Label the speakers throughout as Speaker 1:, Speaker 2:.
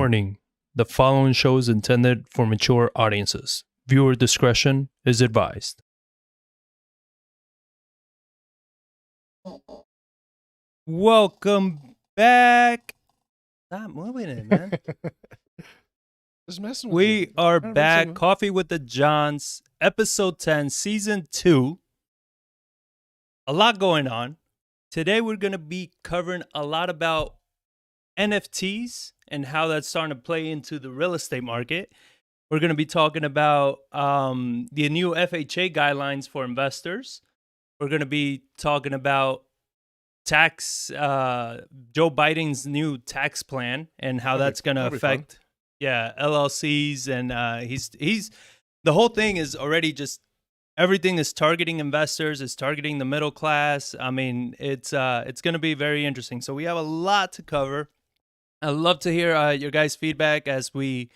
Speaker 1: Warning: the following show is intended for mature audiences. Viewer discretion is advised. Welcome back. Stop moving it, man.
Speaker 2: Just messing with
Speaker 1: We
Speaker 2: you.
Speaker 1: are
Speaker 2: Trying to bring
Speaker 1: back.
Speaker 2: some-
Speaker 1: Coffee with the Johns, episode 10, season 2. A lot going on. Today we're going to be covering a lot about NFTs and how that's starting to play into the real estate market. We're going to be talking about the new FHA guidelines for investors. We're going to be talking about tax, Joe Biden's new tax plan and how that's going to
Speaker 2: that'll be fun.
Speaker 1: affect, LLCs. And he's the whole thing is already just everything is targeting investors, is targeting the middle class. I mean, it's going to be very interesting. So we have a lot to cover. I'd love to hear your guys' feedback as we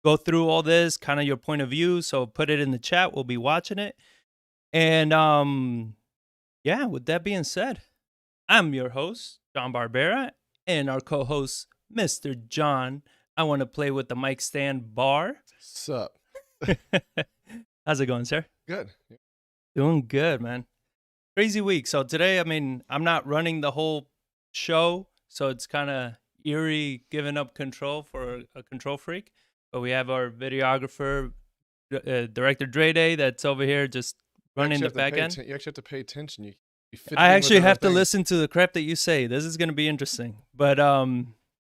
Speaker 1: go through all this, kind of your point of view. So put it in the chat. We'll be watching it. And with that being said, I'm your host, John Barbera, and our co-host, Mr. John. I want to play with the mic stand bar.
Speaker 2: Sup?
Speaker 1: How's it going, sir?
Speaker 2: Good.
Speaker 1: Doing good, man. Crazy week. So today, I mean, I'm not running the whole show, so it's kind of eerie giving up control for a control freak. But we have our videographer, Director Dre Day, that's over here just running the back end.
Speaker 2: You actually have to pay attention. You fit
Speaker 1: I
Speaker 2: in with
Speaker 1: actually
Speaker 2: other
Speaker 1: have to
Speaker 2: things.
Speaker 1: listen to the crap that you say. This is going to be interesting. But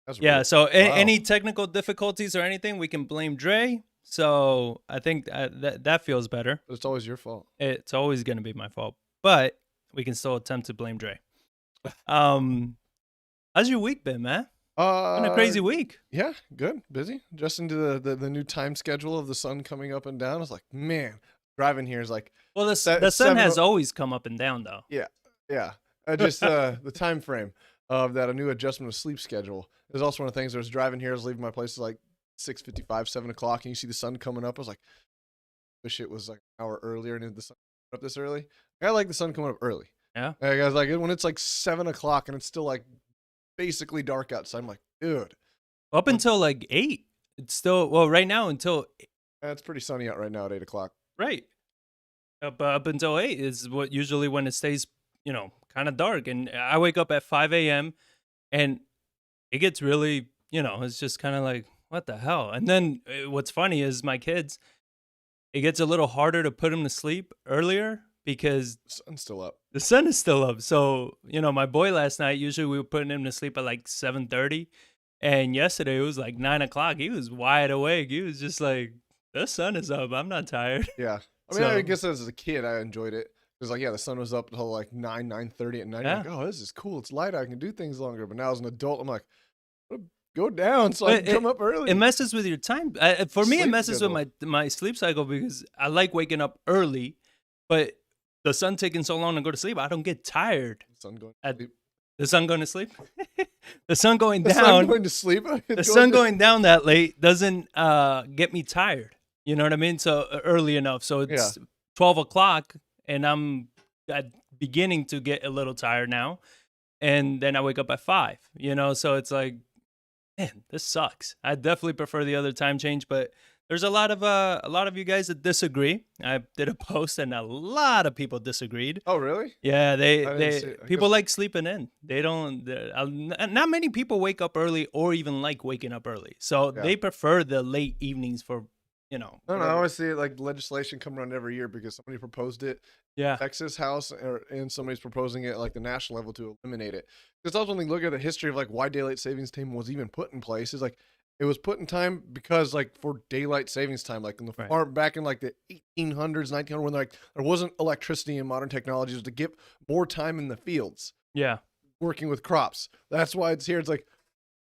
Speaker 2: That's
Speaker 1: yeah,
Speaker 2: rude.
Speaker 1: so
Speaker 2: Wow.
Speaker 1: any technical difficulties or anything, we can blame Dre. So I think that feels better.
Speaker 2: But it's always your fault.
Speaker 1: It's always going to be my fault, but we can still attempt to blame Dre. How's your week been, man? Been a crazy week.
Speaker 2: Yeah, good. Busy. Adjusting to the new time schedule of the sun coming up and down. I was like, man, driving here is like,
Speaker 1: Well, the sun
Speaker 2: 7
Speaker 1: has always come up and down, though.
Speaker 2: yeah. Just the time frame of that a new adjustment of sleep schedule is also one of the things. I was driving here, I was leaving my place at like 6:55, 7 o'clock, and you see the sun coming up. I was like, wish it was like an hour earlier and the sun coming up this early. I like the sun coming up early.
Speaker 1: Yeah.
Speaker 2: I was like, when it's like 7 o'clock and it's still like basically dark outside, I'm like, dude,
Speaker 1: Up until like 8. It's still, well, right now until,
Speaker 2: it's pretty sunny out right now at 8 o'clock.
Speaker 1: right. Up until 8 is what usually when it stays, kind of dark. And I wake up at 5 a.m. and it gets really, it's just kind of like, what the hell? And then what's funny is my kids, it gets a little harder to put them to sleep earlier because
Speaker 2: The sun's still up.
Speaker 1: the sun is still up. So, my boy last night, usually we were putting him to sleep at like 7:30. And yesterday it was like 9 o'clock. He was wide awake. He was just like, the sun is up. I'm not tired.
Speaker 2: Yeah. I mean, I
Speaker 1: So-
Speaker 2: guess as a kid, I enjoyed it. Because, like, the sun was up until like 9:30 at night.
Speaker 1: Yeah.
Speaker 2: Like, oh, this is cool. It's light. I can do things longer. But now as an adult, I'm like, go down so I
Speaker 1: But
Speaker 2: can come up early.
Speaker 1: It messes with your time. For me, it
Speaker 2: Sleep
Speaker 1: messes with my sleep cycle because I like waking up early, but the sun taking so long to go to sleep, I don't get tired.
Speaker 2: Sun going
Speaker 1: At-
Speaker 2: to sleep.
Speaker 1: The sun going to sleep? The sun going
Speaker 2: The sun
Speaker 1: down.
Speaker 2: going to sleep.
Speaker 1: The sun going down that late doesn't get me tired. You know what I mean? So early enough. So it's 12 o'clock and I'm beginning to get a little tired now. And then I wake up at 5, so it's like, man, this sucks. I definitely prefer the other time change, but there's a lot of you guys that disagree. I did a post and a lot of people disagreed.
Speaker 2: Oh, really?
Speaker 1: Yeah,
Speaker 2: didn't see it. I
Speaker 1: people
Speaker 2: guess-
Speaker 1: like sleeping in. They don't. Not many people wake up early or even like waking up early. So
Speaker 2: Yeah.
Speaker 1: they prefer the late evenings for,
Speaker 2: I don't know. I
Speaker 1: whatever.
Speaker 2: always see like legislation come around every year because somebody proposed it
Speaker 1: Yeah,
Speaker 2: Texas House and somebody's proposing it at like the national level to eliminate it. Because also when you look at the history of like why daylight savings time was even put in place, is like it was put in time because like for daylight savings time, like in the
Speaker 1: Right.
Speaker 2: farm back in like the 1800s, 1900s, when like there wasn't electricity and modern technologies, was to get more time in the fields
Speaker 1: yeah.
Speaker 2: working with crops. That's why it's here. It's like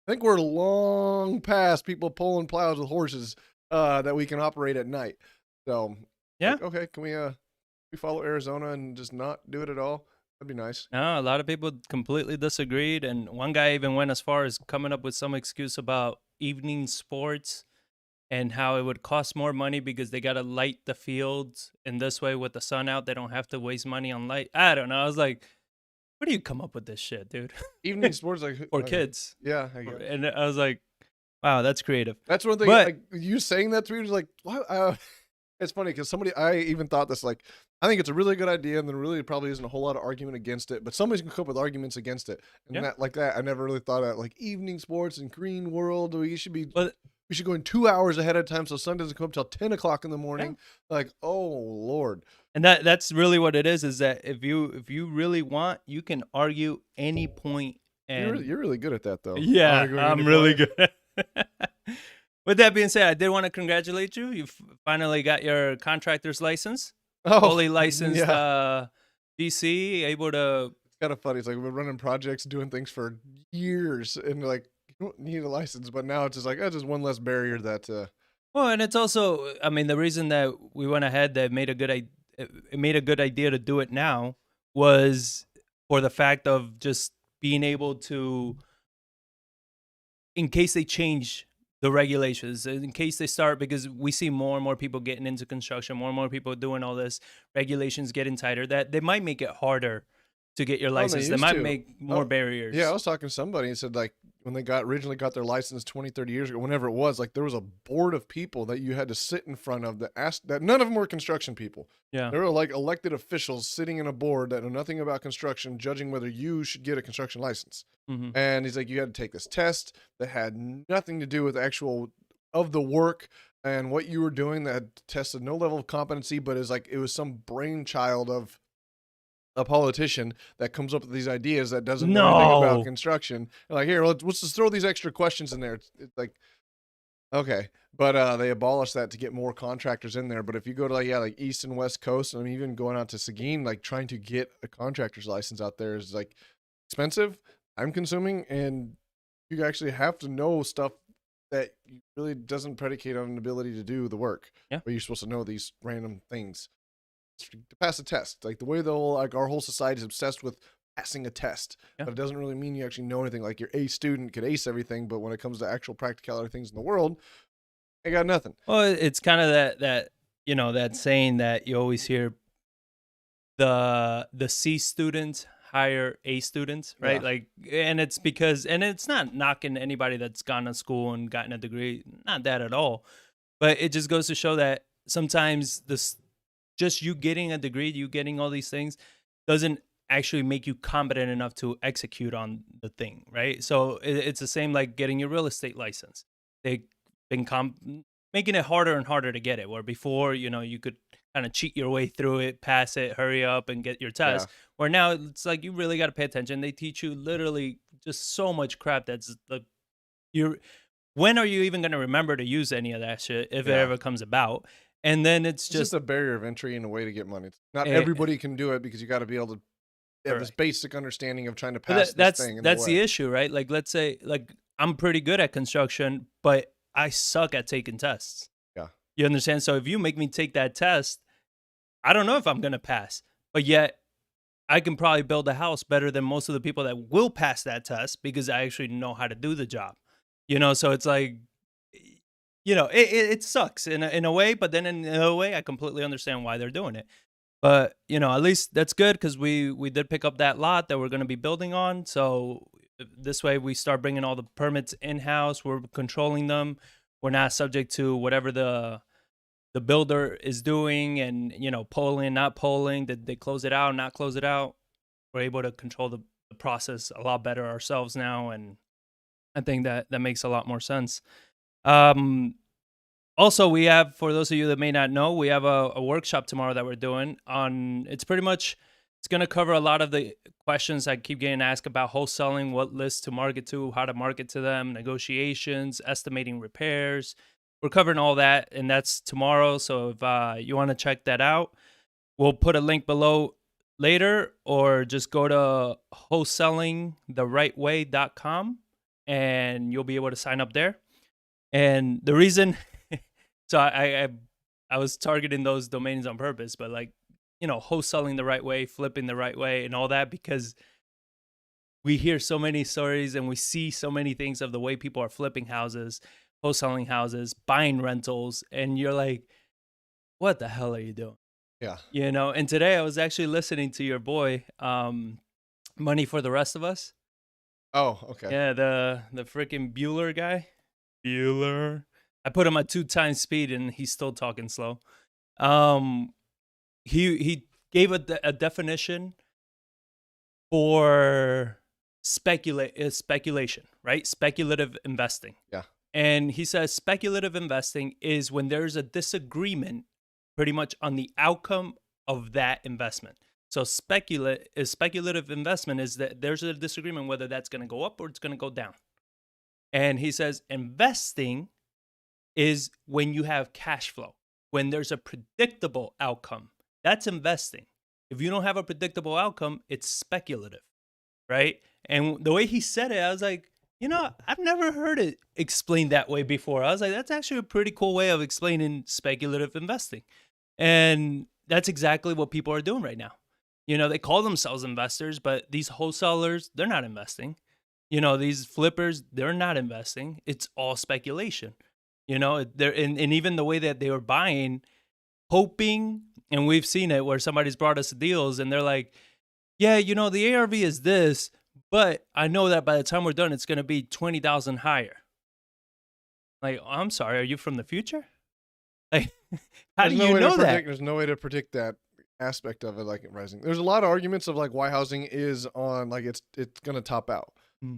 Speaker 2: I think we're long past people pulling plows with horses that we can operate at night. So
Speaker 1: Yeah.
Speaker 2: like, okay, can we follow Arizona and just not do it at all? That'd be nice.
Speaker 1: No, a lot of people completely disagreed, and one guy even went as far as coming up with some excuse about evening sports and how it would cost more money because they got to light the fields, and this way with the sun out, they don't have to waste money on light. I don't know. I was like, where do you come up with this shit, dude?
Speaker 2: Evening sports like
Speaker 1: For kids.
Speaker 2: Yeah, I guess.
Speaker 1: And I was like, Wow, that's creative.
Speaker 2: That's one thing.
Speaker 1: But
Speaker 2: Like you saying that to me was like, what? It's funny because I even thought this, like, I think it's a really good idea, and there really probably isn't a whole lot of argument against it, but somebody's gonna come up with arguments against it. And
Speaker 1: yeah,
Speaker 2: that, like that, I never really thought of like evening sports and green world.
Speaker 1: but
Speaker 2: We should go in 2 hours ahead of time so sun doesn't come up till 10 o'clock in the
Speaker 1: yeah.
Speaker 2: morning. Like, oh Lord.
Speaker 1: And that's really what it is that if you really want, you can argue any point. And
Speaker 2: You're really good at that though.
Speaker 1: yeah,
Speaker 2: Arguing any
Speaker 1: I'm really
Speaker 2: point.
Speaker 1: good. With that being said, I did want to congratulate you. You finally got your contractor's license,
Speaker 2: Oh,
Speaker 1: fully licensed
Speaker 2: yeah.
Speaker 1: GC, able to.
Speaker 2: It's kind of funny. It's like we've been running projects, doing things for years, and like you don't need a license, but now it's just like, just one less barrier that
Speaker 1: Well, and it's also, I mean, the reason that we went ahead that made a good it made a good idea to do it now was for the fact of just being able to, in case they change the regulations, in case they start, because we see more and more people getting into construction, more and more people doing all this, regulations getting tighter, that they might make it harder to get your
Speaker 2: oh, they
Speaker 1: license. They
Speaker 2: used
Speaker 1: might
Speaker 2: to.
Speaker 1: make more
Speaker 2: Oh, yeah, I
Speaker 1: barriers.
Speaker 2: was talking to somebody and said like when they originally got their license 20, 30 years ago, whenever it was, like there was a board of people that you had to sit in front of that asked that none of them were construction people.
Speaker 1: Yeah.
Speaker 2: They were like elected officials sitting in a board that know nothing about construction, judging whether you should get a construction license.
Speaker 1: Hmm.
Speaker 2: And he's like, you had to take this test that had nothing to do with actual of the work and what you were doing, that tested no level of competency, but is like it was some brainchild of a politician that comes up with these ideas that doesn't know anything about
Speaker 1: No.
Speaker 2: construction. And like, here, let's just throw these extra questions in there. It's like, okay, but they abolished that to get more contractors in there. But if you go to like East and West Coast, I mean, even going out to Seguin, like trying to get a contractor's license out there is like expensive, time consuming, and you actually have to know stuff that really doesn't predicate on an ability to do the work.
Speaker 1: Yeah.
Speaker 2: But you're supposed to know these random things to pass a test. Like the way our whole society is obsessed with passing a test,
Speaker 1: Yeah.
Speaker 2: but it doesn't really mean you actually know anything. Like your A student could ace everything, but when it comes to actual practicality things in the world, they got nothing.
Speaker 1: Well, it's kind of that that saying that you always hear, the C students hire A students, right?
Speaker 2: Yeah.
Speaker 1: Like, and it's because, and it's not knocking anybody that's gone to school and gotten a degree, not that at all, but it just goes to show that sometimes this, just you getting a degree, you getting all these things, doesn't actually make you competent enough to execute on the thing, right? So it's the same like getting your real estate license. They've been making it harder and harder to get it. Where before, you could kind of cheat your way through it, pass it, hurry up, and get your
Speaker 2: Yeah.
Speaker 1: test. Where now it's like you really got to pay attention. They teach you literally just so much crap that's like you're. When are you even going to remember to use any of that shit if it
Speaker 2: Yeah.
Speaker 1: ever comes about? And then it's
Speaker 2: It's just
Speaker 1: just
Speaker 2: a barrier of entry and a way to get money. Not
Speaker 1: eh,
Speaker 2: everybody can do it because you got to be able to have this
Speaker 1: correct.
Speaker 2: basic understanding of trying to
Speaker 1: But
Speaker 2: pass this
Speaker 1: that's
Speaker 2: thing in the
Speaker 1: that's the
Speaker 2: way.
Speaker 1: issue, right? Like, let's say, like, I'm pretty good at construction, but I suck at taking tests.
Speaker 2: Yeah.
Speaker 1: You understand? So if you make me take that test, I don't know if I'm gonna pass. But yet, I can probably build a house better than most of the people that will pass that test because I actually know how to do the job. So it's like, it sucks in a way, but then in another way, I completely understand why they're doing it. But at least that's good because we did pick up that lot that we're going to be building on. So this way, we start bringing all the permits in house. We're controlling them. We're not subject to whatever the builder is doing, and polling, not polling. Did they close it out? Not close it out? We're able to control the process a lot better ourselves now, and I think that makes a lot more sense. Um, Also, we have, for those of you that may not know, we have a workshop tomorrow that we're doing on, it's going to cover a lot of the questions I keep getting asked about wholesaling, what lists to market to, how to market to them, negotiations, estimating repairs. We're covering all that, and that's tomorrow. So if you want to check that out, we'll put a link below later, or just go to wholesalingtherightway.com and you'll be able to sign up there. And the reason, so I was targeting those domains on purpose, but like, wholesaling the right way, flipping the right way, and all that, because we hear so many stories and we see so many things of the way people are flipping houses, wholesaling houses, buying rentals, and you're like, what the hell are you doing?
Speaker 2: Yeah.
Speaker 1: And today I was actually listening to your boy, Money for the Rest of Us.
Speaker 2: Oh, okay.
Speaker 1: Yeah, the freaking Bueller guy. Bueller. I put him at 2 times speed and he's still talking slow. Um, he gave a definition for speculation, right? Speculative investing.
Speaker 2: Yeah.
Speaker 1: And he says speculative investing is when there's a disagreement pretty much on the outcome of that investment. So speculative investment is that there's a disagreement whether that's going to go up or it's going to go down. And he says investing is when you have cash flow, when there's a predictable outcome. That's investing. If you don't have a predictable outcome, it's speculative, right? And the way he said it, I was like, I've never heard it explained that way before. I was like, that's actually a pretty cool way of explaining speculative investing. And that's exactly what people are doing right now. They call themselves investors, but these wholesalers, they're not investing. These flippers, they're not investing. It's all speculation. They're and even the way that they were buying, hoping, and we've seen it where somebody's brought us deals and they're like, yeah, the ARV is this, but I know that by the time we're done, it's going to be 20,000 higher. Like, I'm sorry, are you from the future? Like, how do you know that?
Speaker 2: There's no way to predict that aspect of it, like rising. There's a lot of arguments of like why housing is on, like it's going to top out.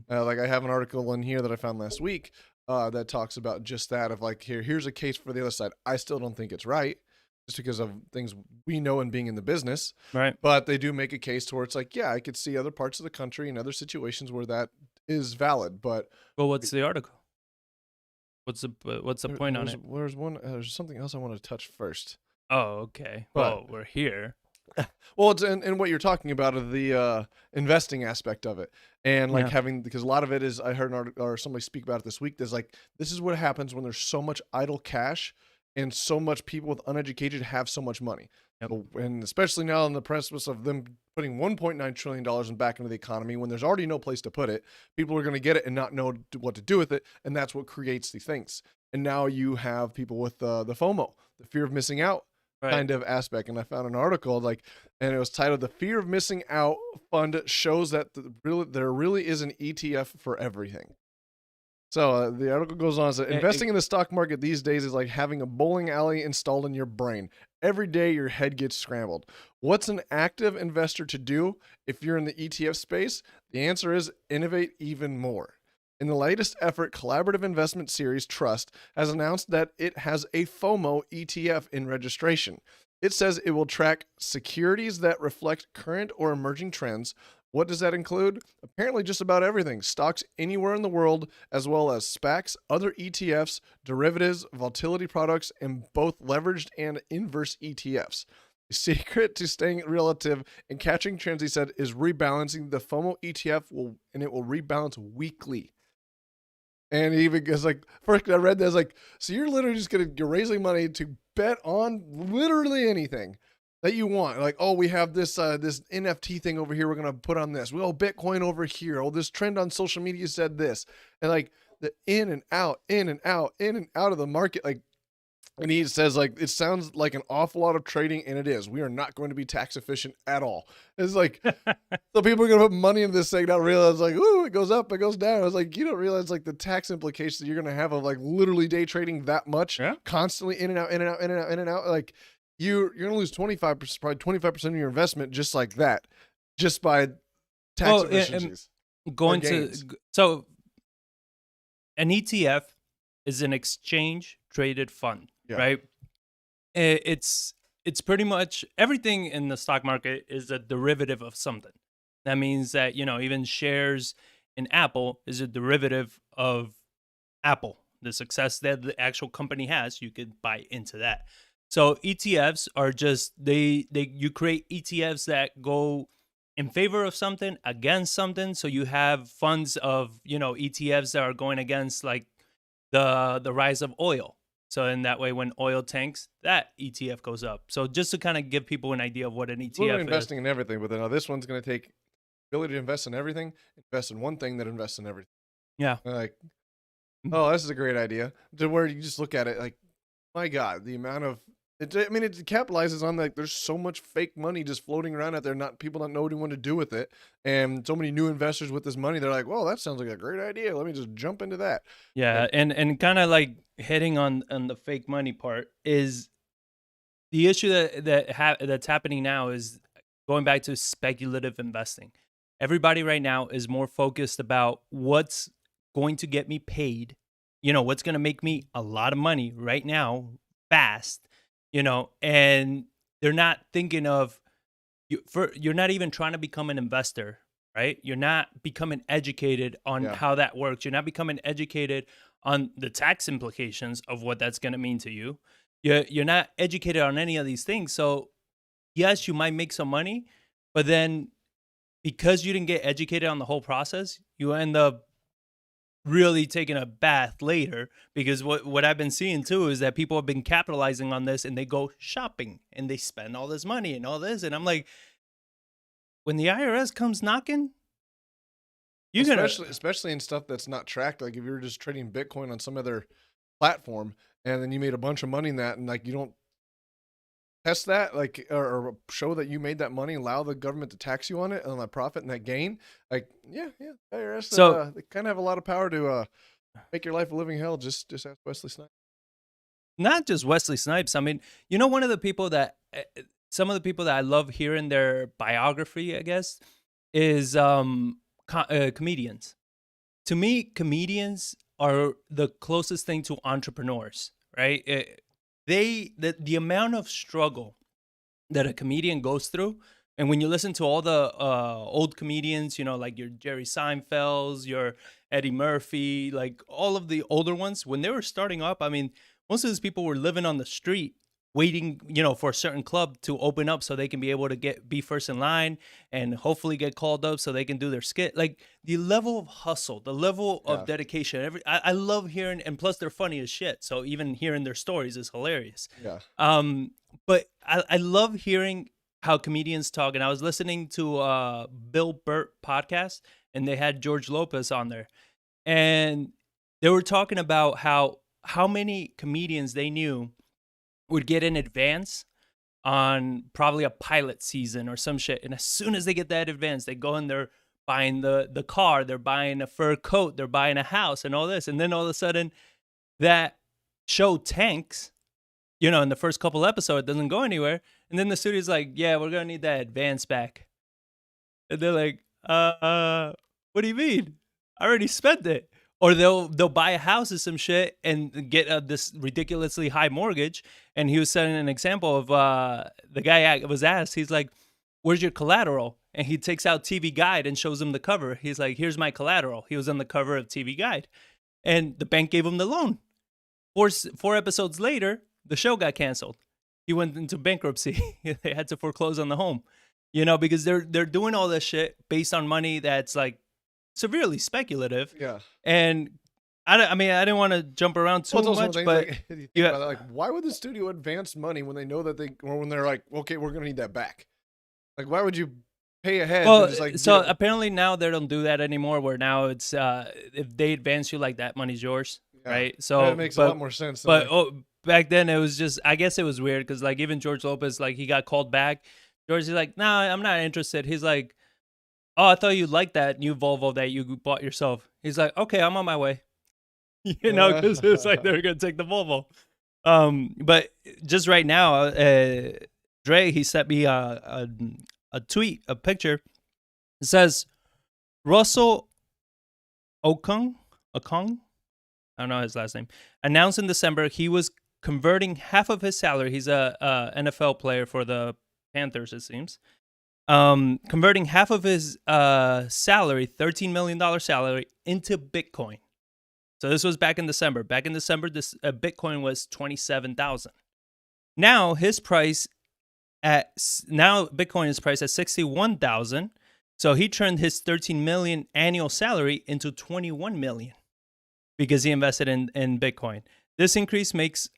Speaker 2: Like I have an article in here that I found last week that talks about just that of like, here's a case for the other side. I still don't think it's right, just because of things we know and being in the business.
Speaker 1: Right.
Speaker 2: But they do make a case to where it's like, yeah, I could see other parts of the country and other situations where that is valid. But
Speaker 1: well, what's the article? What's the point on it?
Speaker 2: There's something else I want to touch first.
Speaker 1: Oh, okay. Well, we're here.
Speaker 2: Well, it's in what you're talking about of the investing aspect of it, and like having, because a lot of it is, I heard an article or somebody speak about it this week. There's like, this is what happens when there's so much idle cash and so much people with uneducated have so much money.
Speaker 1: Yep.
Speaker 2: And especially now on the precipice of them putting $1.9 trillion back into the economy when there's already no place to put it, people are going to get it and not know what to do with it. And that's what creates the things. And now you have people with the FOMO, the fear of missing out kind of aspect. And I found an article and it was titled "The Fear of Missing Out Fund Shows That there really is an ETF for everything." So the article goes on, says, investing in the stock market these days is like having a bowling alley installed in your brain. Every day your head gets scrambled. What's an active investor to do if you're in the ETF space? The answer is innovate even more. In the latest effort, Collaborative Investment Series Trust has announced that it has a FOMO ETF in registration. It says it will track securities that reflect current or emerging trends. What does that include? Apparently just about everything. Stocks anywhere in the world, as well as SPACs, other ETFs, derivatives, volatility products, and both leveraged and inverse ETFs. The secret to staying relative and catching trends, he said, is rebalancing. The FOMO ETF will rebalance weekly. And he even goes like, first I read that, I was like, so you're literally you're raising money to bet on literally anything that you want. Like, oh, we have this this NFT thing over here we're gonna put on this. Well, Bitcoin over here. Oh, this trend on social media said this. And like the in and out of the market, like, and he says, like, it sounds like an awful lot of trading, and it is. We are not going to be tax efficient at all. It's like, so people are going to put money into this thing, not realize, like, ooh, it goes up, it goes down. I was like, you don't realize, like, the tax implications that you're going to have of, like, literally day trading that much, constantly in and out, in and out, in and out, in and out. Like, you're going to lose 25%, probably 25% of your investment just like that, just by tax efficiencies.
Speaker 1: So an ETF is an exchange traded fund. Right? It's pretty much everything in the stock market is a derivative of something. That means that, even shares in Apple is a derivative of Apple. The success that the actual company has, you could buy into that. So ETFs are just, you create ETFs that go in favor of something, against something. So you have funds of, ETFs that are going against like the rise of oil. So in that way, when oil tanks, that ETF goes up. So just to kind of give people an idea of what an ETF is.
Speaker 2: Investing in everything, but then this one's going to take ability to invest in everything, invest in one thing that invests in everything.
Speaker 1: Yeah.
Speaker 2: Like, oh, this is a great idea. To where you just look at it like, my God, the amount of I mean, it capitalizes on like there's so much fake money just floating around out there. Not people don't know what to do with it, and so many new investors with this money. They're like, "Well, that sounds like a great idea. Let me just jump into that."
Speaker 1: Yeah, and kind of like hitting on the fake money part is the issue that's happening now is going back to speculative investing. Everybody right now is more focused about what's going to get me paid, what's going to make me a lot of money right now, fast, and they're not thinking of you're not even trying to become an investor, right? You're not becoming educated on
Speaker 2: Yeah,
Speaker 1: how that works. You're not becoming educated on the tax implications of what that's going to mean to you. You're not educated on any of these things. So yes, you might make some money, but then because you didn't get educated on the whole process, you end up really taking a bath later, because what I've been seeing too is that people have been capitalizing on this and they go shopping and they spend all this money and all this. And I'm like, when the IRS comes knocking, you're gonna
Speaker 2: especially in stuff that's not tracked. Like if you were just trading Bitcoin on some other platform, and then you made a bunch of money in that, and like you don't test that, like or show that you made that money, allow the government to tax you on it and on that profit and that gain. Like IRS,
Speaker 1: so
Speaker 2: they kind of have a lot of power to make your life a living hell. Just ask Wesley Snipes.
Speaker 1: not just Wesley Snipes. I mean, one of the people that some of the people that I love hearing their biography, I guess, is comedians. To me, comedians are the closest thing to entrepreneurs, right? The amount of struggle that a comedian goes through, and when you listen to all the old comedians, like your Jerry Seinfelds, your Eddie Murphy, like all of the older ones, when they were starting up, I mean, most of these people were living on the street waiting, for a certain club to open up so they can be able to be first in line and hopefully get called up so they can do their skit. Like the level of hustle, the level of
Speaker 2: Yeah,
Speaker 1: dedication, I love hearing, and plus they're funny as shit. So even hearing their stories is hilarious.
Speaker 2: yeah.
Speaker 1: Um, but I love hearing how comedians talk. And I was listening to Bill Burr podcast, and they had George Lopez on there, and they were talking about how many comedians they knew would get in advance on probably a pilot season or some shit. And as soon as they get that advance, they go and they're buying the car, they're buying a fur coat, they're buying a house and all this. And then all of a sudden that show tanks, in the first couple episodes, it doesn't go anywhere. And then the studio's like, yeah, we're going to need that advance back. And they're like, what do you mean? I already spent it. Or they'll buy a house or some shit and get this ridiculously high mortgage. And he was setting an example of the guy was asked, he's like, where's your collateral? And he takes out TV Guide and shows him the cover. He's like, here's my collateral. He was on the cover of TV Guide. And the bank gave him the loan. Four episodes later, the show got canceled. He went into bankruptcy. They had to foreclose on the home, because they're doing all this shit based on money that's like severely speculative.
Speaker 2: Yeah.
Speaker 1: And I mean, I didn't want to jump around too much, but
Speaker 2: like, you think about that, like, why would the studio advance money when they know that when they're like, okay, we're gonna need that back? Like, why would you pay ahead?
Speaker 1: well,
Speaker 2: And just like,
Speaker 1: so apparently now they don't do that anymore. Where now it's if they advance you, like, that money's yours,
Speaker 2: yeah,
Speaker 1: right? So
Speaker 2: that makes a lot more sense. Than
Speaker 1: But
Speaker 2: like,
Speaker 1: back then it was just, I guess it was weird because like even George Lopez, like he got called back. George is like, nah, I'm not interested. He's like, oh, I thought you liked that new Volvo that you bought yourself. He's like, okay, I'm on my way. Because it's like they were gonna take the Volvo. But just right now, Dre, he sent me a tweet, a picture. It says Russell Okung, I don't know his last name, announced in December he was converting half of his salary. He's a NFL player for the Panthers, it seems. Converting half of his salary, $13 million salary, into Bitcoin. So this was back in December. Back in December, this Bitcoin was 27,000. Now Bitcoin is priced at 61,000. So he turned his 13 million annual salary into 21 million because he invested in Bitcoin. This increase makes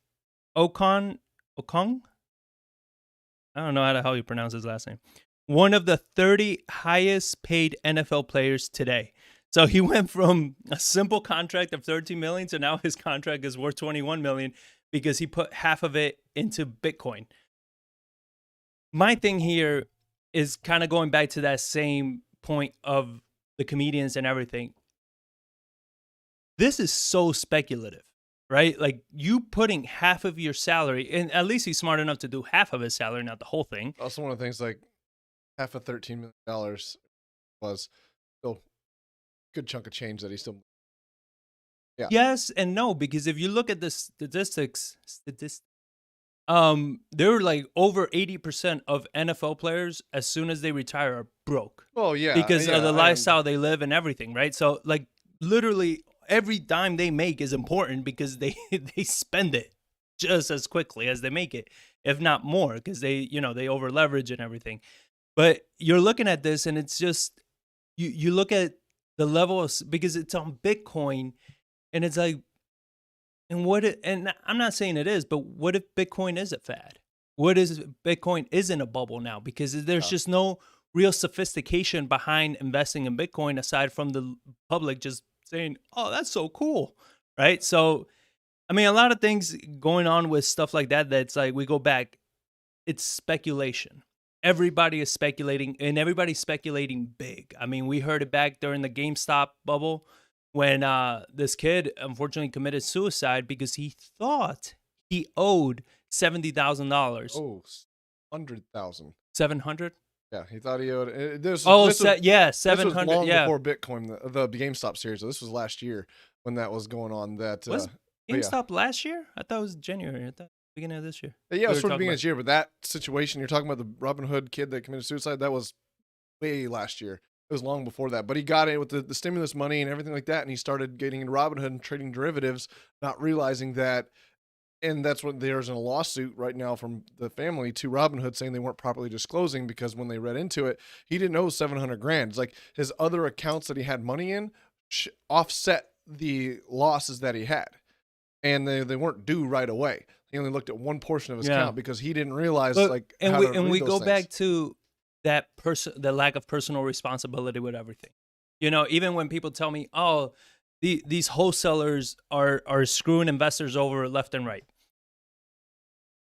Speaker 1: Okung, I don't know how you pronounce his last name, one of the 30 highest paid NFL players today. So he went from a simple contract of 13 million to now his contract is worth 21 million because he put half of it into Bitcoin. My thing here is kind of going back to that same point of the comedians and everything. This is so speculative, right? Like you putting half of your salary, and at least he's smart enough to do half of his salary, not the whole thing.
Speaker 2: Also, one of the things, like half of $13 million was still a good chunk of change that he still. Yeah.
Speaker 1: Yes and no, because if you look at the statistics, there were like over 80% of NFL players, as soon as they retire, are broke.
Speaker 2: Oh yeah,
Speaker 1: Because
Speaker 2: yeah,
Speaker 1: of the lifestyle they live and everything, right? So like literally every dime they make is important because they they spend it just as quickly as they make it, if not more, because they they over leverage and everything. But you're looking at this and it's just you look at the level of, because it's on Bitcoin, and it's like, and I'm not saying it is, but what if Bitcoin is a fad? What is Bitcoin isn't a bubble now? Because there's just no real sophistication behind investing in Bitcoin aside from the public just saying, "Oh, that's so cool," right? So, I mean, a lot of things going on with stuff like that. That's like we go back. It's speculation. Everybody is speculating, and everybody's speculating big. I mean, we heard it back during the GameStop bubble when this kid unfortunately committed suicide because he thought he owed $70,000.
Speaker 2: Oh, 100,000.
Speaker 1: 700.
Speaker 2: Yeah, he thought he owed. This
Speaker 1: 700.
Speaker 2: This was long
Speaker 1: Yeah.
Speaker 2: before Bitcoin, the GameStop series. So this was last year when that was going on. That
Speaker 1: Was
Speaker 2: yeah.
Speaker 1: GameStop last year? I thought it was January. I thought beginning of this year.
Speaker 2: Yeah, it was
Speaker 1: were
Speaker 2: sort of
Speaker 1: talking
Speaker 2: beginning
Speaker 1: about-
Speaker 2: this year, but that situation you're talking about, the Robin Hood kid that committed suicide, that was way last year. It was long before that, but he got it with the stimulus money and everything like that, and he started getting into Robinhood and trading derivatives, not realizing that. And that's what there's in a lawsuit right now from the family to Robinhood saying they weren't properly disclosing, because when they read into it, he didn't owe 700 grand. It's like his other accounts that he had money in offset the losses that he had, and they weren't due right away. He only looked at one portion of his account because he didn't realize like
Speaker 1: and
Speaker 2: how
Speaker 1: we
Speaker 2: to
Speaker 1: and
Speaker 2: read
Speaker 1: we
Speaker 2: those
Speaker 1: go
Speaker 2: things.
Speaker 1: back to that the lack of personal responsibility with everything. Even when people tell me, "Oh, these wholesalers are screwing investors over left and right."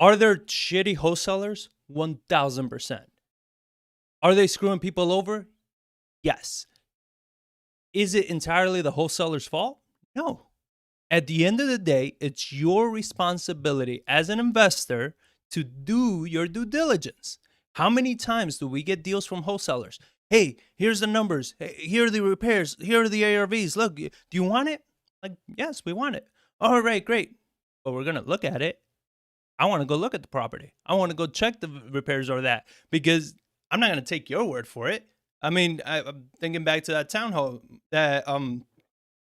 Speaker 1: Are there shitty wholesalers? 1,000%. Are they screwing people over? Yes. Is it entirely the wholesaler's fault? No. At the end of the day, it's your responsibility as an investor to do your due diligence. How many times do we get deals from wholesalers? Hey, here's the numbers. Hey, here are the repairs. Here are the ARVs. Look, do you want it? Like, yes, we want it. All right, great. But we're going to look at it. I want to go look at the property. I want to go check the repairs or that, because I'm not going to take your word for it. I mean, I'm thinking back to that town hall that one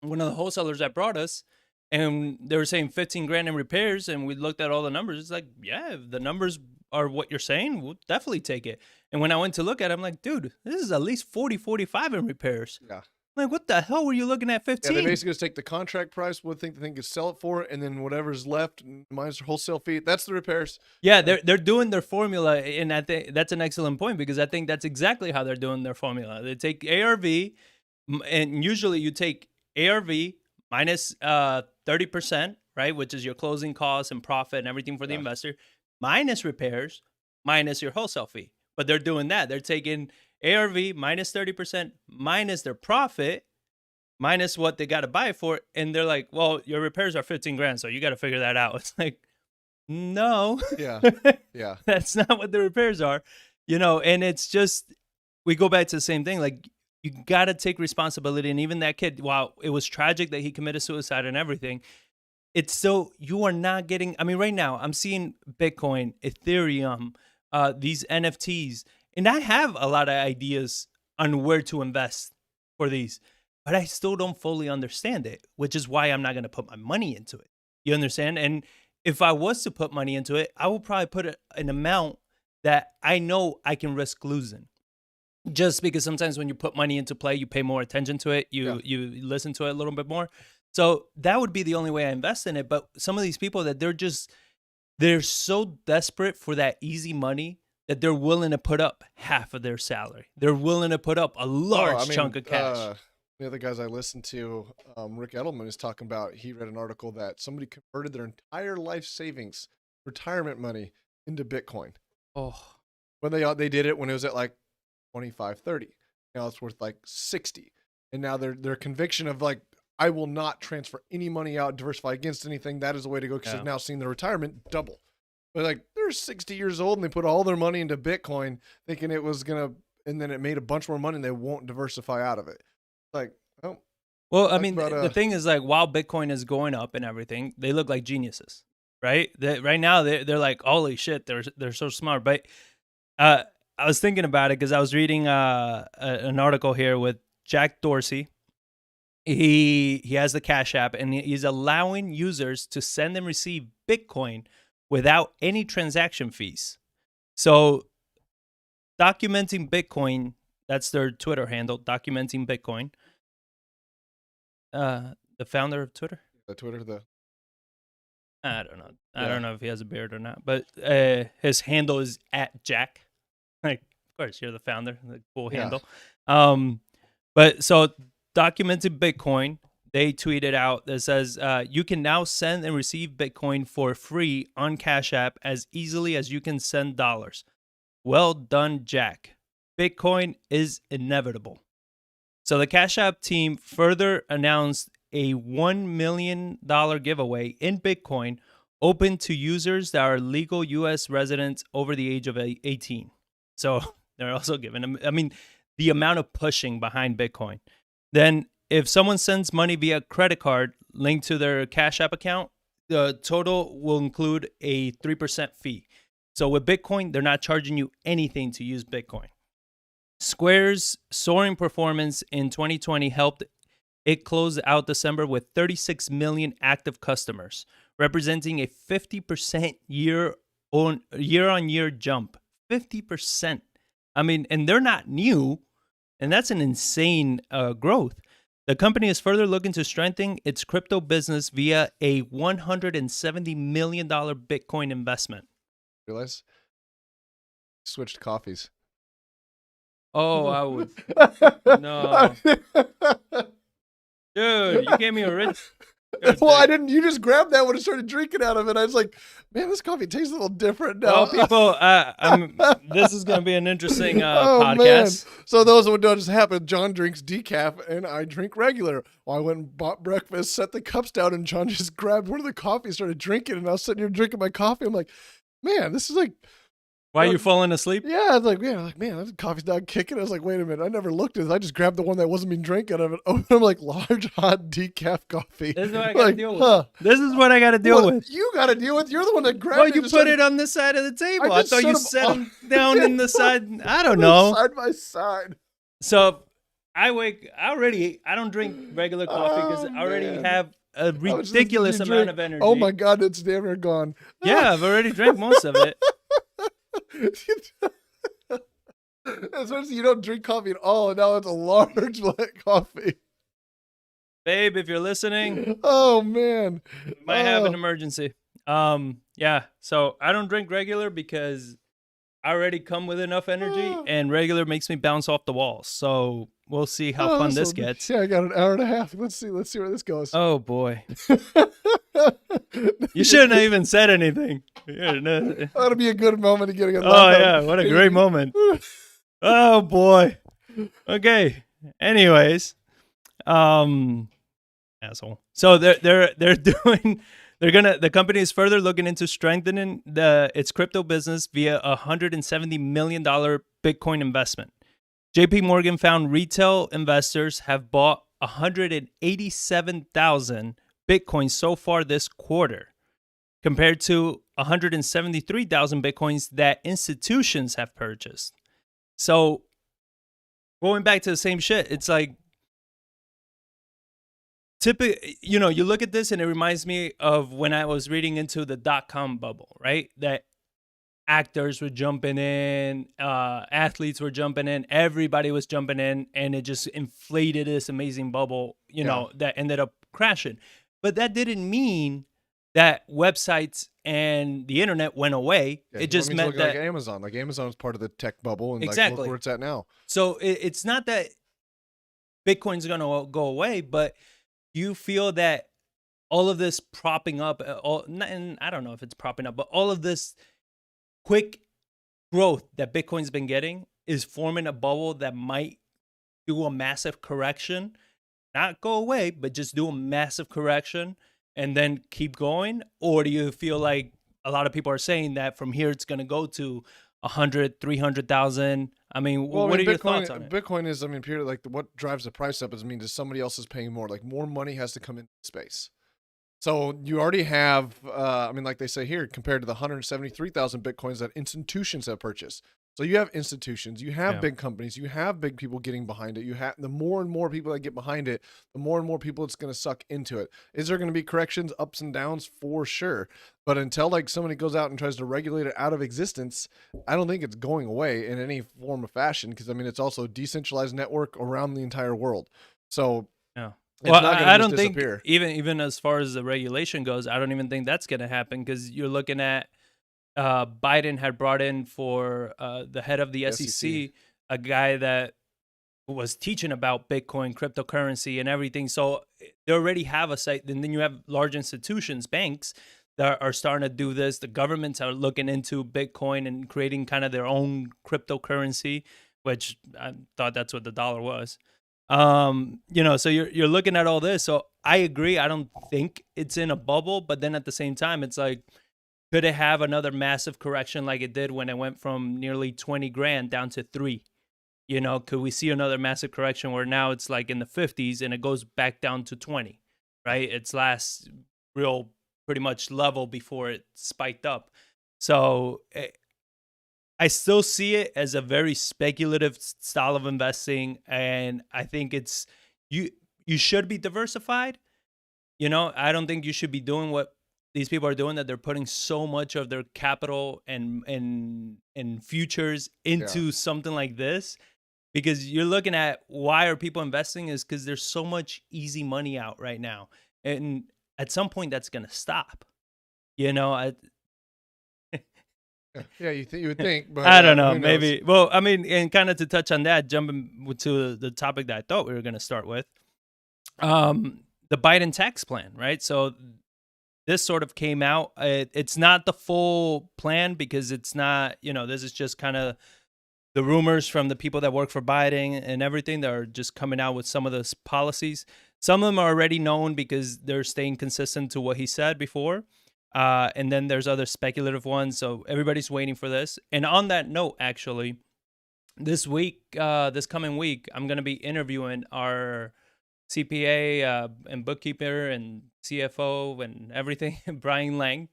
Speaker 1: of the wholesalers that brought us, and they were saying 15 grand in repairs, and we looked at all the numbers. It's like, yeah, if the numbers are what you're saying, we'll definitely take it. And when I went to look at it, I'm like, dude, this is at least 40, 45 in repairs.
Speaker 2: Yeah.
Speaker 1: Like, what the hell were you looking at 15?
Speaker 2: Yeah, they basically just take the contract price, what they think could sell it for, and then whatever's left minus their wholesale fee. That's the repairs.
Speaker 1: Yeah, they're doing their formula, and I think that's an excellent point, because I think that's exactly how they're doing their formula. They take ARV, and usually you take ARV minus 30%, right, which is your closing costs and profit and everything for the investor, minus repairs, minus your wholesale fee. But they're doing that. They're taking ARV minus 30%, minus their profit, minus what they got to buy it for, and they're like, well, your repairs are 15 grand, so you got to figure that out. It's like, no.
Speaker 2: Yeah. Yeah.
Speaker 1: That's not what the repairs are. And it's just, we go back to the same thing. Like, you got to take responsibility. And even that kid, while it was tragic that he committed suicide and everything, it's still, you are not getting, I mean, right now I'm seeing Bitcoin, Ethereum, these NFTs, and I have a lot of ideas on where to invest for these, but I still don't fully understand it, which is why I'm not going to put my money into it. You understand? And if I was to put money into it, I would probably put an amount that I know I can risk losing. Just because sometimes when you put money into play, you pay more attention to it. You listen to it a little bit more. So that would be the only way I invest in it. But some of these people that they're so desperate for that easy money that they're willing to put up half of their salary. They're willing to put up a large chunk of cash.
Speaker 2: The other guys I listened to, Rick Edelman is talking about, he read an article that somebody converted their entire life savings, retirement money, into Bitcoin.
Speaker 1: Oh,
Speaker 2: When they did it when it was at like 25, 30. Now it's worth like 60. And now their conviction of like, I will not transfer any money out, diversify against anything. That is the way to go, because
Speaker 1: yeah.
Speaker 2: they've now seen their retirement double. But like, they're 60 years old and they put all their money into Bitcoin thinking it was going to, and then it made a bunch more money and they won't diversify out of it. Like, oh.
Speaker 1: Well, I
Speaker 2: Talk
Speaker 1: mean,
Speaker 2: about,
Speaker 1: the thing is, like, while Bitcoin is going up and everything, they look like geniuses, right? Right now, they're like, holy shit, they're so smart. But I was thinking about it because I was reading an article here with Jack Dorsey. He has the Cash App, and he's allowing users to send and receive Bitcoin without any transaction fees. So, documenting Bitcoin, that's their Twitter handle, documenting Bitcoin. The founder of Twitter.
Speaker 2: The Twitter,
Speaker 1: I don't know. I
Speaker 2: Yeah.
Speaker 1: don't know if he has a beard or not, but his handle is @Jack. Like, of course, you're the founder. The cool
Speaker 2: Yeah.
Speaker 1: handle. But so documented Bitcoin, they tweeted out that says you can now send and receive Bitcoin for free on Cash App as easily as you can send dollars. Well done, Jack. Bitcoin is inevitable. So the Cash App team further announced a $1 million giveaway in Bitcoin open to users that are legal U.S. residents over the age of 18. So they're also giving them, I mean, the amount of pushing behind Bitcoin. Then if someone sends money via credit card linked to their Cash App account, the total will include a 3% fee. So with Bitcoin, they're not charging you anything to use Bitcoin. Square's soaring performance in 2020 helped it close out December with 36 million active customers, representing a 50% year-on-year jump. 50%. I mean, and they're not new, and that's an insane growth. The company is further looking to strengthen its crypto business via a $170 million Bitcoin investment.
Speaker 2: realize? Switched coffees.
Speaker 1: Oh, I would. No. Dude, you gave me a rich.
Speaker 2: Well, I didn't. You just grabbed that one and started drinking out of it. I was like, man, this coffee tastes a little different now.
Speaker 1: Well, people, this is going to be an interesting
Speaker 2: Oh,
Speaker 1: podcast.
Speaker 2: Man. So those who don't just happen, John drinks decaf and I drink regular. Well, I went and bought breakfast, set the cups down, and John just grabbed one of the coffees, started drinking, and I was sitting here drinking my coffee. I'm like, man, this is like.
Speaker 1: Why are you falling asleep?
Speaker 2: Yeah, I was like, man, this coffee's not kicking. I was like, wait a minute, I never looked at it. I just grabbed the one that wasn't being drank out of it. Oh, I'm like, large hot decaf coffee.
Speaker 1: This is what I got to deal with. This is what I got to deal with.
Speaker 2: You got to deal with. You're the one that grabbed
Speaker 1: Well,
Speaker 2: it.
Speaker 1: you put it on this side of the table. I
Speaker 2: just
Speaker 1: thought you
Speaker 2: set 'em
Speaker 1: set them down in the side. I don't know.
Speaker 2: Side by side.
Speaker 1: So I don't drink regular coffee because I already
Speaker 2: man.
Speaker 1: have a ridiculous amount of energy.
Speaker 2: Oh my God, it's damn near gone.
Speaker 1: Yeah, I've already drank most of it.
Speaker 2: Especially you don't drink coffee at all, and now it's a large black coffee.
Speaker 1: Babe, if you're listening,
Speaker 2: Oh man,
Speaker 1: we might have an emergency. Yeah. So I don't drink regular because I already come with enough energy, and regular makes me bounce off the walls. So we'll see how fun this gets.
Speaker 2: Yeah, I got an hour and a half. Let's see where this goes.
Speaker 1: Oh boy. You shouldn't have even said anything.
Speaker 2: That'll be a good moment to get a
Speaker 1: Oh yeah, what a great moment. Oh boy. Okay. Anyways, asshole. So the company is further looking into strengthening its crypto business via a $170 million Bitcoin investment. JP Morgan found retail investors have bought 187,000 Bitcoins so far this quarter, compared to 173,000 Bitcoins that institutions have purchased. So going back to the same shit, it's like, typically, you look at this and it reminds me of when I was reading into the .com bubble, right? That actors were jumping in, athletes were jumping in, everybody was jumping in, and it just inflated this amazing bubble, that ended up crashing. But that didn't mean that websites and the internet went away.
Speaker 2: Yeah,
Speaker 1: it just meant that
Speaker 2: like Amazon. Like Amazon is part of the tech bubble, and
Speaker 1: exactly
Speaker 2: like look where it's at now.
Speaker 1: So it's not that Bitcoin's going to go away, but you feel that all of this propping up, and I don't know if it's propping up, but all of this quick growth that Bitcoin's been getting is forming a bubble that might do a massive correction, not go away, but just do a massive correction and then keep going? Or do you feel like a lot of people are saying that from here it's going to go to 100, 300,000? I mean,
Speaker 2: Well,
Speaker 1: what are your
Speaker 2: Bitcoin,
Speaker 1: thoughts on it?
Speaker 2: Bitcoin is, I mean, purely like what drives the price up is, I mean, does somebody else is paying more? Like more money has to come into space. So you already have, I mean, like they say here, compared to the 173,000 Bitcoins that institutions have purchased. So you have institutions, you have big companies, you have big people getting behind it. You have the more and more people that get behind it, the more and more people it's going to suck into it. Is there going to be corrections, ups and downs? For sure. But until like somebody goes out and tries to regulate it out of existence, I don't think it's going away in any form of fashion. Because I mean, it's also a decentralized network around the entire world. So
Speaker 1: Yeah.
Speaker 2: it's
Speaker 1: Well,
Speaker 2: not going
Speaker 1: I
Speaker 2: to just
Speaker 1: don't think
Speaker 2: disappear.
Speaker 1: even as far as the regulation goes, I don't even think that's going to happen, because you're looking at Biden had brought in for the head of the SEC, a guy that was teaching about Bitcoin, cryptocurrency, and everything. So they already have a site. And then you have large institutions, banks, that are starting to do this. The governments are looking into Bitcoin and creating kind of their own cryptocurrency, which I thought that's what the dollar was. So you're looking at all this. So I agree. I don't think it's in a bubble, but then at the same time, it's like, could it have another massive correction like it did when it went from nearly 20 grand down to 3? Could we see another massive correction where now it's like in the 50s and it goes back down to 20, right? Its last real pretty much level before it spiked up. So I still see it as a very speculative style of investing, and I think it's you should be diversified. I don't think you should be doing what these people are doing, that they're putting so much of their capital and futures into something like this, because you're looking at why are people investing is because there's so much easy money out right now, and at some point that's going to stop.
Speaker 2: Yeah, you would think, but
Speaker 1: I don't know,
Speaker 2: who knows?
Speaker 1: maybe. Well, I mean, and kind of to touch on that, jumping to the topic that I thought we were going to start with, the Biden tax plan, right? So this sort of came out. It's not the full plan, because it's not, this is just kind of the rumors from the people that work for Biden and everything that are just coming out with some of those policies. Some of them are already known because they're staying consistent to what he said before. And then there's other speculative ones. So everybody's waiting for this. And on that note, actually, this coming week, I'm going to be interviewing our CPA and bookkeeper and CFO and everything, Brian Lang.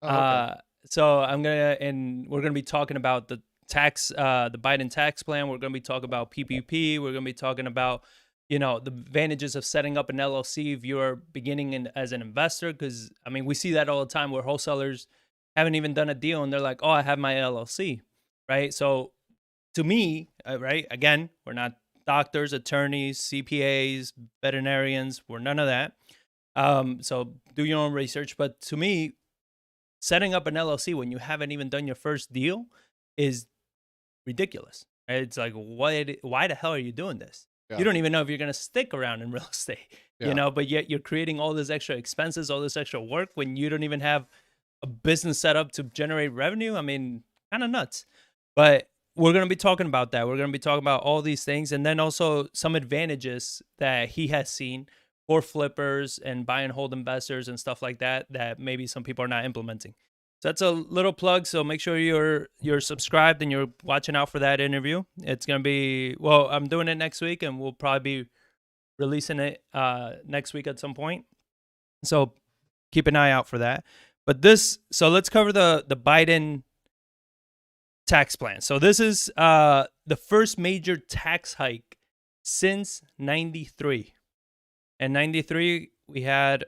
Speaker 2: Okay.
Speaker 1: So we're gonna be talking about the Biden tax plan. We're gonna be talking about PPP. We're gonna be talking about the advantages of setting up an LLC if you're beginning as an investor. Because I mean, we see that all the time where wholesalers haven't even done a deal and they're like, "Oh, I have my LLC," right? So to me, right, again, we're not doctors, attorneys, CPAs, veterinarians. We're none of that. So do your own research. But to me, setting up an LLC when you haven't even done your first deal is ridiculous. Right? It's like, why the hell are you doing this?
Speaker 2: Yeah.
Speaker 1: You don't even know if you're going to stick around in real estate,
Speaker 2: Yeah.
Speaker 1: but yet you're creating all this extra expenses, all this extra work when you don't even have a business set up to generate revenue. I mean, kind of nuts. But we're going to be talking about that. We're going to be talking about all these things, and then also some advantages that he has seen for flippers and buy and hold investors and stuff like that maybe some people are not implementing. So that's a little plug. So make sure you're subscribed and you're watching out for that interview. It's going to be, well, I'm doing it next week, and we'll probably be releasing it next week at some point. So keep an eye out for that. But so let's cover the Biden tax plan. So this is the first major tax hike since 93. And 93, we had,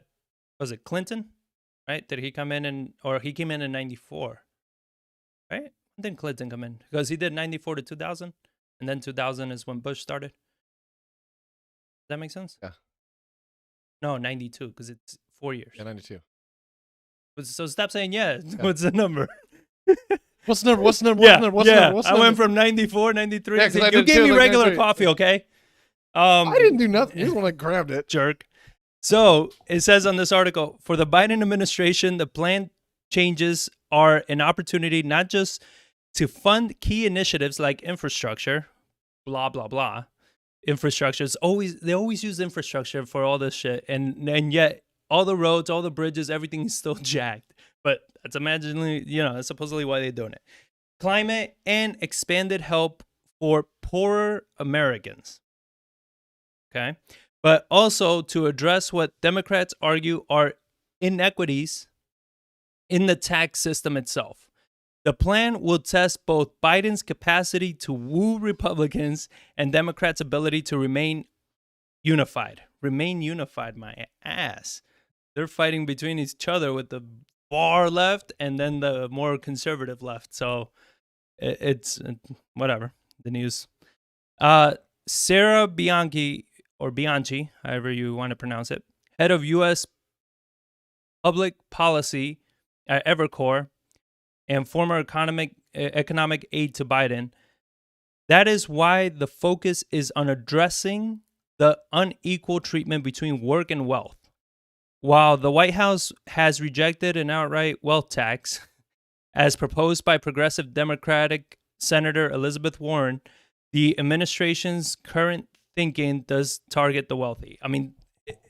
Speaker 1: was it Clinton? Right? Did he come in or he came in 94? Right? When did Clinton come in? Because he did 94 to 2000. And then 2000 is when Bush started. Does that make sense?
Speaker 2: Yeah.
Speaker 1: No, 92, because it's 4 years.
Speaker 2: Yeah, 92.
Speaker 1: So stop saying yeah. What's the number?
Speaker 2: What's the number? What's the number?
Speaker 1: Yeah,
Speaker 2: What's the number? What's the
Speaker 1: I
Speaker 2: number?
Speaker 1: went from 94, 93.
Speaker 2: Yeah, 'cause I
Speaker 1: you
Speaker 2: did
Speaker 1: gave
Speaker 2: too,
Speaker 1: me
Speaker 2: like
Speaker 1: regular
Speaker 2: 93.
Speaker 1: coffee, okay?
Speaker 2: I didn't do nothing. You're the one that grabbed it.
Speaker 1: Jerk. So it says on this article, for the Biden administration, the planned changes are an opportunity not just to fund key initiatives like infrastructure, blah, blah, blah. Infrastructure is they always use infrastructure for all this shit. And yet all the roads, all the bridges, everything is still jacked. But that's that's supposedly why they're doing it. Climate and expanded help for poorer Americans. Okay. But also to address what Democrats argue are inequities in the tax system itself. The plan will test both Biden's capacity to woo Republicans and Democrats' ability to remain unified. Remain unified, my ass. They're fighting between each other with the far left and then the more conservative left. So it's whatever, the news. Sarah Bianchi, however you want to pronounce it, head of U.S. Public Policy at Evercore and former economic aide to Biden. That is why the focus is on addressing the unequal treatment between work and wealth. While the White House has rejected an outright wealth tax, as proposed by progressive Democratic Senator Elizabeth Warren, the administration's current thinking does target the wealthy. I mean,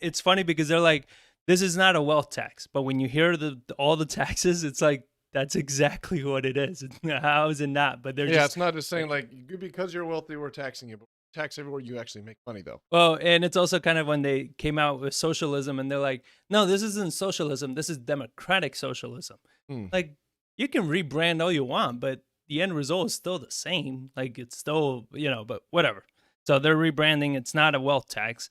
Speaker 1: it's funny because they're like, this is not a wealth tax. But when you hear all the taxes, it's like, that's exactly what it is. How is it not? But they're
Speaker 2: it's not just saying like, because you're wealthy, we're taxing you. But tax everywhere you actually make money, though.
Speaker 1: Well, and it's also kind of when they came out with socialism and they're like, no, this isn't socialism. This is democratic socialism. Like, you can rebrand all you want, but the end result is still the same. Like, it's still, but whatever. So they're rebranding. It's not a wealth tax.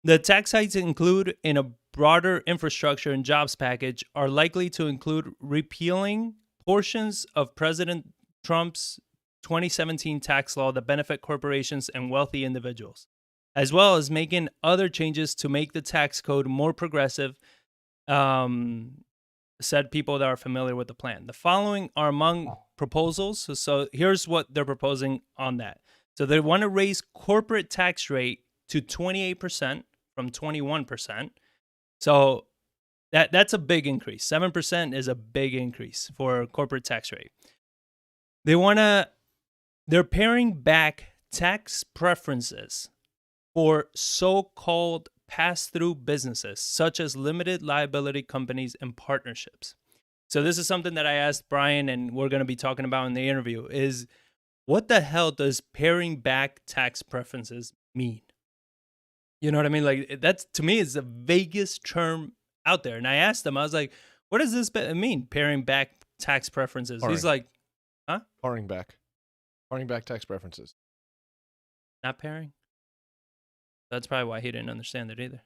Speaker 1: The tax hikes include in a broader infrastructure and jobs package are likely to include repealing portions of President Trump's 2017 tax law that benefit corporations and wealthy individuals, as well as making other changes to make the tax code more progressive, said people that are familiar with the plan. The following are among proposals. So here's what they're proposing on that. So they want to raise corporate tax rate to 28% from 21%. So that's a big increase. 7% is a big increase for corporate tax rate. They're paring back tax preferences for so-called pass-through businesses, such as limited liability companies and partnerships. So this is something that I asked Brian, and we're going to be talking about in the interview, is what the hell does paring back tax preferences mean? You know what I mean? Like, that's, to me, is the vaguest term out there. And I asked him, I was like, what does this mean, paring back tax preferences? He's like, huh?
Speaker 2: Paring back tax preferences.
Speaker 1: Not pairing? That's probably why he didn't understand it either.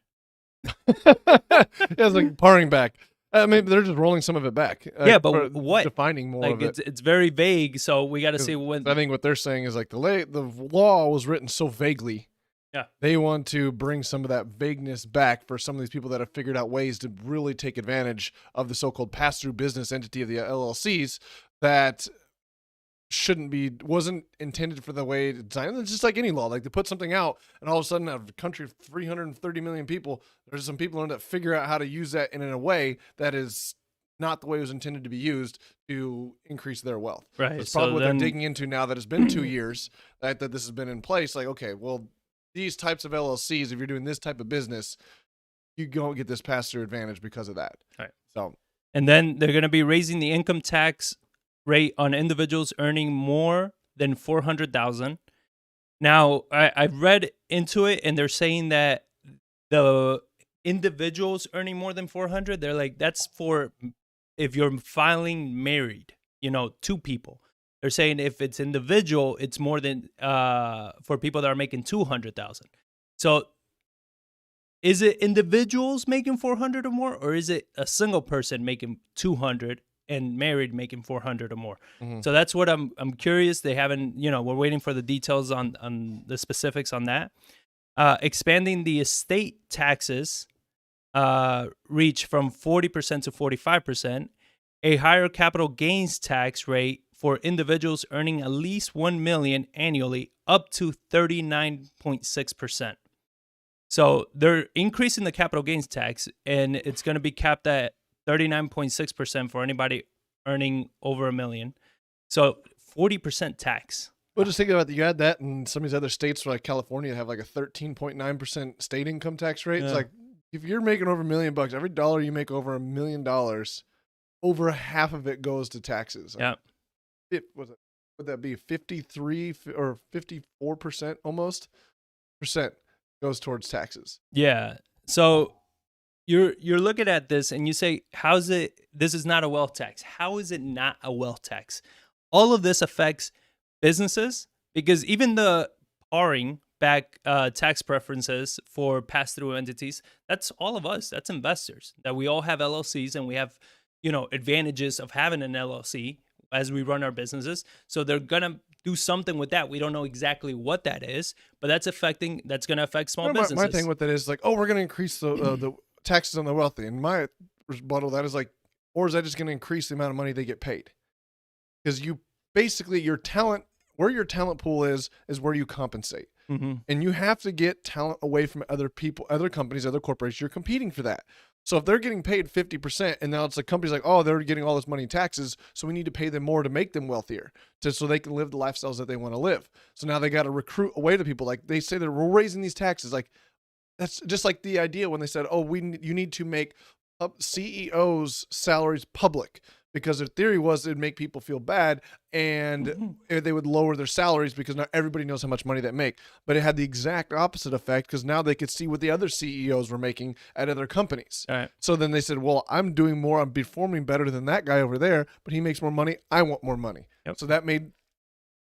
Speaker 2: It's like paring back. Maybe they're just rolling some of it back.
Speaker 1: Yeah, but what?
Speaker 2: Defining more of it.
Speaker 1: It's very vague, so we got to see when.
Speaker 2: I think what they're saying is like the law was written so vaguely.
Speaker 1: Yeah.
Speaker 2: They want to bring some of that vagueness back for some of these people that have figured out ways to really take advantage of the so-called pass-through business entity of the LLCs that wasn't intended for the way it's designed. It's just like any law. Like, they put something out, and all of a sudden, out of a country of 330 million people, there's some people that figure out how to use that in a way that is not the way it was intended to be used to increase their wealth.
Speaker 1: Right.
Speaker 2: So it's probably what they're digging into now that it's been 2 years that this has been in place. Like, okay, well, these types of LLCs, if you're doing this type of business, you don't get this pass-through advantage because of that.
Speaker 1: Right.
Speaker 2: So,
Speaker 1: and then they're going to be raising the income tax rate on individuals earning more than $400,000. Now, I read into it, and they're saying that the individuals earning more than 400, they're like, that's for if you're filing married, two people. They're saying if it's individual, it's more than for people that are making 200,000. So is it individuals making 400 or more, or is it a single person making 200 and married making 400 or more? Mm-hmm. So that's what I'm curious. They haven't, we're waiting for the details on the specifics on that. Expanding the estate taxes reach from 40% to 45%, a higher capital gains tax rate for individuals earning at least 1 million annually up to 39.6%. So they're increasing the capital gains tax, and it's going to be capped at 39.6% for anybody earning over a million. So 40% tax.
Speaker 2: Well, just think about it. You add that in some of these other states like California have like a 13.9% state income tax rate. It's
Speaker 1: Yeah.
Speaker 2: like if you're making over $1 million, every dollar you make over $1 million, over half of it goes to taxes.
Speaker 1: Yeah.
Speaker 2: Would that be 53 or 54% almost percent goes towards taxes?
Speaker 1: Yeah. So you're looking at this and you say, how's it? This is not a wealth tax. How is it not a wealth tax? All of this affects businesses because even the paring back tax preferences for pass-through entities, that's all of us. That's investors. That we all have LLCs and we have, advantages of having an LLC as we run our businesses. So they're gonna do something with that. We don't know exactly what that is, but that's gonna affect small businesses.
Speaker 2: My thing with that is like, oh, we're gonna increase the taxes on the wealthy, and my rebuttal to that is like, or is that just gonna increase the amount of money they get paid? Because you basically your talent, where your talent pool is where you compensate.
Speaker 1: Mm-hmm.
Speaker 2: And you have to get talent away from other people, other companies, other corporations. You're competing for that. So if they're getting paid 50%, and now it's like companies like, oh, they're getting all this money in taxes, so we need to pay them more to make them wealthier, so they can live the lifestyles that they want to live. So now they got to recruit away the people. Like they say that we're raising these taxes. Like that's just like the idea when they said, oh, you need to make CEOs' salaries public. Because their theory was it'd make people feel bad and they would lower their salaries because now everybody knows how much money they make. But it had the exact opposite effect because now they could see what the other CEOs were making at other companies.
Speaker 1: All right.
Speaker 2: So then they said, well, I'm doing more. I'm performing better than that guy over there, but he makes more money. I want more money.
Speaker 1: Yep.
Speaker 2: So that made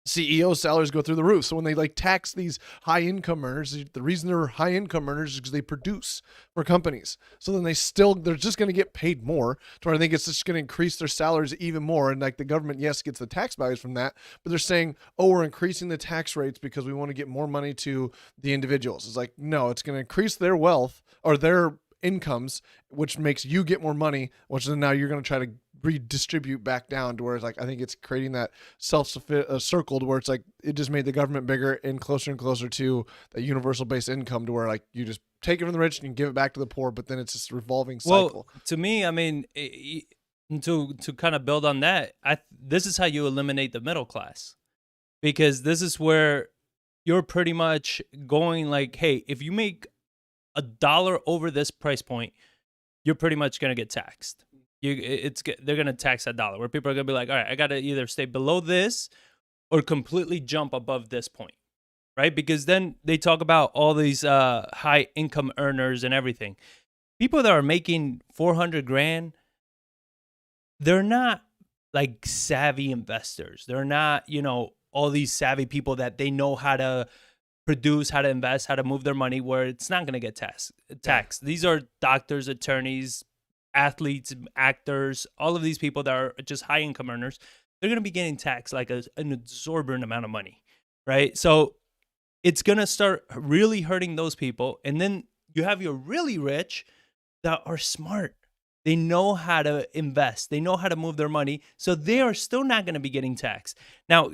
Speaker 2: CEO salaries go through the roof. So when they like tax these high income earners, the reason they're high income earners is because they produce for companies. So then they're just going to get paid more to where I think it's just going to increase their salaries even more. And like the government, yes, gets the tax values from that, but they're saying, oh, we're increasing the tax rates because we want to get more money to the individuals. It's like, no, it's going to increase their wealth or their incomes, which makes you get more money, which then now you're going to try to redistribute back down to where it's like, I think it's creating that circle to where it's like, it just made the government bigger and closer to that universal base income to where like you just take it from the rich and you give it back to the poor, but then it's this revolving cycle.
Speaker 1: Well, to me, I mean, to kind of build on that, this is how you eliminate the middle class, because this is where you're pretty much going like, hey, if you make $1 over this price point, you're pretty much going to get taxed. They're going to tax $1, where people are going to be like, all right, I got to either stay below this or completely jump above this point, right? Because then they talk about all these high income earners and everything. People that are making 400 grand, they're not like savvy investors. They're not, all these savvy people that they know how to produce, how to invest, how to move their money where it's not going to get taxed. These are doctors, attorneys, athletes, actors, all of these people that are just high income earners. They're going to be getting taxed like an exorbitant amount of money, right? So it's going to start really hurting those people. And then you have your really rich that are smart. They know how to invest. They know how to move their money. So they are still not going to be getting taxed. Now,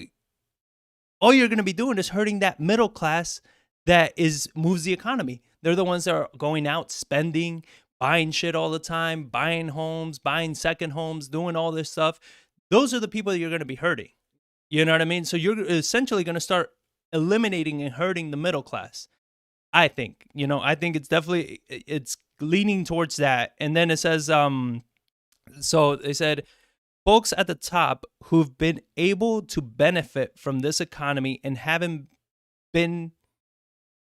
Speaker 1: all you're going to be doing is hurting that middle class that moves the economy. They're the ones that are going out, spending, buying shit all the time, buying homes, buying second homes, doing all this stuff. Those are the people that you're going to be hurting. You know what I mean? So you're essentially going to start eliminating and hurting the middle class. I think, I think it's leaning towards that. And then it says, so they said, folks at the top who've been able to benefit from this economy and haven't been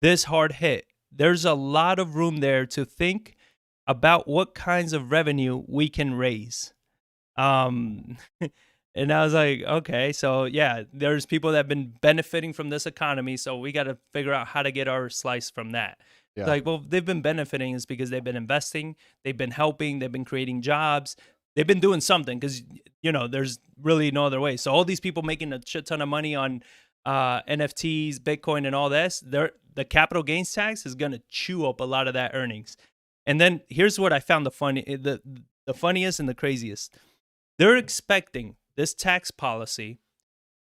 Speaker 1: this hard hit, there's a lot of room there to think about what kinds of revenue we can raise. And I was like, okay, so yeah, there's people that have been benefiting from this economy, so we got to figure out how to get our slice from that. Yeah. Like, well, they've been benefiting is because they've been investing, they've been helping, they've been creating jobs, they've been doing something because, there's really no other way. So all these people making a shit ton of money on NFTs, Bitcoin, and all this, the capital gains tax is going to chew up a lot of that earnings. And then here's what I found the funniest and the craziest. They're expecting this tax policy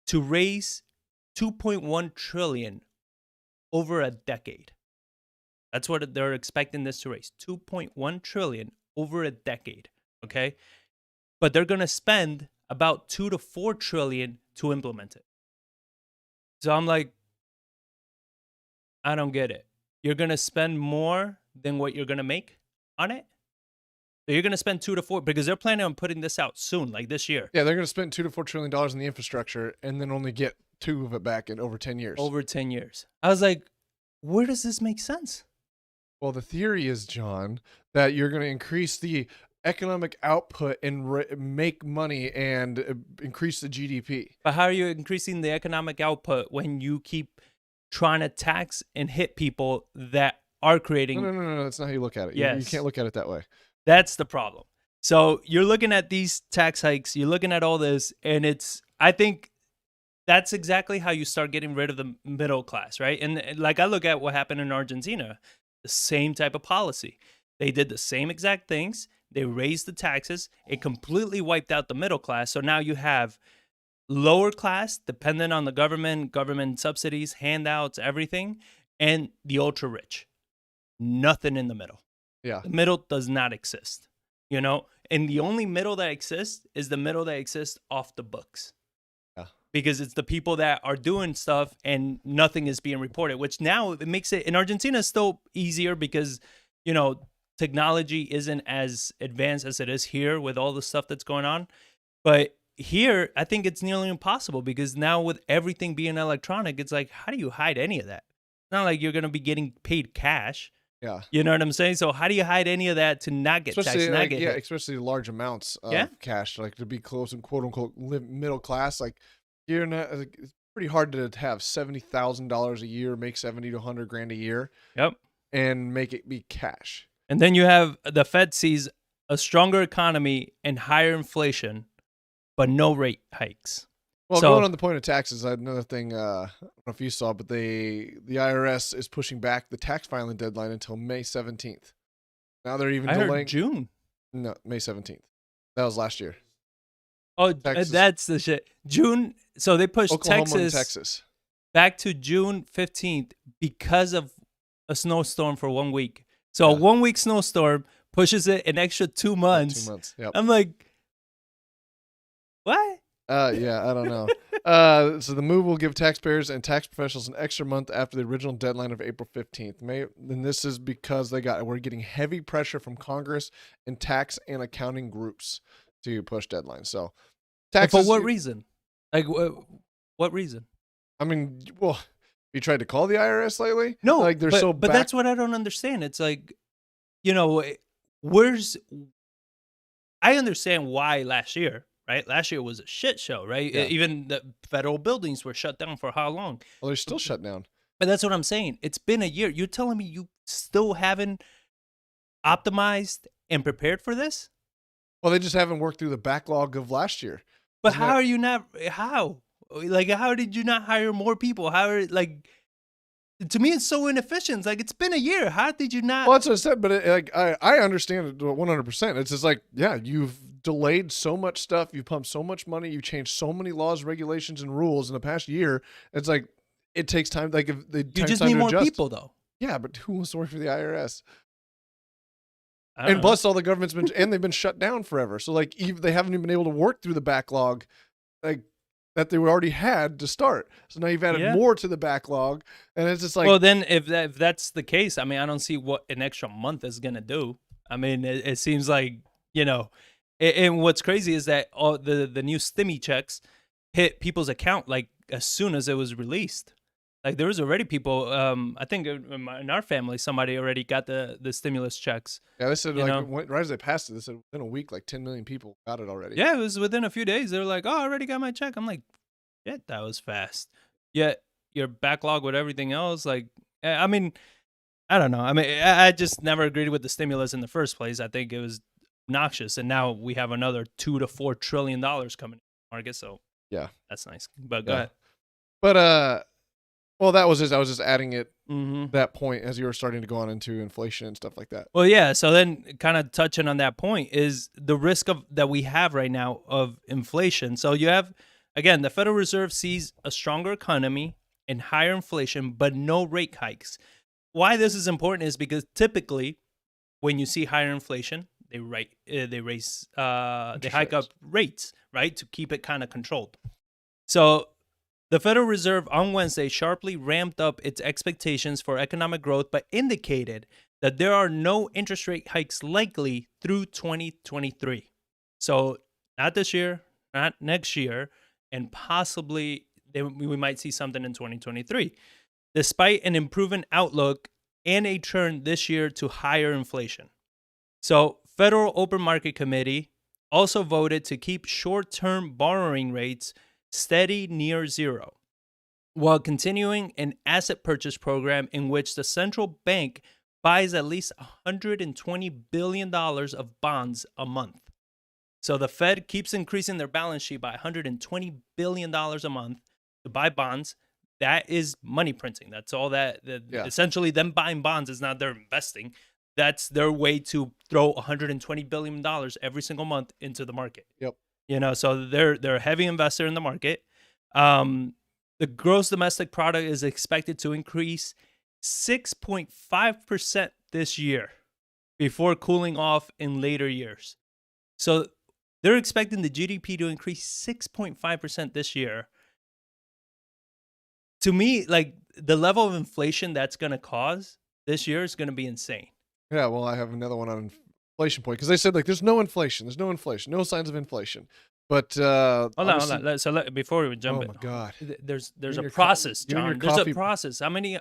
Speaker 1: to raise 2.1 trillion over a decade. That's what they're expecting this to raise, 2.1 trillion over a decade, okay? But they're going to spend about 2 to 4 trillion to implement it. So I'm like, I don't get it. You're going to spend more than what you're going to make on it? So you're going to spend 2 to 4 because they're planning on putting this out soon, like this year.
Speaker 2: Yeah, they're going to spend $2 to $4 trillion in the infrastructure and then only get 2 of it back in over 10 years.
Speaker 1: Over 10 years. I was like, where does this make sense?
Speaker 2: Well, the theory is, John, that you're going to increase the economic output and make money and increase the GDP.
Speaker 1: But how are you increasing the economic output when you keep trying to tax and hit people that are creating?
Speaker 2: No. That's not how you look at it.
Speaker 1: Yes.
Speaker 2: You can't look at it that way.
Speaker 1: That's the problem. So you're looking at these tax hikes, you're looking at all this, and I think that's exactly how you start getting rid of the middle class, right? And like I look at what happened in Argentina, the same type of policy. They did the same exact things. They raised the taxes. It completely wiped out the middle class. So now you have lower class, dependent on the government subsidies, handouts, everything, and the ultra rich. Nothing in the middle.
Speaker 2: Yeah.
Speaker 1: The middle does not exist, you know? And the only middle that exists is the middle that exists off the books.
Speaker 2: Yeah.
Speaker 1: Because it's the people that are doing stuff and nothing is being reported, which now it makes it in Argentina still easier because, you know, technology isn't as advanced as it is here with all the stuff that's going on. But here, I think it's nearly impossible because now with everything being electronic, it's like, how do you hide any of that? It's not like you're going to be getting paid cash.
Speaker 2: Yeah.
Speaker 1: You know what I'm saying? So how do you hide any of that to not get taxed?
Speaker 2: Especially large amounts of cash, like to be close and quote unquote middle class. Like you're not. It's pretty hard to have $70,000 a year, make 70 to 100 grand a year.
Speaker 1: Yep.
Speaker 2: And make it be cash.
Speaker 1: And then you have the Fed sees a stronger economy and higher inflation, but no rate hikes.
Speaker 2: Well, going on the point of taxes, another thing, I don't know if you saw, but the IRS is pushing back the tax filing deadline until May 17th. Now they're even delaying.
Speaker 1: Heard June.
Speaker 2: No, May 17th. That was last year.
Speaker 1: Oh, Texas. That's the shit. June. So they pushed Texas back to June 15th because of a snowstorm for 1 week. So a 1 week snowstorm pushes it an extra 2 months.
Speaker 2: 2 months. Yep.
Speaker 1: I'm like, what?
Speaker 2: Yeah, I don't know. So the move will give taxpayers and tax professionals an extra month after the original deadline of April 15th. And this is because we're getting heavy pressure from Congress and tax and accounting groups to push deadlines. So taxes.
Speaker 1: For what reason? Like, what reason?
Speaker 2: I mean, well, you tried to call the IRS lately?
Speaker 1: No,
Speaker 2: like they're so.
Speaker 1: But that's what I don't understand. It's like, you know, I understand why last year. Right? Last year was a shit show, right?
Speaker 2: Yeah.
Speaker 1: Even the federal buildings were shut down for how long?
Speaker 2: Well, they're still shut down.
Speaker 1: But that's what I'm saying. It's been a year. You're telling me you still haven't optimized and prepared for this?
Speaker 2: Well, they just haven't worked through the backlog of last year.
Speaker 1: But how are you not? How? Like, how did you not hire more people? To me, it's so inefficient. It's like, it's been a year. How did you not?
Speaker 2: Well, that's what I said, but I understand it 100%. It's just like, yeah, you've delayed so much stuff. You've pumped so much money. You've changed so many laws, regulations, and rules in the past year. It's like, it takes time. Like, if they
Speaker 1: you just need more people, though.
Speaker 2: Yeah, but who wants to work for the IRS?
Speaker 1: And
Speaker 2: plus, all the government's they've been shut down forever. So, like, they haven't even been able to work through the backlog, like, that they already had to start. So now you've added more to the backlog, and it's just like.
Speaker 1: Well, then if that's the case, I mean, I don't see what an extra month is gonna do. I mean, it seems like, you know, and what's crazy is that all the new stimmy checks hit people's account like as soon as it was released. Like there was already people. I think in our family, somebody already got the stimulus checks.
Speaker 2: Yeah, they said right as they passed it, they said within a week, like 10 million people got it already.
Speaker 1: Yeah, it was within a few days. They were like, "Oh, I already got my check." I'm like, "Shit, that was fast." Yet your backlog with everything else, like, I mean, I don't know. I mean, I just never agreed with the stimulus in the first place. I think it was obnoxious, and now we have another $2 to $4 trillion coming in the market. So
Speaker 2: yeah,
Speaker 1: that's nice. But go ahead.
Speaker 2: But well, that was I was just adding it that point as you were starting to go on into inflation and stuff like that.
Speaker 1: Well, yeah. So then, kind of touching on that point is the risk that we have right now of inflation. So you have again, the Federal Reserve sees a stronger economy and higher inflation, but no rate hikes. Why this is important is because typically, when you see higher inflation, they hike up rates, right, to keep it kind of controlled. So the Federal Reserve on Wednesday sharply ramped up its expectations for economic growth, but indicated that there are no interest rate hikes likely through 2023. So not this year, not next year, and possibly we might see something in 2023, despite an improving outlook and a turn this year to higher inflation. So Federal Open Market Committee also voted to keep short-term borrowing rates steady near zero, while continuing an asset purchase program in which the central bank buys at least $120 billion of bonds a month. So the Fed keeps increasing their balance sheet by $120 billion a month to buy bonds. That is money printing. That's all that. Essentially, them buying bonds is not their investing. That's their way to throw $120 billion every single month into the market.
Speaker 2: Yep.
Speaker 1: So they're a heavy investor in the market. The gross domestic product is expected to increase 6.5% this year before cooling off in later years. So they're expecting the GDP to increase 6.5% this year. To me, like, the level of inflation that's going to cause this year is going to be insane.
Speaker 2: Yeah, well, I have another one on inflation point because they said, like, there's no inflation, no signs of inflation. But
Speaker 1: hold on. So before we jump in,
Speaker 2: oh my God,
Speaker 1: there's a process, John. There's a process. How many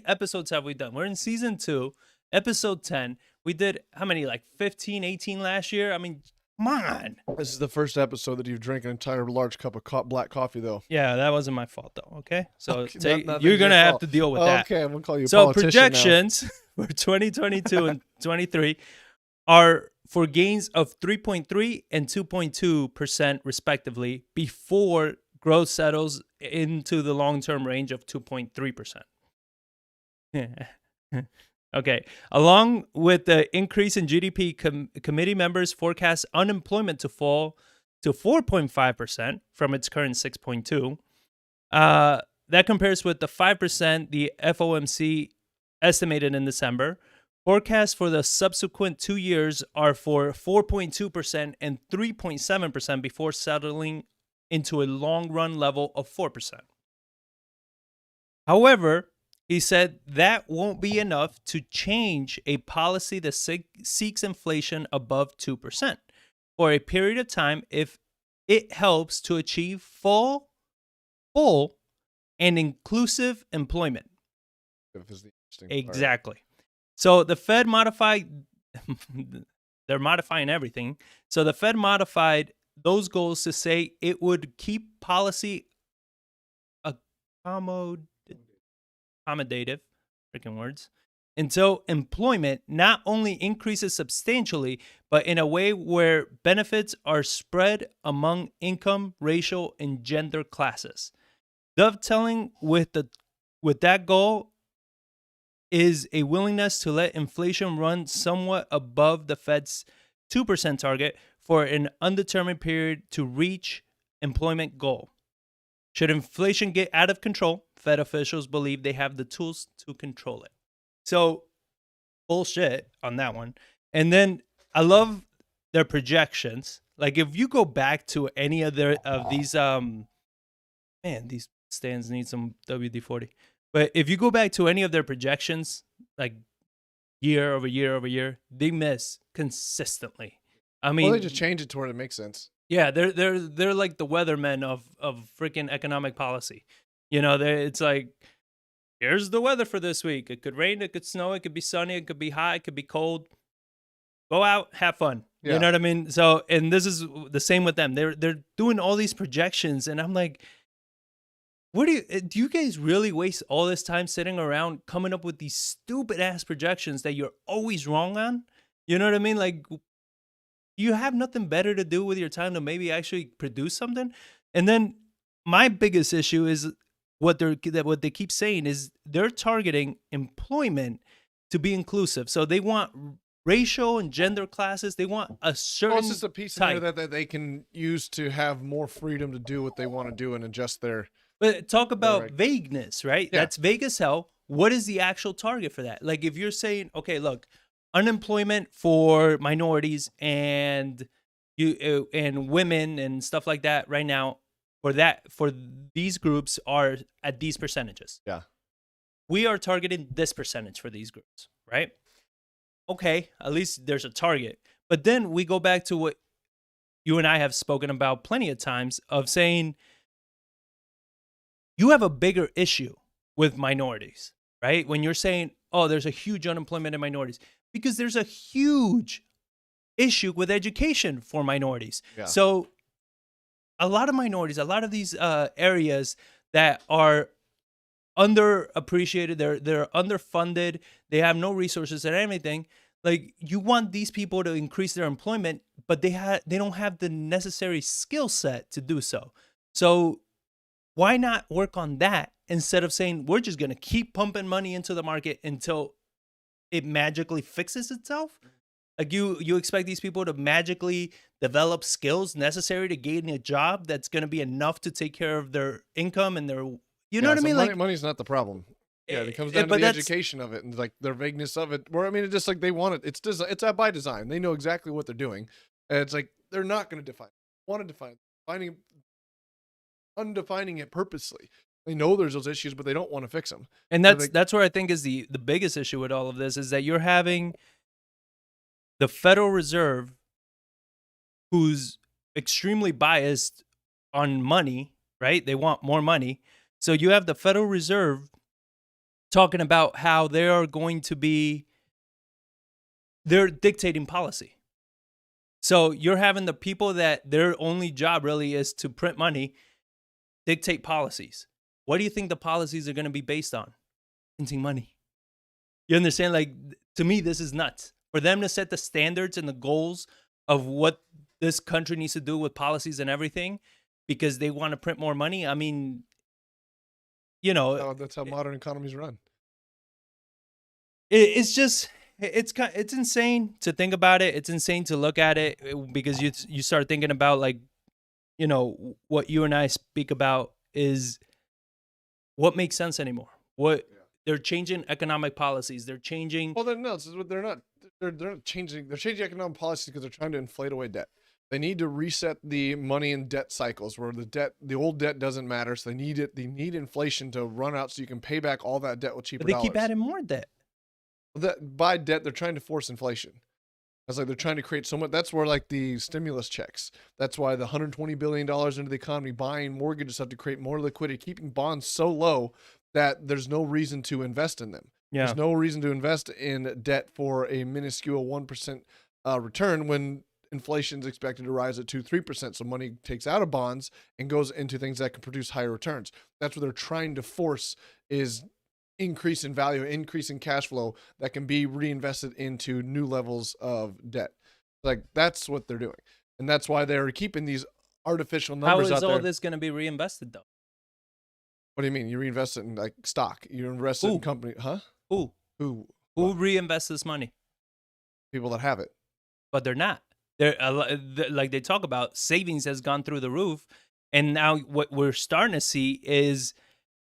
Speaker 1: episodes have we done? We're in season 2, episode 10. We did how many? Like 15, 18 last year. I mean, come on.
Speaker 2: This is the first episode that you've drank an entire large cup of black coffee, though.
Speaker 1: Yeah, that wasn't my fault, though. Okay, so
Speaker 2: not
Speaker 1: you're gonna have to deal with that.
Speaker 2: Okay, I'm gonna call you a
Speaker 1: so
Speaker 2: politician
Speaker 1: projections for 2022 and 23 are for gains of 3.3 and 2.2% respectively before growth settles into the long-term range of 2.3%. Okay. Along with the increase in GDP, committee members forecast unemployment to fall to 4.5% from its current 6.2. That compares with the 5% the FOMC estimated in December. Forecasts for the subsequent 2 years are for 4.2% and 3.7% before settling into a long-run level of 4%. However, he said that won't be enough to change a policy that seeks inflation above 2% for a period of time if it helps to achieve full and inclusive employment. Exactly. So the Fed they're modifying everything. So the Fed modified those goals to say it would keep policy accommodative, freaking words, until employment not only increases substantially, but in a way where benefits are spread among income, racial, and gender classes. Dovetailing with that goal is a willingness to let inflation run somewhat above the Fed's 2% target for an undetermined period to reach employment goal. Should inflation get out of control, Fed officials believe they have the tools to control it. So, bullshit on that one. And then I love their projections. Like, if you go back to any of these, these stands need some WD-40. But if you go back to any of their projections, like year over year over year, they miss consistently. I mean,
Speaker 2: well, they just change it to where it makes sense.
Speaker 1: Yeah, they're like the weathermen of freaking economic policy. It's like, here's the weather for this week. It could rain, it could snow, it could be sunny, it could be hot, it could be cold. Go out, have fun. Yeah. You know what I mean? So, and this is the same with them. They're doing all these projections, and I'm like, what do you guys really waste all this time sitting around coming up with these stupid ass projections that you're always wrong on? You know what I mean? Like, you have nothing better to do with your time to maybe actually produce something? And then my biggest issue is what they keep saying is they're targeting employment to be inclusive. So they want racial and gender classes. They want a
Speaker 2: Well,
Speaker 1: certain
Speaker 2: it's just a piece in there
Speaker 1: type.
Speaker 2: that they can use to have more freedom to do what they want to do and adjust their.
Speaker 1: But talk about
Speaker 2: Right.
Speaker 1: vagueness, right?
Speaker 2: Yeah.
Speaker 1: That's vague as hell. What is the actual target for that? Like if you're saying, okay, look, unemployment for minorities and and women and stuff like that right now for these groups are at these percentages.
Speaker 2: Yeah.
Speaker 1: We are targeting this percentage for these groups, right? Okay, at least there's a target. But then we go back to what you and I have spoken about plenty of times of saying you have a bigger issue with minorities, right? When you're saying, oh, there's a huge unemployment in minorities, because there's a huge issue with education for minorities.
Speaker 2: Yeah.
Speaker 1: So a lot of minorities, a lot of these areas that are underappreciated, they're underfunded, they have no resources and everything. Like you want these people to increase their employment, but they don't have the necessary skill set to do so. So why not work on that instead of saying we're just going to keep pumping money into the market until it magically fixes itself? Like you expect these people to magically develop skills necessary to gain a job that's going to be enough to take care of their income and their, you know what I mean?
Speaker 2: Money,
Speaker 1: Like
Speaker 2: money's not the problem. Yeah, it comes down to
Speaker 1: but
Speaker 2: the
Speaker 1: that's
Speaker 2: education of it and like their vagueness of it. Where I mean, it's just like they want it. It's by design. They know exactly what they're doing, and it's like they're not going to define. Want to define, finding, undefining it purposely. They know there's those issues, but they don't want to fix them.
Speaker 1: and
Speaker 2: So
Speaker 1: that's where I think is the biggest issue with all of this is that you're having the Federal Reserve, who's extremely biased on money, right? They want more money. So you have the Federal Reserve talking about how they're dictating policy. So you're having the people that their only job really is to print money, dictate policies. What do you think the policies are going to be based on? Printing money. You understand? Like, to me, this is nuts. For them to set the standards and the goals of what this country needs to do with policies and everything because they want to print more money. I mean,
Speaker 2: that's how modern economies run.
Speaker 1: it's just it's insane to think about it. It's insane to look at it because you start thinking about like, what you and I speak about is what makes sense anymore. They're changing economic policies. They're changing.
Speaker 2: Well, they're not. They're not changing. They're changing economic policies because they're trying to inflate away debt. They need to reset the money and debt cycles where the old debt doesn't matter. So they need it. They need inflation to run out so you can pay back all that debt with cheaper
Speaker 1: But they
Speaker 2: dollars.
Speaker 1: keep adding more debt.
Speaker 2: By debt, they're trying to force inflation. It's like they're trying to create so much. That's where like the stimulus checks. That's why the $120 billion into the economy, buying mortgages stuff to create more liquidity, keeping bonds so low that there's no reason to invest in them.
Speaker 1: Yeah.
Speaker 2: There's no reason to invest in debt for a minuscule 1% return when inflation is expected to rise at 2-3%. So money takes out of bonds and goes into things that can produce higher returns. That's what they're trying to force is increase in value, increase in cash flow that can be reinvested into new levels of debt. Like that's what they're doing. And that's why they're keeping these artificial numbers out
Speaker 1: How is
Speaker 2: there.
Speaker 1: all this going to be reinvested though?
Speaker 2: What do you mean? You reinvest it in like stock. You invest it in company, huh?
Speaker 1: Who reinvests this money?
Speaker 2: People that have it.
Speaker 1: But they're not. Like they talk about savings has gone through the roof. And now what we're starting to see is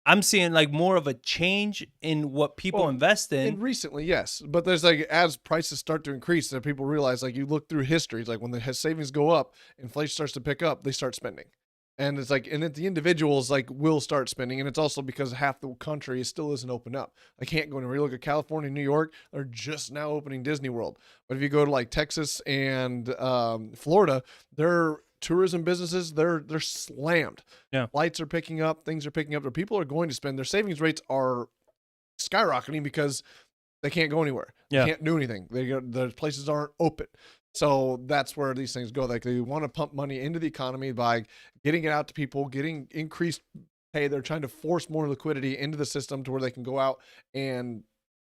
Speaker 1: I'm seeing like more of a change in what people invest in.
Speaker 2: And recently, yes. But there's like, as prices start to increase, that people realize, like you look through history, it's like when the savings go up, inflation starts to pick up, they start spending. And it's like, and the individuals like will start spending. And it's also because half the country still isn't open up. I can't go anywhere. You look at California, New York, they're just now opening Disney World. But if you go to like Texas and Florida, their tourism businesses, they're slammed.
Speaker 1: Yeah.
Speaker 2: Lights are picking up, things are picking up. People are going to spend. Their savings rates are skyrocketing because they can't go anywhere.
Speaker 1: Yeah.
Speaker 2: They can't do anything. The places aren't open. So that's where these things go. Like they want to pump money into the economy by getting it out to people, getting increased pay. They're trying to force more liquidity into the system to where they can go out and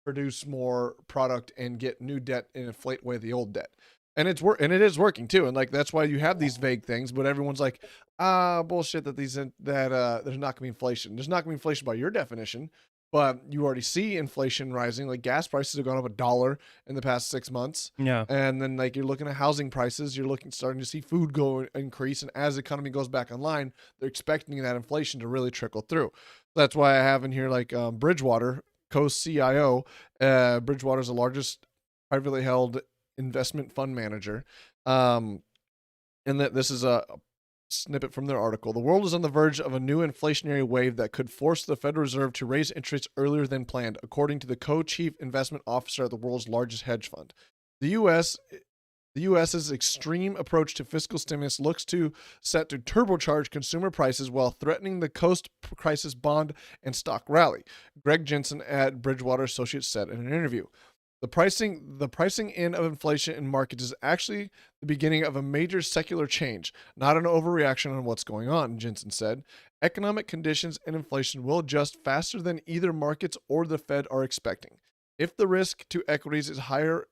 Speaker 2: produce more product and get new debt and inflate away the old debt. And it is working too. And like that's why you have these vague things, but everyone's like, bullshit that there's not gonna be inflation. There's not gonna be inflation by your definition. But you already see inflation rising. Like gas prices have gone up $1 in the past 6 months.
Speaker 1: Yeah.
Speaker 2: And then like you're looking at housing prices, starting to see food go increase. And as the economy goes back online, they're expecting that inflation to really trickle through. That's why I have in here like Bridgewater, co-CIO. Bridgewater is the largest privately held investment fund manager. And that this is a snippet from their article. The world is on the verge of a new inflationary wave that could force the Federal Reserve to raise interest earlier than planned, according to the co-chief investment officer at the world's largest hedge fund. The U.S.'s extreme approach to fiscal stimulus looks set to turbocharge consumer prices while threatening the post-crisis bond and stock rally, Greg Jensen at Bridgewater Associates said in an interview. The pricing in of inflation in markets is actually the beginning of a major secular change, not an overreaction on what's going on, Jensen said. Economic conditions and inflation will adjust faster than either markets or the Fed are expecting. If the risk to equities is higher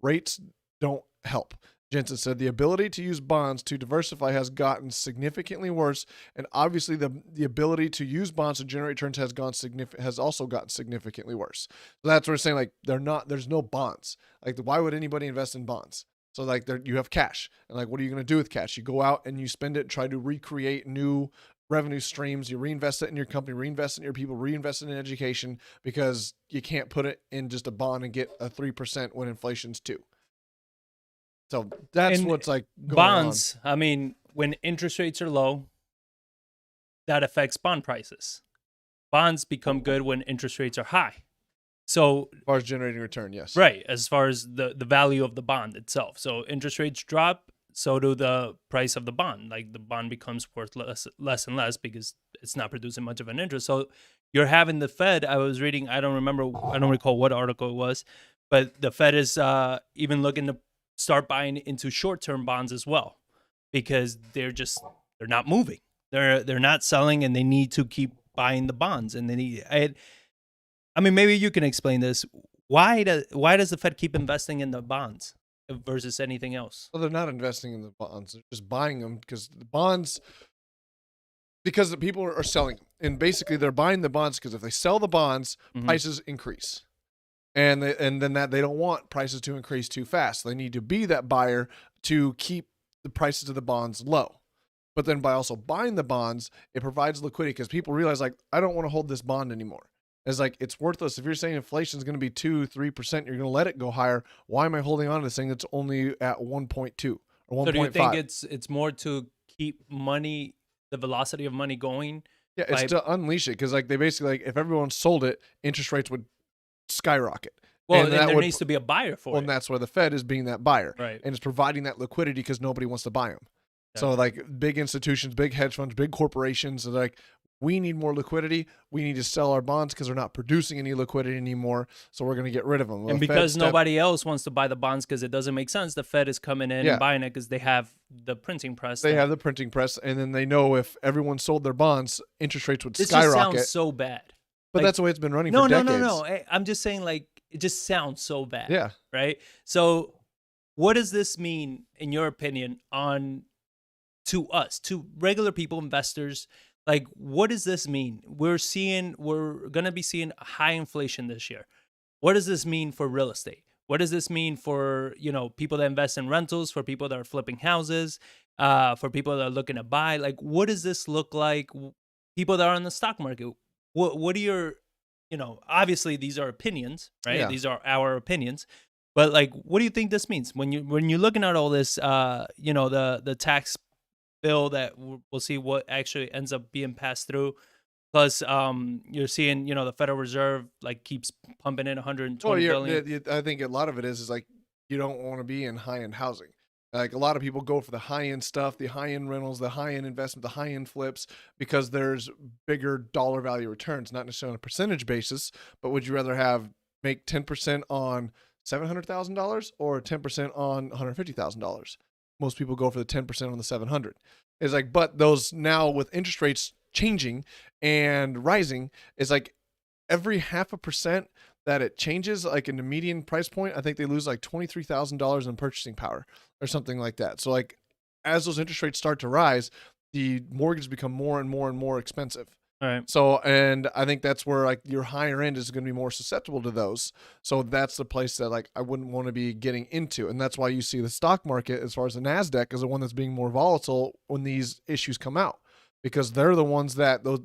Speaker 2: rates don't help. Jensen said the ability to use bonds to diversify has gotten significantly worse, and obviously the ability to use bonds to generate returns has also gotten significantly worse. So that's what we're saying. Like there's no bonds. Like why would anybody invest in bonds? So like you have cash, and like what are you going to do with cash? You go out and you spend it, try to recreate new revenue streams. You reinvest it in your company, reinvest it in your people, reinvest it in education, because you can't put it in just a bond and get a 3% when inflation's 2%. So that's
Speaker 1: And
Speaker 2: what's like going
Speaker 1: bonds, I mean, when interest rates are low, that affects bond prices. Bonds become good when interest rates are high. So
Speaker 2: as far as generating return, yes.
Speaker 1: right, as far as the value of the bond itself. So interest rates drop, so do the price of the bond. Like the bond becomes worth less and less because it's not producing much of an interest. So you're having the Fed, I was reading, I don't recall what article it was, but the Fed is even looking to start buying into short-term bonds as well, because they're not moving. They're not selling, and they need to keep buying the bonds. And they need. I mean, maybe you can explain this. Why does the Fed keep investing in the bonds versus anything else?
Speaker 2: Well, they're not investing in the bonds; they're just buying them because the people are selling them, and basically they're buying the bonds because if they sell the bonds, prices increase. And then they don't want prices to increase too fast. They need to be that buyer to keep the prices of the bonds low. But then by also buying the bonds, it provides liquidity because people realize, like, I don't want to hold this bond anymore. It's like, it's worthless. If you're saying inflation is going to be 2-3%, you're going to let it go higher. Why am I holding on to this thing that's only at 1.2 or 1.5? So do you
Speaker 1: think it's more to keep money, the velocity of money going?
Speaker 2: Yeah, it's to unleash it because like they basically, like, if everyone sold it, interest rates would skyrocket.
Speaker 1: Well, and there needs to be a buyer for it.
Speaker 2: And that's where the Fed is being that buyer.
Speaker 1: Right.
Speaker 2: And it's providing that liquidity because nobody wants to buy them.
Speaker 1: Yeah.
Speaker 2: So like big institutions, big hedge funds, big corporations are like, we need more liquidity. We need to sell our bonds because they're not producing any liquidity anymore. So we're going to get rid of them. Well,
Speaker 1: and because nobody else wants to buy the bonds because it doesn't make sense, the Fed is coming in and buying it because they have the printing press.
Speaker 2: They have the printing press. And then they know if everyone sold their bonds, interest rates would skyrocket.
Speaker 1: This just sounds so bad.
Speaker 2: But that's the way it's been running for decades.
Speaker 1: No. I'm just saying, like, it just sounds so bad.
Speaker 2: Yeah.
Speaker 1: Right? So what does this mean, in your opinion, to us, to regular people, investors? Like, what does this mean? We're going to be seeing high inflation this year. What does this mean for real estate? What does this mean for, people that invest in rentals, for people that are flipping houses, for people that are looking to buy? Like, what does this look like? People that are in the stock market, what are your, obviously these are opinions, right? Yeah. These are our opinions. But like, what do you think this means when you're looking at all this, the tax bill that we'll see what actually ends up being passed through. Plus, you're seeing, the Federal Reserve like keeps pumping in 120 billion.
Speaker 2: I think a lot of it is like you don't want to be in high-end housing. Like a lot of people go for the high-end stuff, the high-end rentals, the high-end investment, the high-end flips, because there's bigger dollar value returns, not necessarily on a percentage basis. But would you rather make 10% on $700,000 or 10% on $150,000? Most people go for the 10% on the 700. It's like, but those now with interest rates changing and rising, it's like every 0.5% that it changes, like in the median price point, I think they lose like $23,000 in purchasing power or something like that. So like as those interest rates start to rise, the mortgages become more and more and more expensive.
Speaker 1: All right.
Speaker 2: So, and I think that's where like your higher end is going to be more susceptible to those. So that's the place that like I wouldn't want to be getting into. And that's why you see the stock market, as far as the NASDAQ, is the one that's being more volatile when these issues come out, because they're the ones that those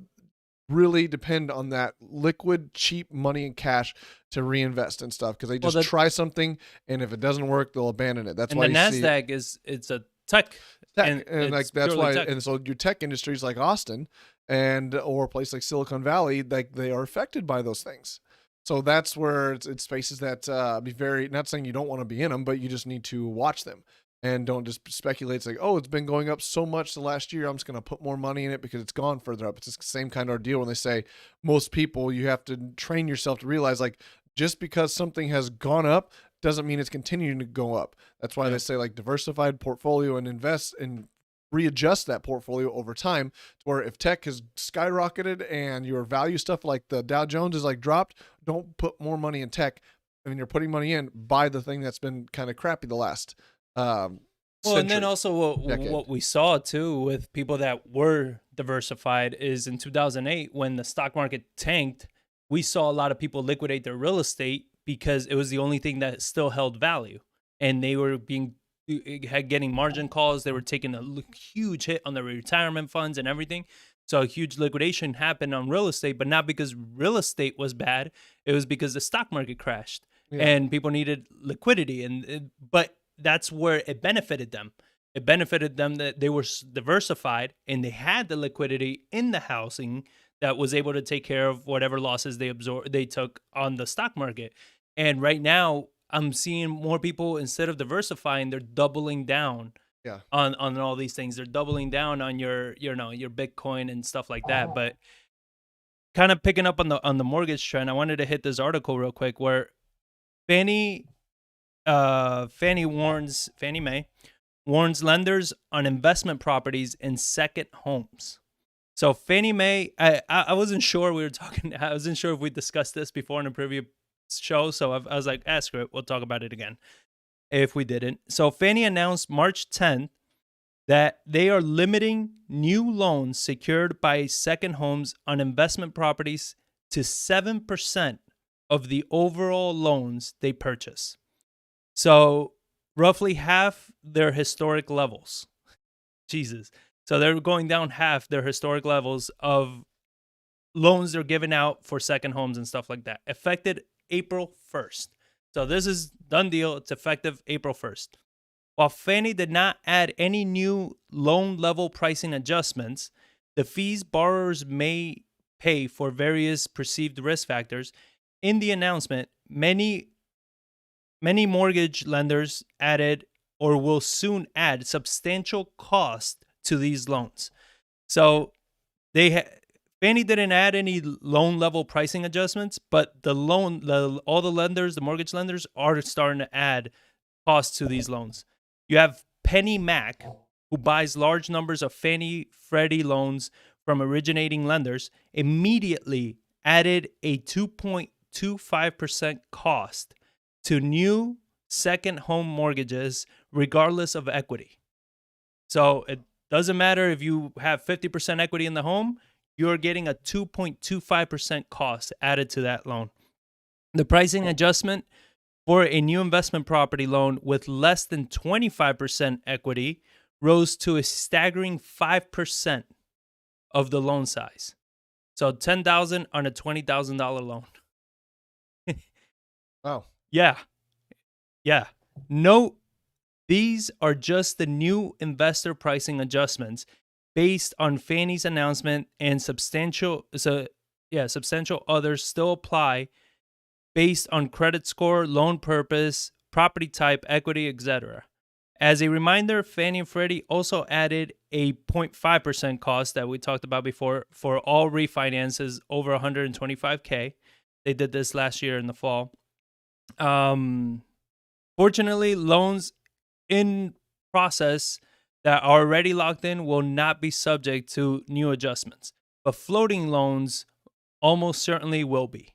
Speaker 2: really depend on that liquid, cheap money and cash to reinvest in stuff, because they
Speaker 1: Well,
Speaker 2: just try something, and if it doesn't work, they'll abandon it. That's
Speaker 1: and
Speaker 2: why
Speaker 1: the
Speaker 2: you see
Speaker 1: Nasdaq it's a tech,
Speaker 2: tech,
Speaker 1: and
Speaker 2: and like
Speaker 1: it's
Speaker 2: that's
Speaker 1: purely
Speaker 2: why,
Speaker 1: tech.
Speaker 2: and so your tech industries like Austin and or a place like Silicon Valley, like they are affected by those things. So that's where it's spaces that be very, not saying you don't want to be in them, but you just need to watch them and don't just speculate. It's like, oh, it's been going up so much the last year, I'm just going to put more money in it because it's gone further up. It's the same kind of deal when they say most people, you have to train yourself to realize like just because something has gone up doesn't mean it's continuing to go up. That's why
Speaker 1: Yeah.
Speaker 2: they say like diversified portfolio and invest and readjust that portfolio over time, to where if tech has skyrocketed and your value stuff like the Dow Jones is like dropped, don't put more money in tech. I mean, you're putting money in, buy the thing that's been kind of crappy the last
Speaker 1: Well, and then
Speaker 2: century,
Speaker 1: also
Speaker 2: decade.
Speaker 1: what we saw too with people that were diversified is in 2008 when the stock market tanked, we saw a lot of people liquidate their real estate because it was the only thing that still held value, and they were getting margin calls. They were taking a huge hit on their retirement funds and everything. So a huge liquidation happened on real estate, but not because real estate was bad. It was because the stock market crashed
Speaker 2: Yeah.
Speaker 1: and people needed liquidity. But that's where it benefited them. It benefited them that they were diversified and they had the liquidity in the housing that was able to take care of whatever losses they took on the stock market. And right now, I'm seeing more people, instead of diversifying, they're doubling down
Speaker 2: Yeah.
Speaker 1: on all these things. They're doubling down on your Bitcoin and stuff like that. But kind of picking up on the mortgage trend, I wanted to hit this article real quick where Fannie Fannie Mae warns lenders on investment properties and second homes. So Fannie Mae, I wasn't sure we were talking. I wasn't sure if we discussed this before in a previous show. So I was like, ask it. We'll talk about it again if we didn't. So Fannie announced March 10th that they are limiting new loans secured by second homes on investment properties to 7% of the overall loans they purchase. So roughly half their historic levels. Jesus. So they're going down half their historic levels of loans they're giving out for second homes and stuff like that. Effective April 1st. So this is done deal. It's effective April 1st. While Fannie did not add any new loan level pricing adjustments, the fees borrowers may pay for various perceived risk factors. In the announcement, many mortgage lenders added or will soon add substantial cost to these loans. So Fannie didn't add any loan level pricing adjustments, but all the lenders, the mortgage lenders, are starting to add costs to these loans. You have Penny Mac, who buys large numbers of Fannie Freddie loans from originating lenders, immediately added a 2.25% cost to new second home mortgages, regardless of equity. So it doesn't matter if you have 50% equity in the home, you're getting a 2.25% cost added to that loan. The pricing adjustment for a new investment property loan with less than 25% equity rose to a staggering 5% of the loan size. So $10,000 on a $20,000 loan.
Speaker 2: Wow.
Speaker 1: Yeah. Note, these are just the new investor pricing adjustments based on Fannie's announcement, and substantial others still apply based on credit score, loan purpose, property type, equity, etc. As a reminder, Fannie and Freddie also added a 0.5% cost that we talked about before for all refinances over $125K. They did this last year in the fall. Fortunately, loans in process that are already locked in will not be subject to new adjustments, but floating loans almost certainly will be.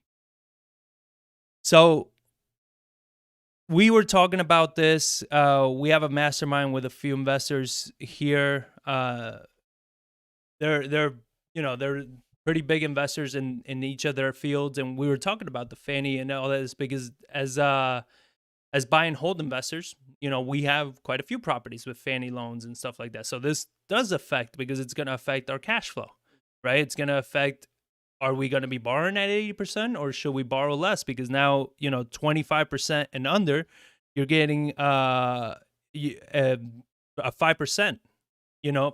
Speaker 1: So we were talking about this. We have a mastermind with a few investors here. They're pretty big investors in each of their fields, and we were talking about the Fannie and all that is because as buy and hold investors, we have quite a few properties with Fannie loans and stuff like that. So this does affect because it's going to affect our cash flow, right? It's going to affect, are we going to be borrowing at 80% or should we borrow less? Because now, 25% and under, you're getting a 5%,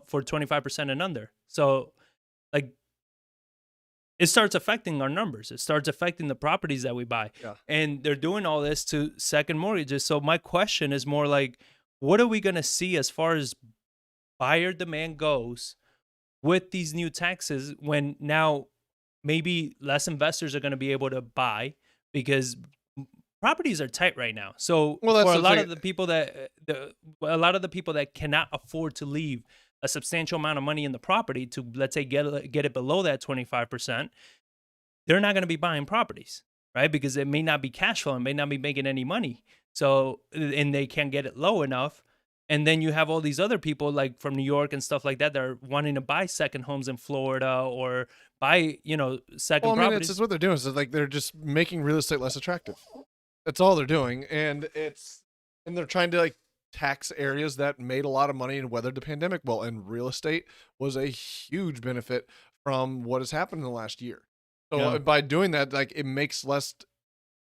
Speaker 1: for 25% and under. So like it starts affecting our numbers. It starts affecting the properties that we buy.
Speaker 2: Yeah.
Speaker 1: And they're doing all this to second mortgages. So my question is more like, what are we going to see as far as buyer demand goes with these new taxes when now maybe less investors are going to be able to buy because properties are tight right now. So for a lot of the people that cannot afford to leave a substantial amount of money in the property to, let's say, get it below that 25%, they're not going to be buying properties, right? Because it may not be cash flow and may not be making any money. So, and they can't get it low enough. And then you have all these other people like from New York and stuff like that are wanting to buy second homes in Florida or buy, second properties.
Speaker 2: It's just what they're doing. So like they're just making real estate less attractive. That's all they're doing. And they're trying to like tax areas that made a lot of money and weathered the pandemic well. And real estate was a huge benefit from what has happened in the last year. So by doing that, like it makes less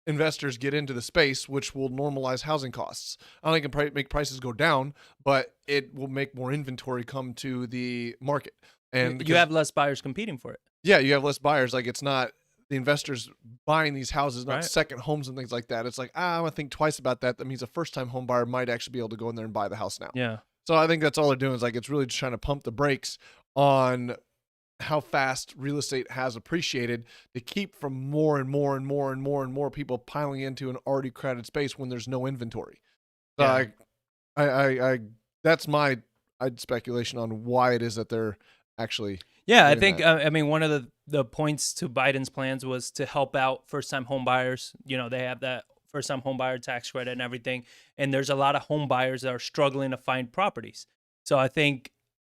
Speaker 2: investors get into the space, which will normalize housing costs. I don't think it can make prices go down, but it will make more inventory come to the market. And
Speaker 1: you have less buyers competing for it.
Speaker 2: Yeah, you have less buyers. Like it's not the investors buying these houses, not second homes and things like that. It's like, I'm going to think twice about that. That means a first-time home buyer might actually be able to go in there and buy the house now.
Speaker 1: Yeah.
Speaker 2: So I think that's all they're doing is like it's really just trying to pump the brakes on how fast real estate has appreciated to keep from more and more and more and more and more people piling into an already crowded space when there's no inventory. So I that's my speculation on why it is that they're actually.
Speaker 1: Yeah, I think, one of the points to Biden's plans was to help out first-time home buyers. They have that first-time home buyer tax credit and everything. And there's a lot of home buyers that are struggling to find properties. So I think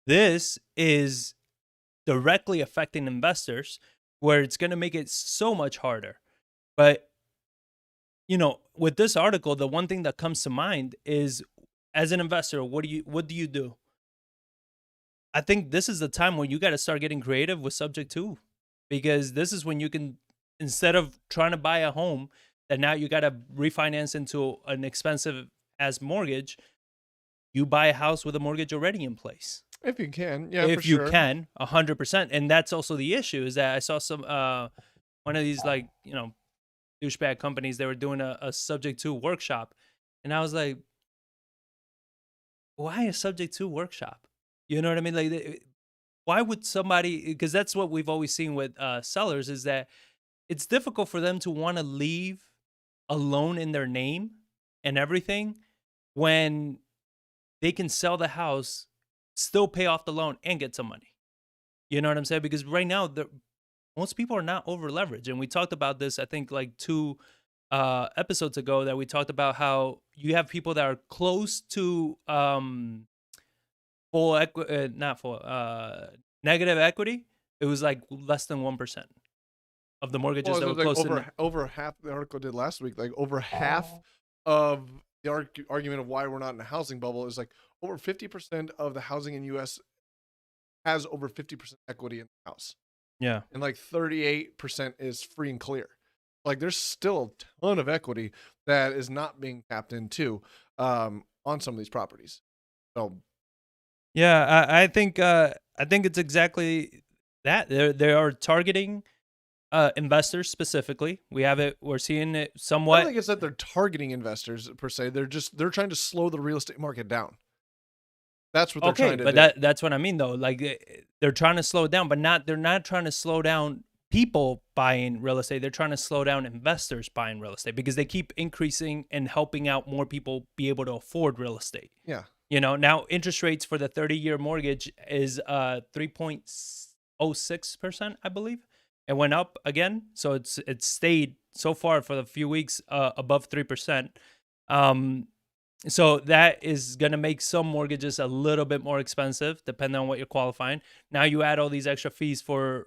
Speaker 1: this is directly affecting investors where it's going to make it so much harder. But, with this article, the one thing that comes to mind is as an investor, what do you do? I think this is the time when you got to start getting creative with subject to, because this is when you can, instead of trying to buy a home that now you got to refinance into an expensive as mortgage, you buy a house with a mortgage already in place.
Speaker 2: If you can, yeah,
Speaker 1: if you can, 100%. And that's also the issue is that I saw some, one of these like, douchebag companies, they were doing a subject to workshop. And I was like, why a subject to workshop? You know what I mean? Like, why would somebody, because that's what we've always seen with sellers is that it's difficult for them to want to leave a loan in their name and everything when they can sell the house, still pay off the loan and get some money. You know what I'm saying? Because right now, most people are not over leveraged. And we talked about this, I think like 2 episodes ago that we talked about how you have people that are close to full equity, not full, negative equity. It was like less than 1% of the mortgages that were
Speaker 2: like
Speaker 1: close to
Speaker 2: over half. The article did last week, like over half of the argument of why we're not in a housing bubble is like over 50% of the housing in U.S. has over 50% equity in the house.
Speaker 1: Yeah,
Speaker 2: and like 38% is free and clear. Like there's still a ton of equity that is not being tapped into on some of these properties. So.
Speaker 1: Yeah, I think it's exactly that. They are targeting investors specifically. We're seeing it somewhat.
Speaker 2: I don't think it's that they're targeting investors per se. They're trying to slow the real estate market down. That's what they're trying to do.
Speaker 1: But that's what I mean though. Like they're trying to slow it down, but they're not trying to slow down people buying real estate. They're trying to slow down investors buying real estate because they keep increasing and helping out more people be able to afford real estate.
Speaker 2: Yeah.
Speaker 1: Now interest rates for the 30-year mortgage is 3.06%, I believe. It went up again, so it's stayed so far for a few weeks above 3%. So that is going to make some mortgages a little bit more expensive, depending on what you're qualifying. Now you add all these extra fees for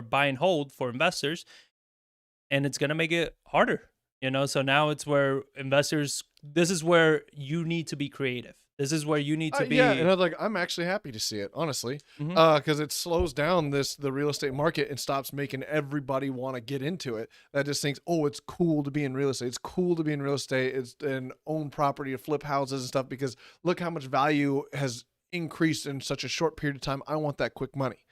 Speaker 1: buy and hold for investors, and it's going to make it harder. So now it's where investors. This is where you need to be creative. This is where you need to
Speaker 2: Yeah, and
Speaker 1: be.
Speaker 2: I'm actually happy to see it, honestly,
Speaker 1: Mhm.
Speaker 2: because it slows down the real estate market and stops making everybody want to get into it. That just thinks, oh, it's cool to be in real estate. It's cool to be in real estate. It's and own property, to flip houses and stuff. Because look how much value has increased in such a short period of time. I want that quick money.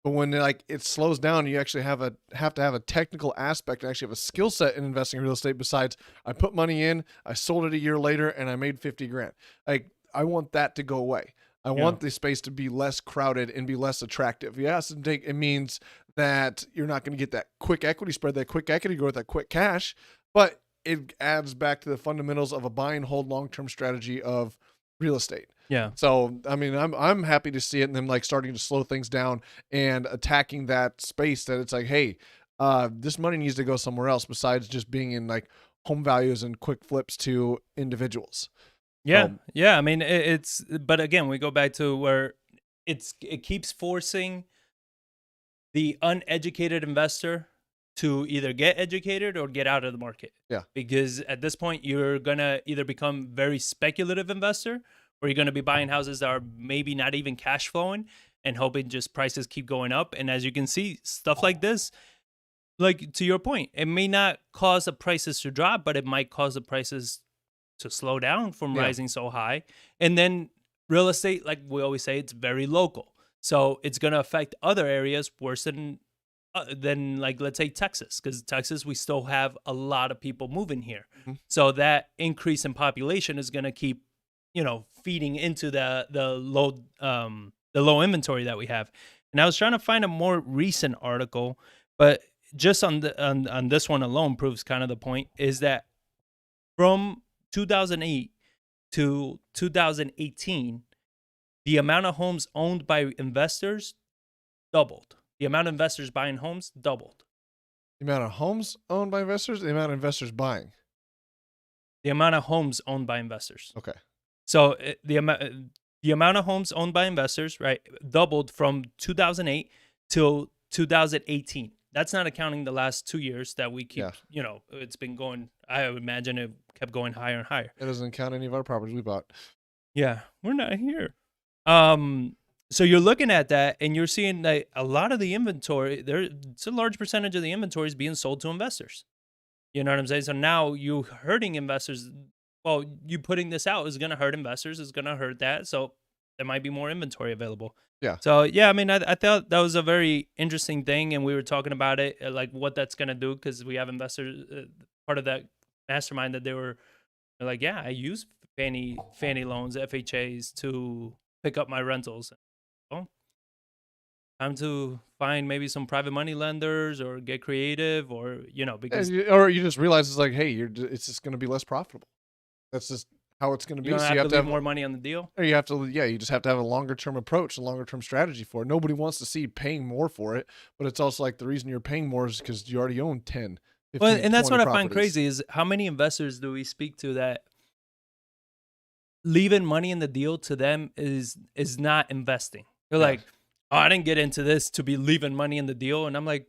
Speaker 2: But when like it slows down, you actually have to have a technical aspect and actually have a skill set in investing in real estate. Besides, I put money in, I sold it a year later, and I made 50 grand. Like I want that to go away. I
Speaker 1: Yeah.
Speaker 2: want the space to be less crowded and be less attractive. Yes, it means that you're not going to get that quick equity spread, that quick equity growth, that quick cash, but it adds back to the fundamentals of a buy and hold long-term strategy of real estate.
Speaker 1: Yeah.
Speaker 2: So, I mean, I'm happy to see it and them like starting to slow things down and attacking that space that it's like, hey, this money needs to go somewhere else besides just being in like home values and quick flips to individuals.
Speaker 1: Yeah.
Speaker 2: So,
Speaker 1: Yeah. I mean, it's. But again, we go back to where it keeps forcing the uneducated investor to either get educated or get out of the market.
Speaker 2: yeah.
Speaker 1: Because at this point, you're gonna either become very speculative investor, or you're gonna be buying houses that are maybe not even cash flowing and hoping just prices keep going up. And as you can see, stuff like this, like to your point, it may not cause the prices to drop, but it might cause the prices to slow down from
Speaker 2: Yeah.
Speaker 1: rising so high. And then real estate, like we always say, it's very local. So it's going to affect other areas worse than like, let's say Texas, because Texas, we still have a lot of people moving here.
Speaker 2: Mhm.
Speaker 1: So that increase in population is going to keep, feeding into the low inventory that we have. And I was trying to find a more recent article, but just on this one alone proves kind of the point is that from 2008 to 2018, the amount of homes owned by investors doubled. The amount of investors buying homes doubled.
Speaker 2: The amount of homes owned by investors, the amount of investors buying.
Speaker 1: The amount of homes owned by investors.
Speaker 2: Okay.
Speaker 1: So the amount of homes owned by investors, right, doubled from 2008 till 2018. That's not accounting the last 2 years that we keep, it's been going, I would imagine it kept going higher and higher.
Speaker 2: It doesn't count any of our properties we bought.
Speaker 1: Yeah, we're not here. So you're looking at that and you're seeing that a lot of the inventory, it's a large percentage of the inventory is being sold to investors. You know what I'm saying? So now you hurting investors. Well, you putting this out is going to hurt investors. It's going to hurt that. So there might be more inventory available.
Speaker 2: Yeah.
Speaker 1: So yeah, I mean, I thought that was a very interesting thing, and we were talking about it, like what that's going to do, because we have investors, part of that mastermind, that they're like, yeah, I use Fannie loans, FHAs to pick up my rentals. Well, time to find maybe some private money lenders or get creative, or because
Speaker 2: Or you just realize it's like, hey, it's just going to be less profitable. That's just how it's going to be.
Speaker 1: you're
Speaker 2: So
Speaker 1: gonna
Speaker 2: you
Speaker 1: have
Speaker 2: have
Speaker 1: to
Speaker 2: to
Speaker 1: leave
Speaker 2: have
Speaker 1: more money on the deal.
Speaker 2: Or you just have to have a longer term approach, a longer term strategy for it. Nobody wants to see paying more for it, but it's also like the reason you're paying more is because you already own 10, 15,
Speaker 1: Well, and that's
Speaker 2: 20
Speaker 1: what I find
Speaker 2: properties.
Speaker 1: crazy is how many investors do we speak to that leaving money in the deal to them is not investing. They're
Speaker 2: Yeah.
Speaker 1: like, oh, I didn't get into this to be leaving money in the deal. And I'm like,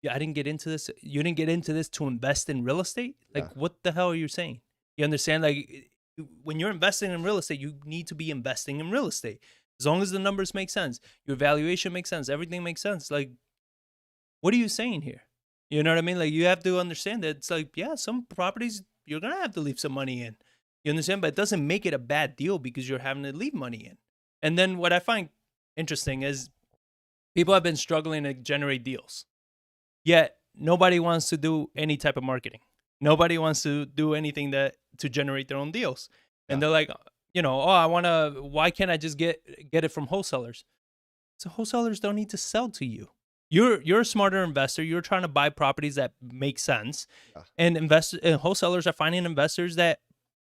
Speaker 1: yeah, I didn't get into this. You didn't get into this to invest in real estate? Like,
Speaker 2: Yeah.
Speaker 1: what the hell are you saying? You understand? Like, when you're investing in real estate, you need to be investing in real estate. As long as the numbers make sense, your valuation makes sense, everything makes sense. Like, what are you saying here? You know what I mean? Like, you have to understand that it's like, yeah, some properties you're going to have to leave some money in. You understand? But it doesn't make it a bad deal because you're having to leave money in. And then what I find interesting is people have been struggling to generate deals. Yet nobody wants to do any type of marketing. Nobody wants to do anything to generate their own deals. And
Speaker 2: Yeah.
Speaker 1: they're like, why can't I just get it from wholesalers? So wholesalers don't need to sell to you. You're a smarter investor. You're trying to buy properties that make sense.
Speaker 2: Yeah.
Speaker 1: And wholesalers are finding investors that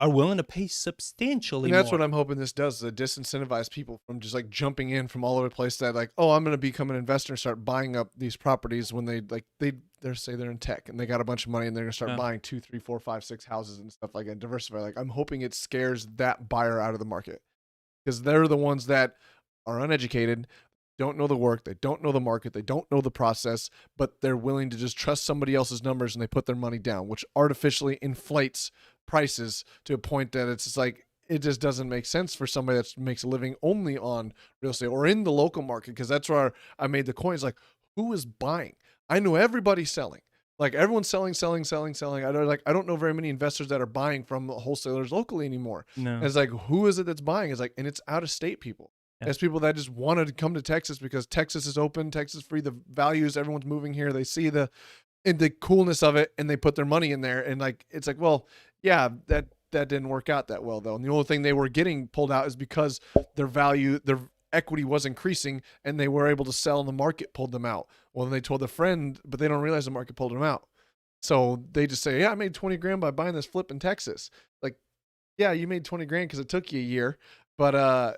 Speaker 1: are willing to pay substantially
Speaker 2: And that's what
Speaker 1: more.
Speaker 2: I'm hoping this does, to disincentivize people from just like jumping in from all over the place that like, oh, I'm going to become an investor and start buying up these properties when they're say they're in tech and they got a bunch of money and they're going to start
Speaker 1: Yeah.
Speaker 2: buying 2, 3, 4, 5, 6 houses and stuff like that, diversify. Like I'm hoping it scares that buyer out of the market because they're the ones that are uneducated, don't know the work, they don't know the market, they don't know the process, but they're willing to just trust somebody else's numbers and they put their money down, which artificially inflates prices to a point that it's just like it just doesn't make sense for somebody that makes a living only on real estate or in the local market, because that's where I made the coins. Like, who is buying? I know everybody's selling. Like everyone's selling, selling, selling, selling. I don't know very many investors that are buying from wholesalers locally anymore. And
Speaker 1: No.
Speaker 2: it's like, who is it that's buying? It's like, and it's out of state people.
Speaker 1: Yeah.
Speaker 2: It's people that just wanted to come to Texas because Texas is open, Texas is free, the values, everyone's moving here. They see the coolness of it and they put their money in there. And like it's like, well, yeah, that didn't work out that well though. And the only thing they were getting pulled out is because their equity was increasing and they were able to sell and the market pulled them out. Well, then they told a friend, but they don't realize the market pulled them out. So they just say, yeah, I made 20 grand by buying this flip in Texas. Like, yeah, you made 20 grand because it took you a year, but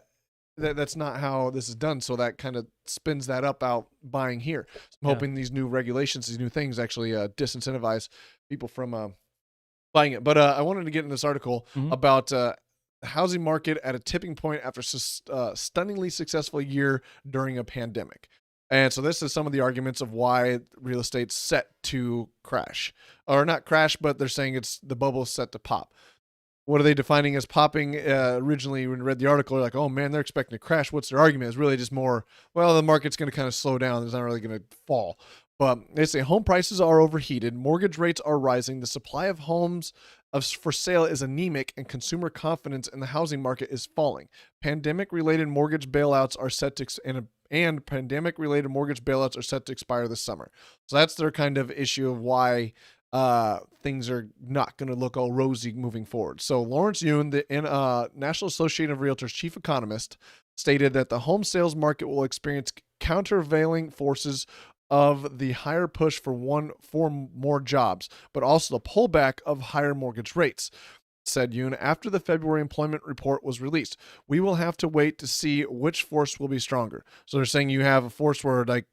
Speaker 2: that's not how this is done. So that kind of spins that up out buying here. So I'm
Speaker 1: Yeah.
Speaker 2: hoping these new regulations, these new things actually disincentivize people from buying it. But I wanted to get in this article
Speaker 1: Mhm.
Speaker 2: about the housing market at a tipping point after stunningly successful year during a pandemic. And so this is some of the arguments of why real estate's set to crash, or not crash, but they're saying it's the bubble's set to pop. What are they defining as popping? Originally, when you read the article, you're like, oh man, they're expecting to crash. What's their argument? It's really just more, well, the market's going to kind of slow down. It's not really going to fall. But they say home prices are overheated, mortgage rates are rising, the supply of homes for sale is anemic, and consumer confidence in the housing market is falling. Pandemic-related mortgage bailouts are set to and pandemic-related mortgage bailouts are set to expire this summer. So that's their kind of issue of why things are not going to look all rosy moving forward. So Lawrence Yun, the National Association of Realtors chief economist, stated that the home sales market will experience countervailing forces of the higher push for more jobs, but also the pullback of higher mortgage rates. Said Yoon, after the February employment report was released, we will have to wait to see which force will be stronger. So they're saying you have a force where like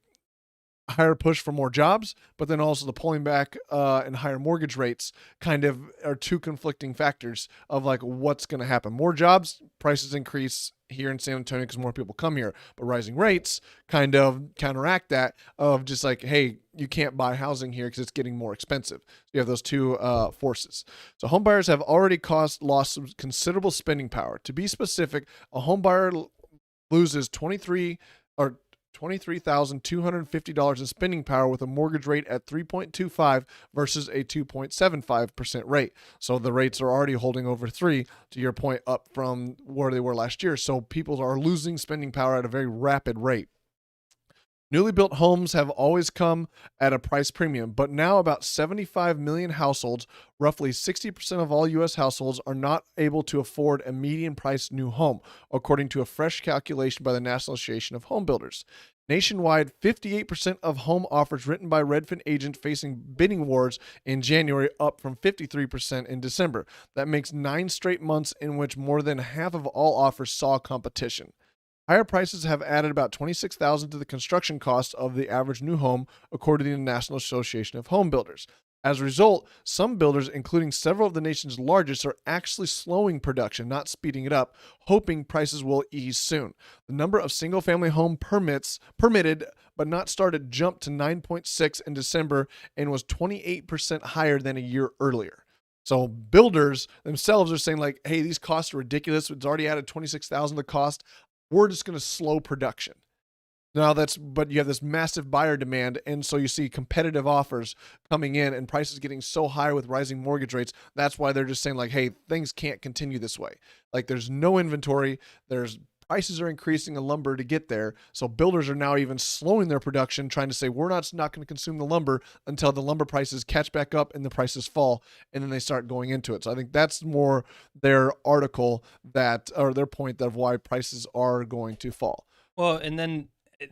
Speaker 2: higher push for more jobs, but then also the pulling back and higher mortgage rates kind of are two conflicting factors of like what's going to happen. More jobs, prices increase here in San Antonio because more people come here, but rising rates kind of counteract that of just like, hey, you can't buy housing here because it's getting more expensive. So you have those two forces. So home buyers have already lost some considerable spending power. To be specific, a home buyer loses $23,250 in spending power with a mortgage rate at 3.25 versus a 2.75% rate. So the rates are already holding over 3, to your point, up from where they were last year. So people are losing spending power at a very rapid rate. Newly built homes have always come at a price premium, but now about 75 million households, roughly 60% of all U.S. households, are not able to afford a median price new home, according to a fresh calculation by the National Association of Home Builders. Nationwide, 58% of home offers written by Redfin agents facing bidding wars in January, up from 53% in December. That makes 9 straight months in which more than half of all offers saw competition. Higher prices have added about $26,000 to the construction cost of the average new home, according to the National Association of Home Builders. As a result, some builders, including several of the nation's largest, are actually slowing production, not speeding it up, hoping prices will ease soon. The number of single-family home permitted but not started jumped to 9.6 in December and was 28% higher than a year earlier. So builders themselves are saying like, hey, these costs are ridiculous. It's already added $26,000 to cost. We're just going to slow production. But you have this massive buyer demand, and so you see competitive offers coming in and prices getting so high with rising mortgage rates. That's why they're just saying like, hey, things can't continue this way. Like there's no inventory, prices are increasing in lumber to get there. So builders are now even slowing their production, trying to say we're not going to consume the lumber until the lumber prices catch back up and the prices fall, and then they start going into it. So I think that's more their article or their point of why prices are going to fall.
Speaker 1: Well, and then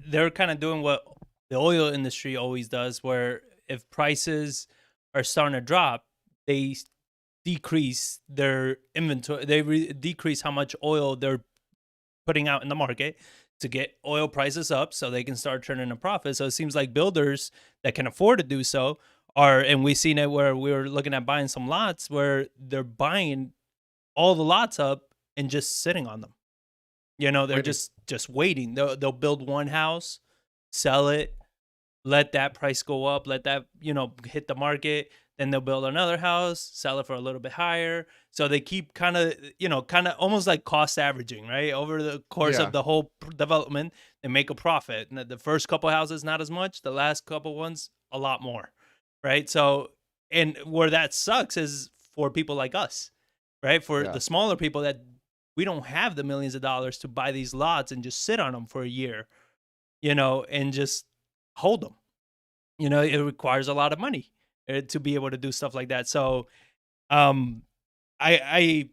Speaker 1: they're kind of doing what the oil industry always does, where if prices are starting to drop, they decrease their inventory. Decrease how much oil they're putting out in the market to get oil prices up so they can start turning a profit. So it seems like builders that can afford to do so are, and we've seen it where we were looking at buying some lots where they're buying all the lots up and just sitting on them. They're
Speaker 2: Waiting.
Speaker 1: just waiting. They'll build one house, sell it, let that price go up, let that, hit the market. Then they'll build another house, sell it for a little bit higher. So they keep kind of almost like cost averaging, right? Over the course
Speaker 2: Yeah.
Speaker 1: of the whole development, they make a profit. And the first couple houses, not as much. The last couple ones, a lot more, right? So, and where that sucks is for people like us, right? For
Speaker 2: Yeah.
Speaker 1: the smaller people that we don't have the millions of dollars to buy these lots and just sit on them for a year, and just hold them. It requires a lot of money to be able to do stuff like that. So, um, I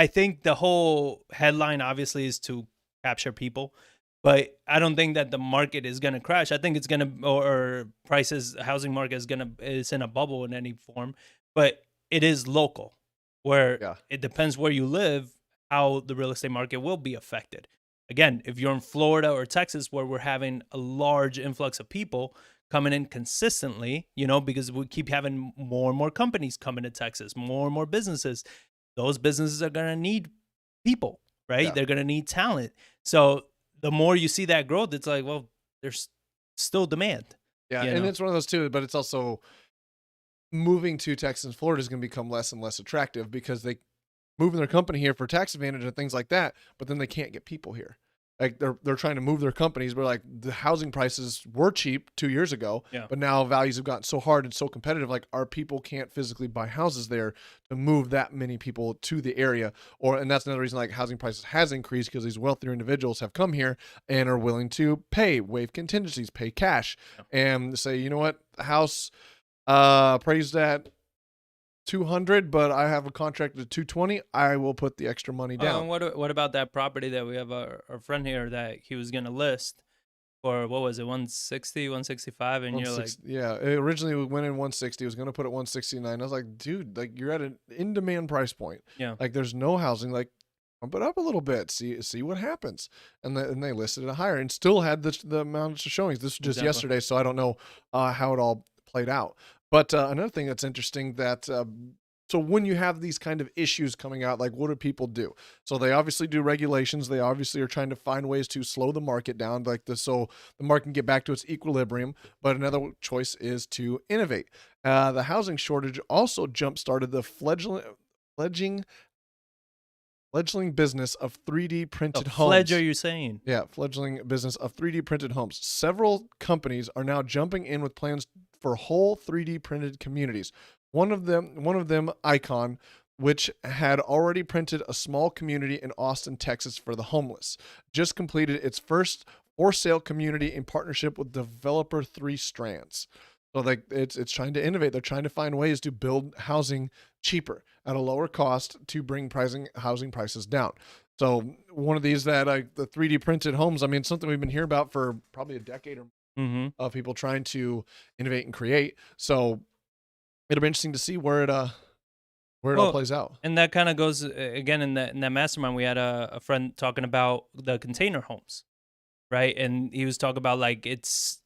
Speaker 1: think the whole headline obviously is to capture people, but I don't think that the market is going to crash. I think it's going to, or prices, housing market is in a bubble in any form, but it is local, where
Speaker 2: Yeah.
Speaker 1: it depends where you live, how the real estate market will be affected. Again, if you're in Florida or Texas, where we're having a large influx of people coming in consistently, because we keep having more and more companies coming to Texas, more and more businesses, those businesses are going to need people, right?
Speaker 2: Yeah.
Speaker 1: They're going to need talent. So the more you see that growth, it's like, well, there's still demand.
Speaker 2: Yeah. And it's one of those too, but it's also moving to Texas and Florida is going to become less and less attractive because they moving their company here for tax advantage and things like that, but then they can't get people here. Like they're trying to move their companies, but like the housing prices were cheap 2 years ago,
Speaker 1: Yeah.
Speaker 2: but now values have gotten so hard and so competitive. Like our people can't physically buy houses there to move that many people to the area, and that's another reason like housing prices has increased because these wealthier individuals have come here and are willing to waive contingencies, pay cash, and say, you know what, the house appraised at 200, but I have a contract at 220. I will put the extra money down.
Speaker 1: What about that property that we have our friend here that he was gonna list for, what was it, 160, 165, and you're like,
Speaker 2: yeah, it originally we went in 160. It was going to put it 169. I was like, dude, like you're at an in demand price point.
Speaker 1: yeah,
Speaker 2: Like there's no housing. Like bump it up a little bit. See what happens. And they listed it higher and still had the amount of showings. This was just
Speaker 1: Exactly.
Speaker 2: yesterday, so I don't know how it all played out. But another thing that's interesting that so when you have these kind of issues coming out, like what do people do? So they obviously do regulations. They obviously are trying to find ways to slow the market down, like this, so the market can get back to its equilibrium. But another choice is to innovate. The housing shortage also jump-started the fledgling business of 3D printed homes.
Speaker 1: Fledge, are you saying?
Speaker 2: Yeah, fledgling business of 3D printed homes. Several companies are now jumping in with plans for whole 3D printed communities. One of them, Icon, which had already printed a small community in Austin, Texas for the homeless, just completed its first for sale community in partnership with developer 3 Strands. So like it's trying to innovate. They're trying to find ways to build housing cheaper at a lower cost to bring housing prices down. So one of these that the 3D printed homes, I mean, something we've been hearing about for probably a decade or more, of people trying to innovate and create. So it'll be interesting to see where it all plays out.
Speaker 1: And that kind of goes again in that mastermind. We had a friend talking about the container homes, right? And he was talking about like its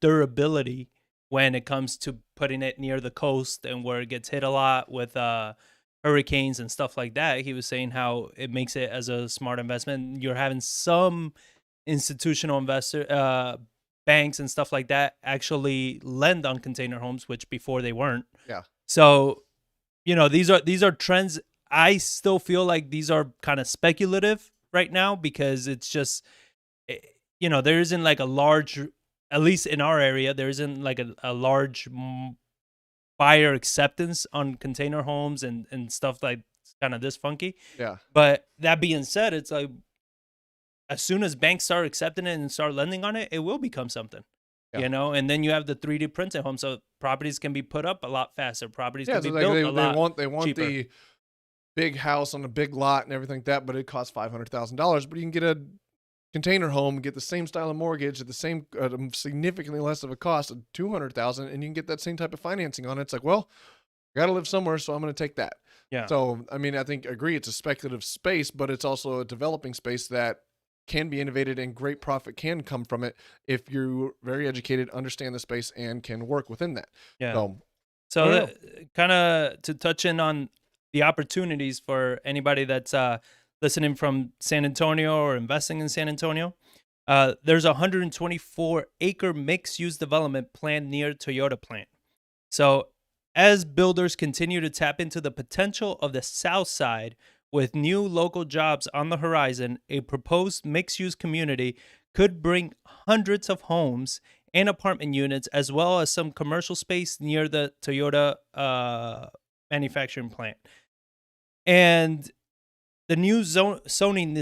Speaker 1: durability when it comes to putting it near the coast and where it gets hit a lot with hurricanes and stuff like that. He was saying how it makes it as a smart investment. You're having some institutional investor banks and stuff like that actually lend on container homes, which before they weren't.
Speaker 2: Yeah.
Speaker 1: So, these are trends. I still feel like these are kind of speculative right now because it's just, there isn't like a large, at least in our area, there isn't like a large buyer acceptance on container homes and stuff like kind of this funky.
Speaker 2: Yeah.
Speaker 1: But that being said, it's like as soon as banks start accepting it and start lending on it, it will become something.
Speaker 2: Yeah.
Speaker 1: And then you have the 3D printed home, so properties can be put up a lot faster. Properties can be
Speaker 2: so
Speaker 1: built a lot
Speaker 2: they want
Speaker 1: cheaper.
Speaker 2: the big house on a big lot and everything like that, but it costs $500,000. But you can get a container home, get the same style of mortgage at the same significantly less of a cost of $200,000, and you can get that same type of financing on it. It's like, well, Got to live somewhere, so I'm going to take that.
Speaker 1: Yeah.
Speaker 2: So, I mean, I think agree it's a speculative space, but it's also a developing space that can be innovated and great profit can come from it if you're very educated, understand the space, and can work within that.
Speaker 1: Yeah.
Speaker 2: So, I
Speaker 1: So
Speaker 2: don't know.
Speaker 1: kind of to touch in on the opportunities for anybody that's listening from San Antonio or investing in San Antonio. There's a 124-acre mixed-use development planned near Toyota plant. So as builders continue to tap into the potential of the South Side with new local jobs on the horizon, a proposed mixed-use community could bring hundreds of homes and apartment units, as well as some commercial space near the Toyota manufacturing plant. And the new zoning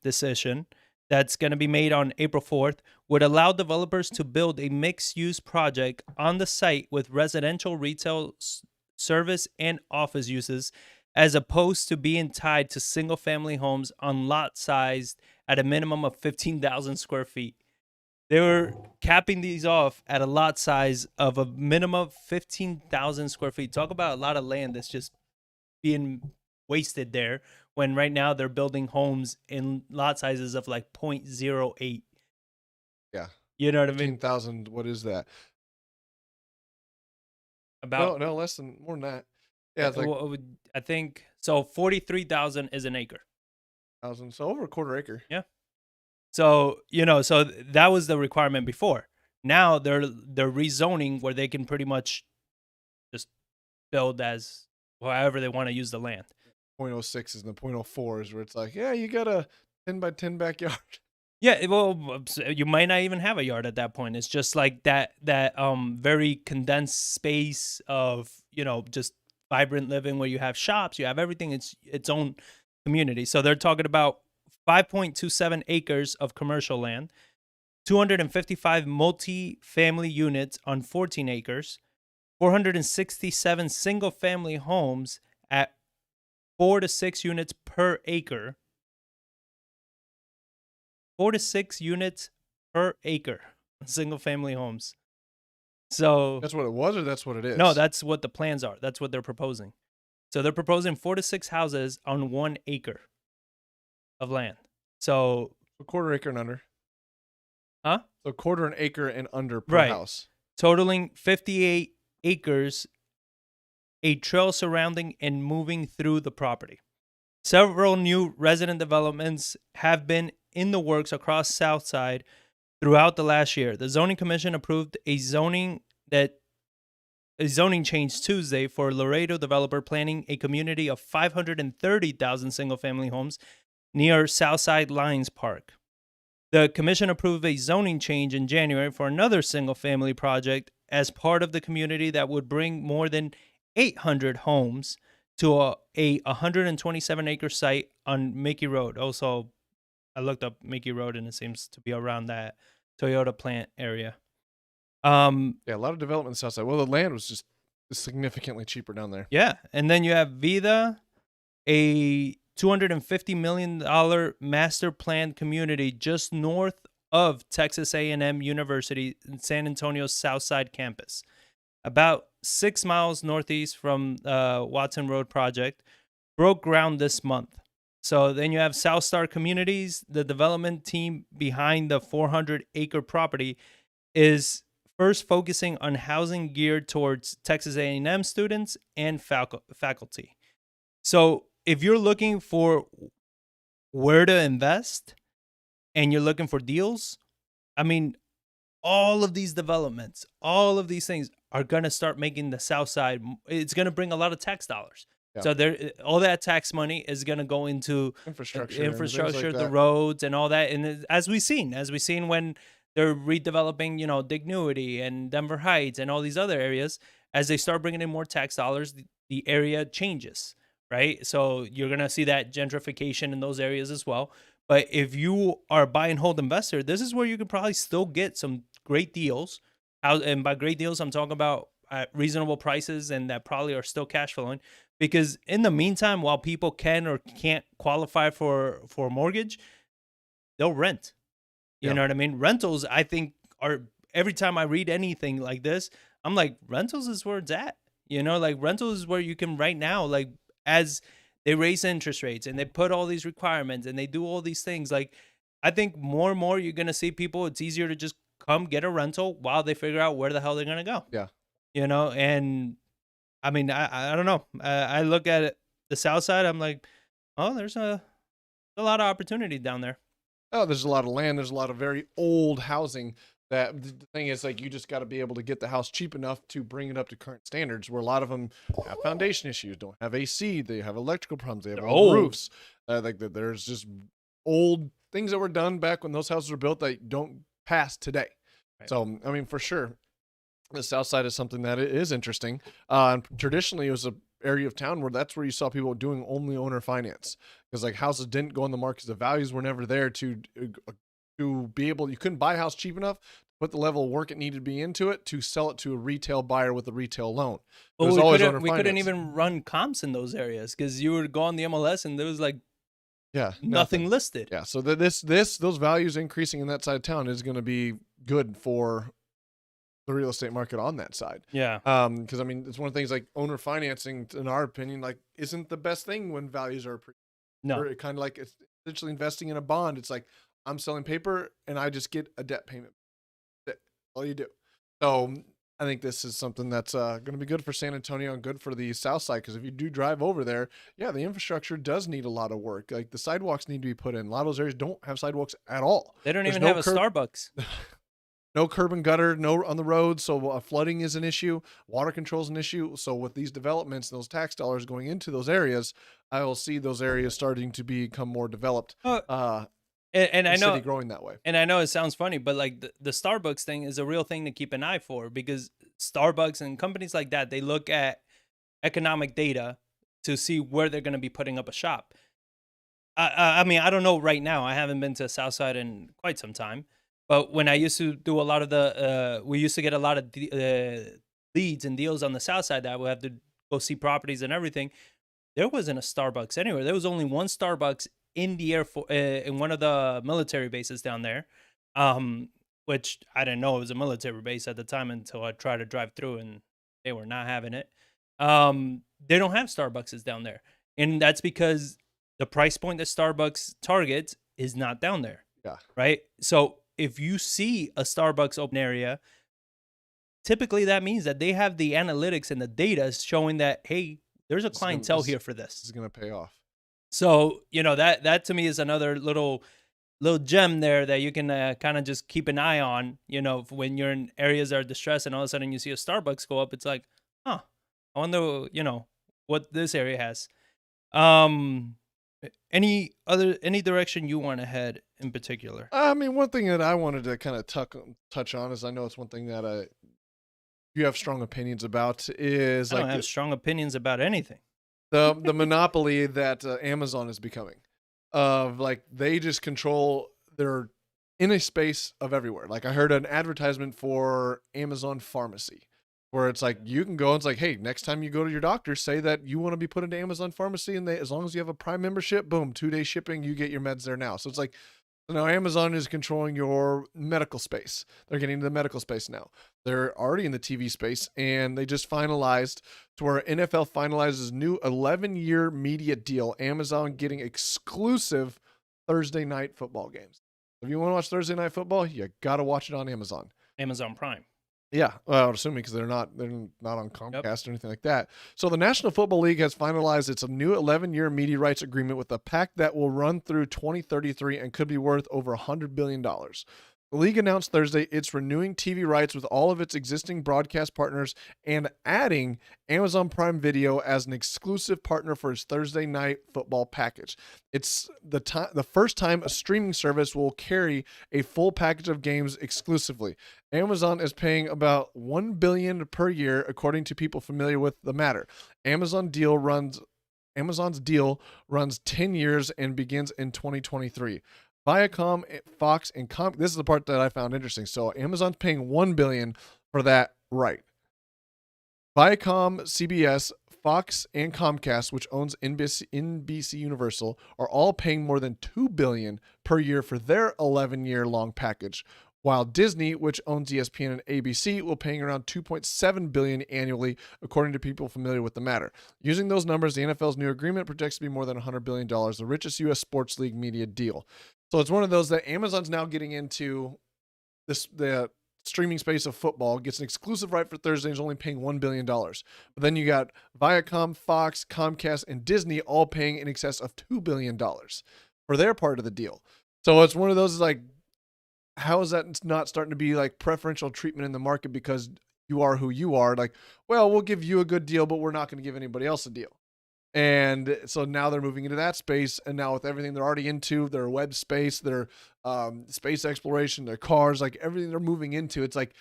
Speaker 1: decision that's going to be made on April 4th would allow developers to build a mixed-use project on the site with residential, retail, service, and office uses, as opposed to being tied to single-family homes on lot sized at a minimum of 15,000 square feet. They were capping these off at a lot size of a minimum of 15,000 square feet. Talk about a lot of land that's just being wasted there, when right now they're building homes in lot sizes of like 0.08.
Speaker 2: Yeah.
Speaker 1: You know what I mean?
Speaker 2: 15,000, what is that?
Speaker 1: About
Speaker 2: No, less than, more than that. Yeah, it's like
Speaker 1: I think so. 43,000 is an acre.
Speaker 2: 1,000, so over a quarter acre.
Speaker 1: Yeah. So so that was the requirement before. Now they're rezoning where they can pretty much just build as however they want to use the land.
Speaker 2: 0.06 is, and the 0.04 is where it's like, yeah, you got a 10 by 10 backyard.
Speaker 1: Yeah, well, you might not even have a yard at that point. It's just like that very condensed space of, just vibrant living where you have shops, you have everything. It's its own community. So they're talking about 5.27 acres of commercial land, 255 multi-family units on 14 acres, 467 single-family homes at 4 to 6 units per acre. 4 to 6 units per acre, single family homes. So
Speaker 2: That's what it was, or that's what it is?
Speaker 1: no, that's what the plans are. That's what they're proposing. So they're proposing 4 to 6 houses on 1 acre of land. So
Speaker 2: a quarter acre and under.
Speaker 1: Huh?
Speaker 2: So quarter an acre and under per
Speaker 1: Right.
Speaker 2: house.
Speaker 1: Totaling 58 acres, a trail surrounding and moving through the property. Several new resident developments have been in the works across Southside throughout the last year. The Zoning Commission approved a zoning change Tuesday for Laredo developer planning a community of 530,000 single-family homes near Southside Lions Park. The commission approved a zoning change in January for another single-family project as part of the community that would bring more than 800 homes to a 127-acre site on Mickey Road. Also, I looked up Mickey Road, and it seems to be around that Toyota plant area.
Speaker 2: Yeah, a lot of development in the south side. Well, the land was just significantly cheaper down there.
Speaker 1: Yeah, and then you have Vida, a $250 million master planned community just north of Texas A&M University in San Antonio's Southside campus, about 6 miles northeast from Watson Road project, broke ground this month. So then you have South Star Communities. The development team behind the 400-acre property is first focusing on housing geared towards Texas A&M students and faculty. So if you're looking for where to invest and you're looking for deals, I mean, all of these developments, all of these things are going to start making the South Side. It's going to bring a lot of tax dollars. Yeah. So all that tax money is going to go into
Speaker 2: infrastructure,
Speaker 1: like the roads and all that. And as we've seen when they're redeveloping, Dignity and Denver Heights and all these other areas, as they start bringing in more tax dollars, the area changes, right? So you're going to see that gentrification in those areas as well. But if you are a buy and hold investor, this is where you can probably still get some great deals. And by great deals, I'm talking about at reasonable prices and that probably are still cash flowing. Because in the meantime, while people can or can't qualify for a mortgage, they'll rent. You know what I mean? Rentals, I think, are, every time I read anything like this, I'm like, rentals is where it's at. You know, like rentals is where you can right now, like as they raise interest rates and they put all these requirements and they do all these things. Like I think more and more you're gonna see people, it's easier to just come get a rental while they figure out where the hell they're gonna go.
Speaker 2: Yeah.
Speaker 1: You know, and I mean, I don't know. I look at it, the South Side. I'm like, oh, there's a lot of opportunity down there.
Speaker 2: Oh, there's a lot of land. There's a lot of very old housing. That the thing is, like, you just got to be able to get the house cheap enough to bring it up to current standards. Where a lot of them have foundation issues, don't have AC, they have electrical problems, they have
Speaker 1: They're
Speaker 2: old
Speaker 1: old.
Speaker 2: roofs. Like there's just old things that were done back when those houses were built that don't pass today.
Speaker 1: Right.
Speaker 2: So, I mean, for sure, the South Side is something that is interesting. And traditionally, it was a area of town where that's where you saw people doing only owner finance, because like houses didn't go on the market, the values were never there to be able, you couldn't buy a house cheap enough to put the level of work it needed to be into it to sell it to a retail buyer with a retail loan. It was always owner
Speaker 1: We couldn't
Speaker 2: finance.
Speaker 1: even run comps in those areas because you would go on the MLS and there was like
Speaker 2: Yeah,
Speaker 1: nothing listed.
Speaker 2: Yeah, so those values increasing in that side of town is going to be good for the real estate market on that side.
Speaker 1: Yeah.
Speaker 2: Because I mean, it's one of the things, like owner financing, in our opinion, like isn't the best thing when values are
Speaker 1: No.
Speaker 2: It kind of like it's essentially investing in a bond. It's like I'm selling paper and I just get a debt payment. That's all you do. So I think this is something that's going to be good for San Antonio and good for the South Side, because if you do drive over there, yeah, the infrastructure does need a lot of work. Like the sidewalks need to be put in. A lot of those areas don't have sidewalks at all.
Speaker 1: They don't
Speaker 2: There's
Speaker 1: even
Speaker 2: no
Speaker 1: have a
Speaker 2: curb-
Speaker 1: Starbucks.
Speaker 2: No curb and gutter, no on the road. So flooding is an issue. Water control is an issue. So with these developments and those tax dollars going into those areas, I will see those areas starting to become more developed.
Speaker 1: And I know
Speaker 2: city growing that way.
Speaker 1: And I know it sounds funny, but like the Starbucks thing is a real thing to keep an eye for, because Starbucks and companies like that, they look at economic data to see where they're going to be putting up a shop. I mean, I don't know right now. I haven't been to Southside in quite some time, but when I used to do a lot of we used to get a lot of leads and deals on the South Side that I would have to go see properties and everything. There wasn't a Starbucks anywhere. There was only one Starbucks in the in one of the military bases down there, which I didn't know it was a military base at the time until I tried to drive through and they were not having it. They don't have Starbucks down there, and that's because the price point that Starbucks targets is not down there.
Speaker 2: Yeah.
Speaker 1: Right. So if you see a Starbucks open area, typically that means that they have the analytics and the data showing that, hey, there's a clientele here for this.
Speaker 2: This is going to pay off.
Speaker 1: So, you know, that to me is another little gem there that you can kind of just keep an eye on, you know, when you're in areas that are distressed and all of a sudden you see a Starbucks go up. It's like, huh, I wonder, you know, what this area has. Any direction you want to head in particular?
Speaker 2: I mean, one thing that I wanted to kind of touch on is, I know it's one thing that you have strong opinions about, is
Speaker 1: I don't
Speaker 2: like
Speaker 1: have strong opinions about anything.
Speaker 2: the monopoly that Amazon is becoming, of like they just control, they're in a space of everywhere. Like I heard an advertisement for Amazon Pharmacy where it's like you can go and it's like, hey, next time you go to your doctor, say that you want to be put into Amazon Pharmacy, and as long as you have a Prime membership, boom, 2-day shipping, you get your meds there now. So it's like, now Amazon is controlling your medical space. They're getting into the medical space now. They're already in the TV space, and they just finalized to where NFL finalizes new 11-year media deal. Amazon getting exclusive Thursday night football games. If you want to watch Thursday night football, you got to watch it on Amazon.
Speaker 1: Amazon Prime.
Speaker 2: Yeah, well, I'm assuming because they're not on Comcast or anything like that. So the National Football League has finalized its new 11-year media rights agreement with a pact that will run through 2033 and could be worth over $100 billion. The league announced Thursday it's renewing TV rights with all of its existing broadcast partners and adding Amazon Prime Video as an exclusive partner for its Thursday night football package. It's the first time a streaming service will carry a full package of games exclusively. Amazon is paying about $1 billion per year, according to people familiar with the matter. Amazon's deal runs 10 years and begins in 2023. Viacom, Fox, and this is the part that I found interesting. So Amazon's paying $1 billion for that right. Viacom, CBS, Fox, and Comcast, which owns NBC Universal, are all paying more than $2 billion per year for their 11-year long package. while Disney, which owns ESPN and ABC, will paying around $2.7 billion annually, according to people familiar with the matter. Using those numbers, the NFL's new agreement projects to be more than $100 billion, the richest U.S. sports league media deal. So it's one of those that Amazon's now getting into the streaming space of football, gets an exclusive right for Thursday, and is only paying $1 billion. But then you got Viacom, Fox, Comcast, and Disney all paying in excess of $2 billion for their part of the deal. So it's one of those like, how is that not starting to be like preferential treatment in the market because you are who you are? Like, well, we'll give you a good deal, but we're not going to give anybody else a deal. And so now they're moving into that space. And now with everything they're already into, their web space, their space exploration, their cars, like everything they're moving into, it's like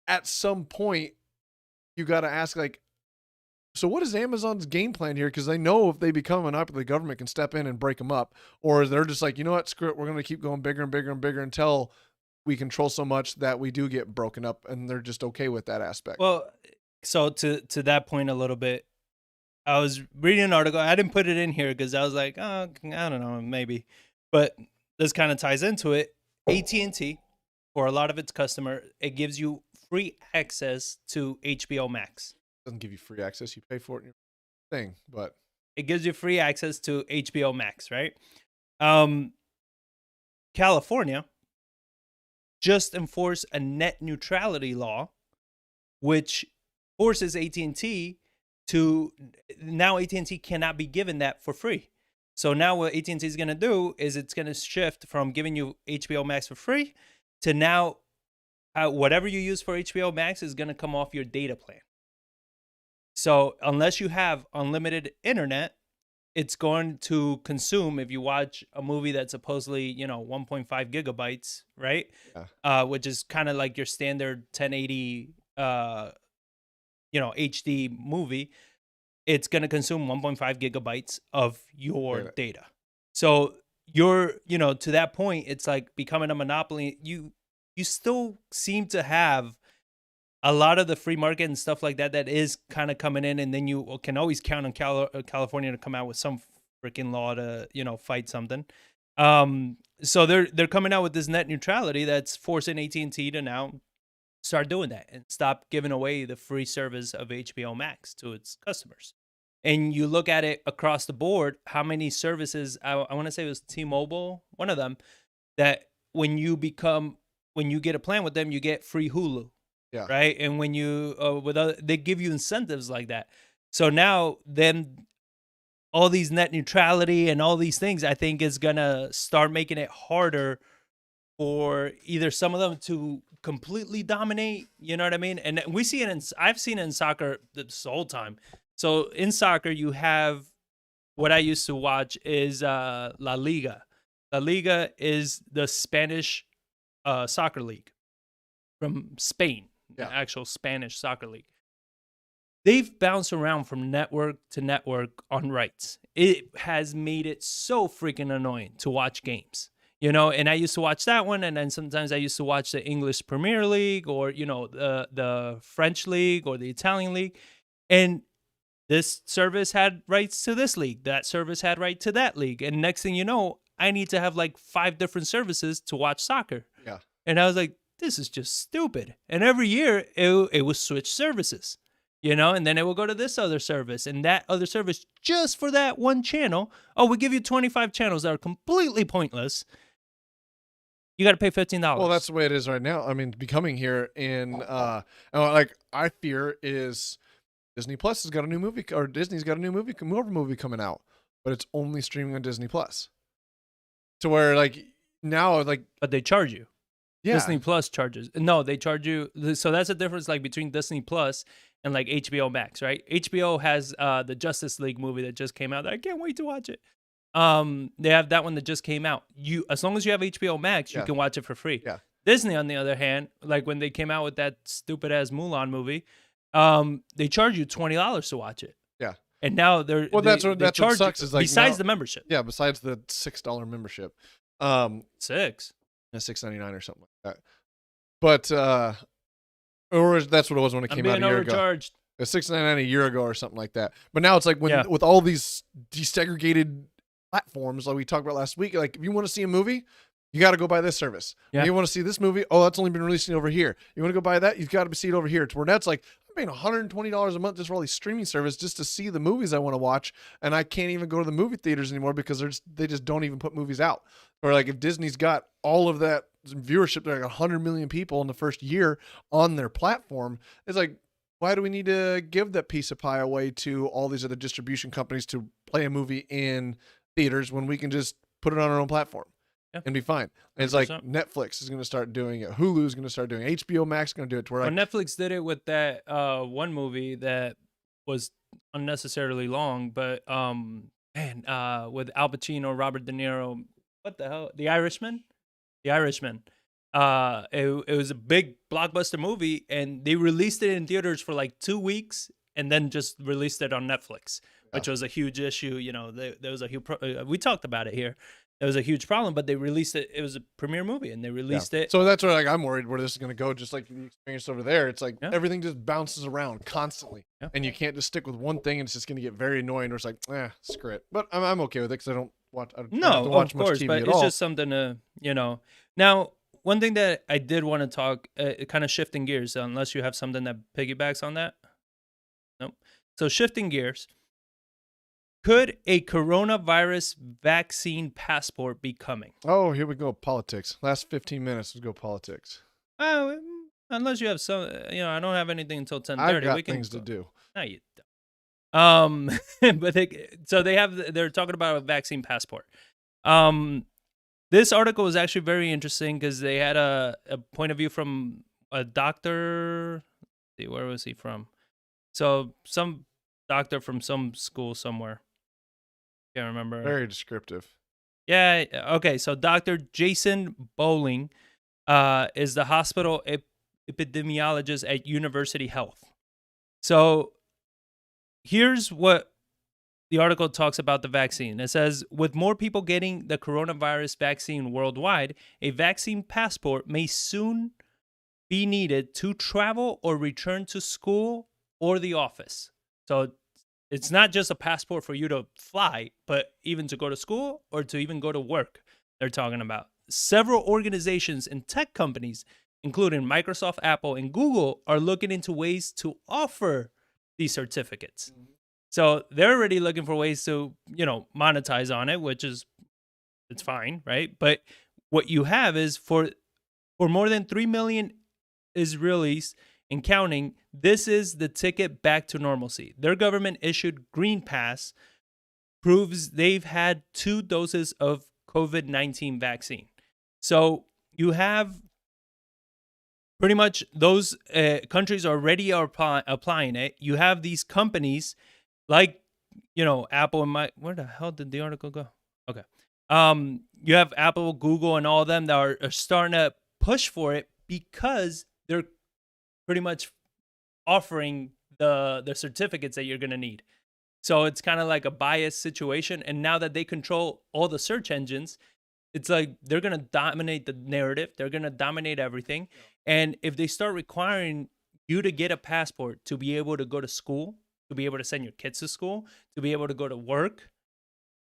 Speaker 2: at some point you got to ask, like, so what is Amazon's game plan here? Because they know if they become monopoly, the government can step in and break them up. Or they're just like, you know what, screw it, we're going to keep going bigger and bigger and bigger until we control so much that we do get broken up, and they're just okay with that aspect.
Speaker 1: Well, so to that point a little bit, I was reading an article. I didn't put it in here because I was like, oh, I don't know, maybe. But this kind of ties into it. AT&T, for a lot of its customer, it gives you free access to HBO Max.
Speaker 2: Doesn't give you free access. You pay for it in your thing, but
Speaker 1: it gives you free access to HBO Max, right? California just enforced a net neutrality law, which forces AT&T to, now AT&T cannot be given that for free. So now what AT&T is going to do is it's going to shift from giving you HBO Max for free to now whatever you use for HBO Max is going to come off your data plan. So unless you have unlimited internet, it's going to consume, if you watch a movie that's supposedly, 1.5 gigabytes, right?
Speaker 2: Yeah.
Speaker 1: Which is kind of like your standard 1080, HD movie, it's going to consume 1.5 gigabytes of your data. So you're, to that point, it's like becoming a monopoly. You still seem to have a lot of the free market and stuff like that is kind of coming in, and then you can always count on California to come out with some freaking law to, fight something. So they're coming out with this net neutrality that's forcing AT&T to now start doing that and stop giving away the free service of HBO Max to its customers. And you look at it across the board, how many services, I want to say it was T-Mobile, one of them, that when you get a plan with them, you get free Hulu.
Speaker 2: Yeah.
Speaker 1: Right. And when you they give you incentives like that. So now then all these net neutrality and all these things, I think, is going to start making it harder for either some of them to completely dominate. You know what I mean? And we see it I've seen it in soccer this whole time. So in soccer, you have what I used to watch is La Liga. La Liga is the Spanish soccer league from Spain. The actual Spanish soccer league. They've bounced around from network to network on rights. It has made it so freaking annoying to watch games, and I used to watch that one. And then sometimes I used to watch the English Premier League or, the French league or the Italian league. And this service had rights to this league. That service had right to that league. And next thing you know, I need to have like 5 different services to watch soccer.
Speaker 2: Yeah.
Speaker 1: And I was like, this is just stupid. And every year it will switch services, and then it will go to this other service and that other service just for that one channel. Oh, we give you 25 channels that are completely pointless. You got to pay $15.
Speaker 2: Well, that's the way it is right now. I mean, becoming here in, like I fear is Disney Plus has got a new movie, or Disney's got a new movie coming out, but it's only streaming on Disney Plus. To where like now, like,
Speaker 1: but they charge you.
Speaker 2: Yeah.
Speaker 1: Disney Plus charges. No, they charge you. So that's the difference, like between Disney Plus and like HBO Max, right? HBO has the Justice League movie that just came out. I can't wait to watch it. They have that one that just came out. As long as you have HBO Max, you can watch it for free.
Speaker 2: Yeah.
Speaker 1: Disney, on the other hand, like when they came out with that stupid ass Mulan movie, they charge you $20 to watch it.
Speaker 2: Yeah.
Speaker 1: And now
Speaker 2: that's what sucks is like
Speaker 1: besides
Speaker 2: now,
Speaker 1: the membership.
Speaker 2: Yeah, besides the $6 membership. $6.99 or something like that. But or that's what it was when it came out a year ago. It was $6.99 a year ago or something like that. But now it's like with all these desegregated platforms like we talked about last week, like if you want to see a movie, You got to go buy this service.
Speaker 1: Yeah.
Speaker 2: You want to see this movie? Oh, that's only been released over here. You want to go buy that? You've got to see it over here. It's where that's like, I'm paying $120 a month just for all these streaming services just to see the movies I want to watch, and I can't even go to the movie theaters anymore because they just don't even put movies out. Or like if Disney's got all of that viewership, they're like 100 million people in the first year on their platform. It's like, why do we need to give that piece of pie away to all these other distribution companies to play a movie in theaters when we can just put it on our own platform?
Speaker 1: Yeah.
Speaker 2: And be fine. And it's like
Speaker 1: 100%.
Speaker 2: Netflix is going to start doing it. Hulu is going to start doing it. HBO Max is going to do it. To where
Speaker 1: Well,
Speaker 2: like,
Speaker 1: Netflix did it with that one movie that was unnecessarily long, but with Al Pacino, Robert De Niro, what the hell? The Irishman? The Irishman. It was a big blockbuster movie, and they released it in theaters for like 2 weeks and then just released it on Netflix, which was a huge issue. You know, there was a huge we talked about it here. It was a huge problem, but they released it. It was a premiere movie, and they released it.
Speaker 2: So that's where like I'm worried where this is going to go. Just like the experience over there, it's like
Speaker 1: Yeah.
Speaker 2: everything just bounces around constantly,
Speaker 1: Yeah.
Speaker 2: and you can't just stick with one thing, and it's just going to get very annoying. Where it's like, screw it. But I'm okay with it because I don't have
Speaker 1: No,
Speaker 2: to watch
Speaker 1: of
Speaker 2: much
Speaker 1: course,
Speaker 2: TV
Speaker 1: but
Speaker 2: at
Speaker 1: it's
Speaker 2: all.
Speaker 1: just something to, Now, one thing that I did want to talk, kind of shifting gears, unless you have something that piggybacks on that. Nope. So shifting gears, could a coronavirus vaccine passport be coming?
Speaker 2: Oh, here we go. Politics. Last 15 minutes. Let's go politics.
Speaker 1: Unless you have some, I don't have anything until 10:30.
Speaker 2: I've got
Speaker 1: We can
Speaker 2: things to do.
Speaker 1: No, you don't. But they're talking about a vaccine passport. This article was actually very interesting because they had a point of view from a doctor. Let's see, where was he from? So some doctor from some school somewhere. Can't remember.
Speaker 2: Very descriptive.
Speaker 1: Yeah. Okay. So Dr. Jason Bowling is the hospital epidemiologist at University Health. So here's what the article talks about the vaccine. It says, with more people getting the coronavirus vaccine worldwide, a vaccine passport may soon be needed to travel or return to school or the office. So it's not just a passport for you to fly, but even to go to school or to even go to work, they're talking about. Several organizations and tech companies, including Microsoft, Apple, and Google, are looking into ways to offer these certificates. So they're already looking for ways to, monetize on it, which is, it's fine, right? But what you have is for more than 3 million Israelis and counting, this is the ticket back to normalcy. Their government issued Green Pass proves they've had 2 doses of COVID-19 vaccine. So you have pretty much those countries already are applying it. You have these companies like, Apple and where the hell did the article go? Okay. You have Apple, Google, and all of them that are starting to push for it because they're pretty much offering the certificates that you're going to need. So it's kind of like a biased situation. And now that they control all the search engines, it's like they're going to dominate the narrative. They're going to dominate everything. And if they start requiring you to get a passport to be able to go to school, to be able to send your kids to school, to be able to go to work,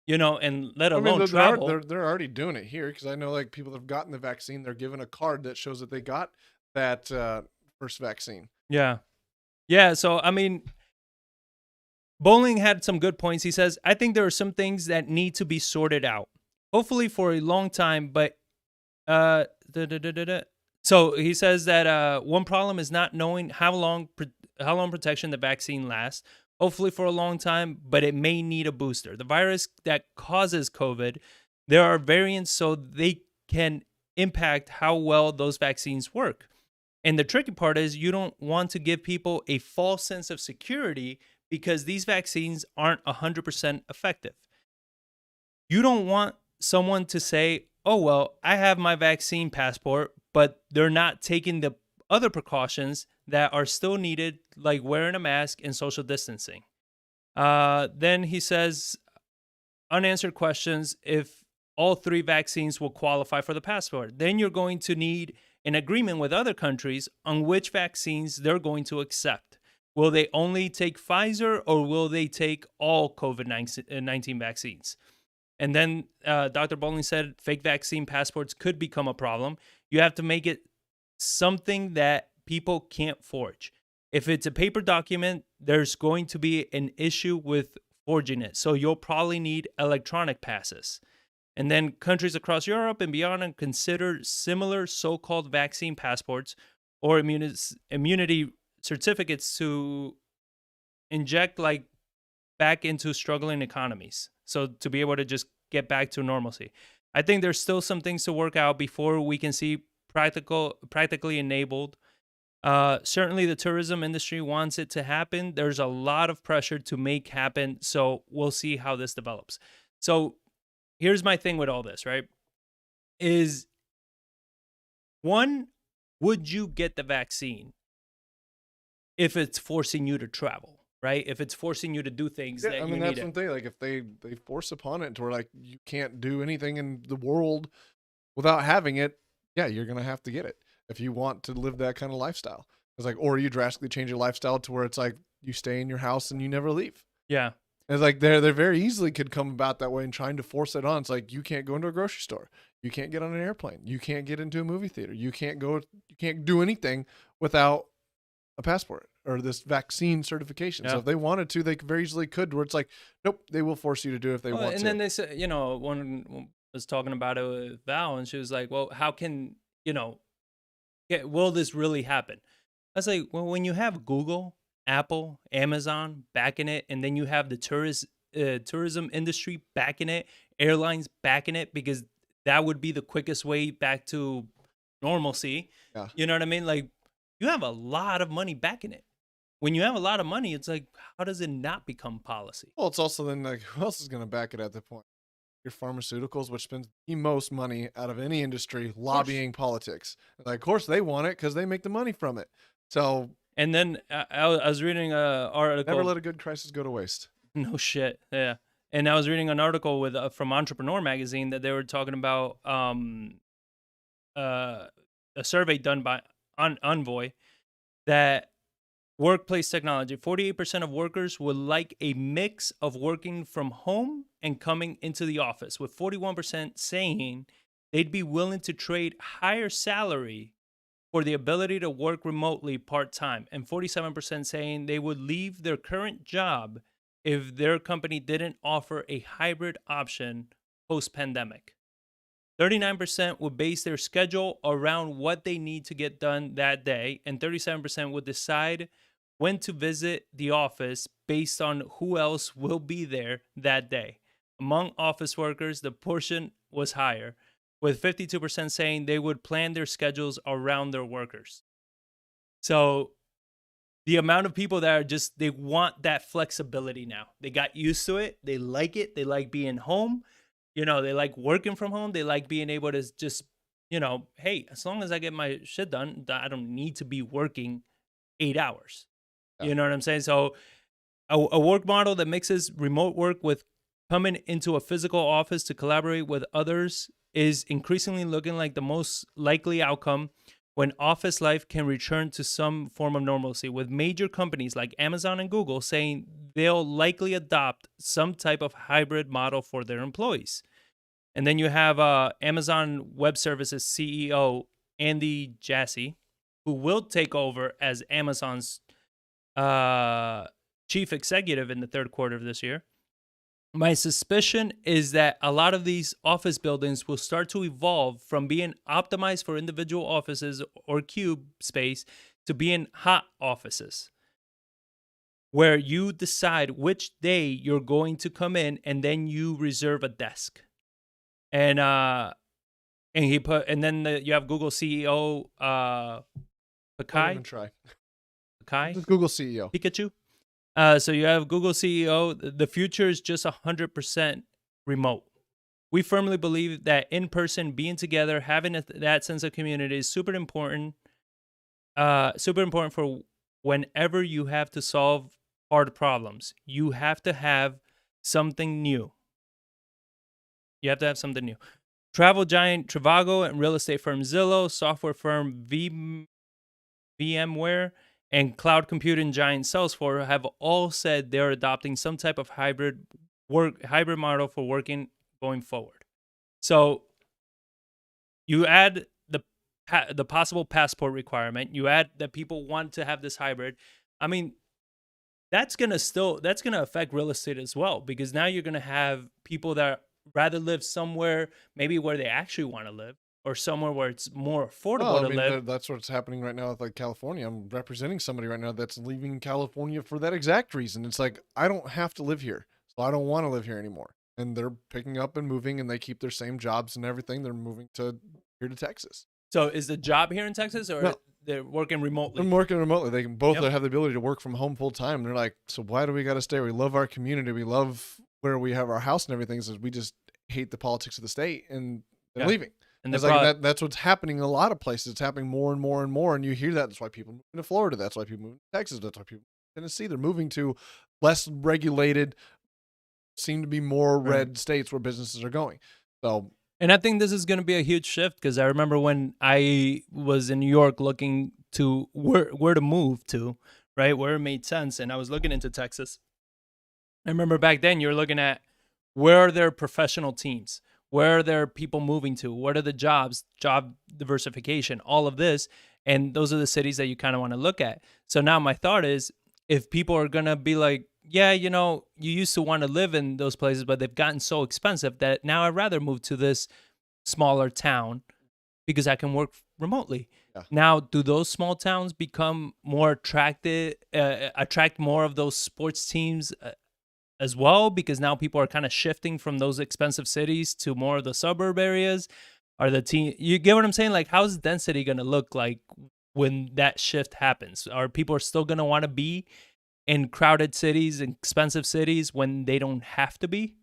Speaker 1: and let alone travel.
Speaker 2: They're already doing it here because I know like people that have gotten the vaccine, they're given a card that shows that they got that first vaccine.
Speaker 1: Yeah. Yeah. So, Bowling had some good points. He says, I think there are some things that need to be sorted out, hopefully for a long time. But so he says that one problem is not knowing how long protection the vaccine lasts, hopefully for a long time, but it may need a booster. The virus that causes COVID, there are variants so they can impact how well those vaccines work. And the tricky part is you don't want to give people a false sense of security because these vaccines aren't 100% effective. You don't want someone to say, oh, well, I have my vaccine passport, but they're not taking the other precautions that are still needed, like wearing a mask and social distancing. Then he says, unanswered questions, if all 3 vaccines will qualify for the passport, then you're going to need an agreement with other countries on which vaccines they're going to accept. Will they only take Pfizer or will they take all COVID-19 vaccines? And then Dr. Bowling said fake vaccine passports could become a problem. You have to make it something that people can't forge. If it's a paper document, there's going to be an issue with forging it. So you'll probably need electronic passes. And then countries across Europe and beyond consider similar so called vaccine passports or immunity certificates to inject like back into struggling economies. So to be able to just get back to normalcy. I think there's still some things to work out before we can see practically enabled. Certainly the tourism industry wants it to happen. There's a lot of pressure to make happen. So we'll see how this develops. So here's my thing with all this, right? Is one, would you get the vaccine if it's forcing you to travel, right? If it's forcing you to do things
Speaker 2: Yeah,
Speaker 1: that
Speaker 2: I
Speaker 1: you
Speaker 2: mean,
Speaker 1: need
Speaker 2: that's one thing. Like, if they force upon it to where like you can't do anything in the world without having it, yeah, you're gonna have to get it if you want to live that kind of lifestyle. It's like, or you drastically change your lifestyle to where it's like you stay in your house and you never leave.
Speaker 1: Yeah.
Speaker 2: It's like they very easily could come about that way and trying to force it on. It's like you can't go into a grocery store, you can't get on an airplane, you can't get into a movie theater, you can't do anything without a passport or this vaccine certification.
Speaker 1: Yeah.
Speaker 2: So if they wanted to, they very easily could. Where it's like, nope, they will force you to do it if they want
Speaker 1: and
Speaker 2: to.
Speaker 1: then they said, one was talking about it with Val, and she was like, well, how can, will this really happen? I was like, well, when you have Google, Apple, Amazon backing it, and then you have the tourism industry backing it, airlines backing it, because that would be the quickest way back to normalcy.
Speaker 2: Yeah.
Speaker 1: You know what I mean? Like, you have a lot of money backing it. When you have a lot of money, it's like, how does it not become policy?
Speaker 2: Well, it's also then like, who else is going to back it at that point? Your pharmaceuticals, which spends the most money out of any industry, lobbying politics. Like, of course, they want it because they make the money from it. So,
Speaker 1: And then I was reading an article.
Speaker 2: never let a good crisis go to waste.
Speaker 1: No shit. Yeah. And I was reading an article with from Entrepreneur magazine that they were talking about a survey done by Envoy that workplace technology, 48% of workers would like a mix of working from home and coming into the office, with 41% saying they'd be willing to trade higher salary for the ability to work remotely part-time, and 47% saying they would leave their current job if their company didn't offer a hybrid option post-pandemic. 39% would base their schedule around what they need to get done that day, and 37% would decide when to visit the office based on who else will be there that day. Among office workers, the portion was higher, with 52% saying they would plan their schedules around their workers. So the amount of people that are just, they want that flexibility now. They got used to it. They like it. They like being home. They like working from home. They like being able to just, hey, as long as I get my shit done, I don't need to be working 8 hours.
Speaker 2: Yeah.
Speaker 1: You know what I'm saying? So a work model that mixes remote work with coming into a physical office to collaborate with others is increasingly looking like the most likely outcome when office life can return to some form of normalcy, with major companies like Amazon and Google saying they'll likely adopt some type of hybrid model for their employees. And then you have Amazon Web Services CEO Andy Jassy, who will take over as Amazon's chief executive in the third quarter of this year. My suspicion is that a lot of these office buildings will start to evolve from being optimized for individual offices or cube space to being hot offices, where you decide which day you're going to come in and then you reserve a desk. And you have Google CEO
Speaker 2: Don't even try. Just Google CEO.
Speaker 1: Pikachu. So you have Google CEO. The future is just 100% remote. We firmly believe that in person, being together, having that sense of community is super important. Super important for whenever you have to solve hard problems. You have to have something new. Travel giant Trivago and real estate firm Zillow, software firm VMware, and cloud computing giant Salesforce have all said they're adopting some type of hybrid model for working going forward. So you add the possible passport requirement. You add that people want to have this hybrid. I mean, that's gonna affect real estate as well, because now you're gonna have people that rather live somewhere maybe where they actually want to live, or somewhere where it's more affordable
Speaker 2: Well, I
Speaker 1: to
Speaker 2: mean,
Speaker 1: live.
Speaker 2: that's what's happening right now with like California. I'm representing somebody right now that's leaving California for that exact reason. It's like, I don't have to live here, so I don't want to live here anymore. And they're picking up and moving, and they keep their same jobs and everything. They're moving to here to Texas.
Speaker 1: So is the job here in Texas, or
Speaker 2: No.
Speaker 1: they're working remotely?
Speaker 2: I'm working remotely. They can both
Speaker 1: Yep.
Speaker 2: have the ability to work from home full time. They're like, so why do we got to stay? We love our community. We love where we have our house and everything. So we just hate the politics of the state, and they're
Speaker 1: Yeah.
Speaker 2: leaving.
Speaker 1: And
Speaker 2: It's
Speaker 1: they
Speaker 2: like
Speaker 1: brought,
Speaker 2: that's what's happening in a lot of places. It's happening more and more and more. And you hear that. That's why people move to Florida. That's why people move to Texas. That's why people move to Tennessee. They're moving to less regulated, seem to be more
Speaker 1: Right.
Speaker 2: red states where businesses are going. So
Speaker 1: and I think this is going to be a huge shift, because I remember when I was in New York looking to where to move to, right, where it made sense, and I was looking into Texas. I remember back then you were looking at where are there professional teams, where are there people moving to, what are the jobs, job diversification, all of this, and those are the cities that you kind of want to look at. So now my thought is, if people are going to be like, yeah, you used to want to live in those places, but they've gotten so expensive that now I'd rather move to this smaller town because I can work remotely.
Speaker 2: Yeah.
Speaker 1: Now, do those small towns become more attract more of those sports teams as well? Because now people are kind of shifting from those expensive cities to more of the suburb areas. Are the team, you get what I'm saying? Like, how's density going to look like when that shift happens? Are people still going to want to be in crowded cities, expensive cities, when they don't have to be?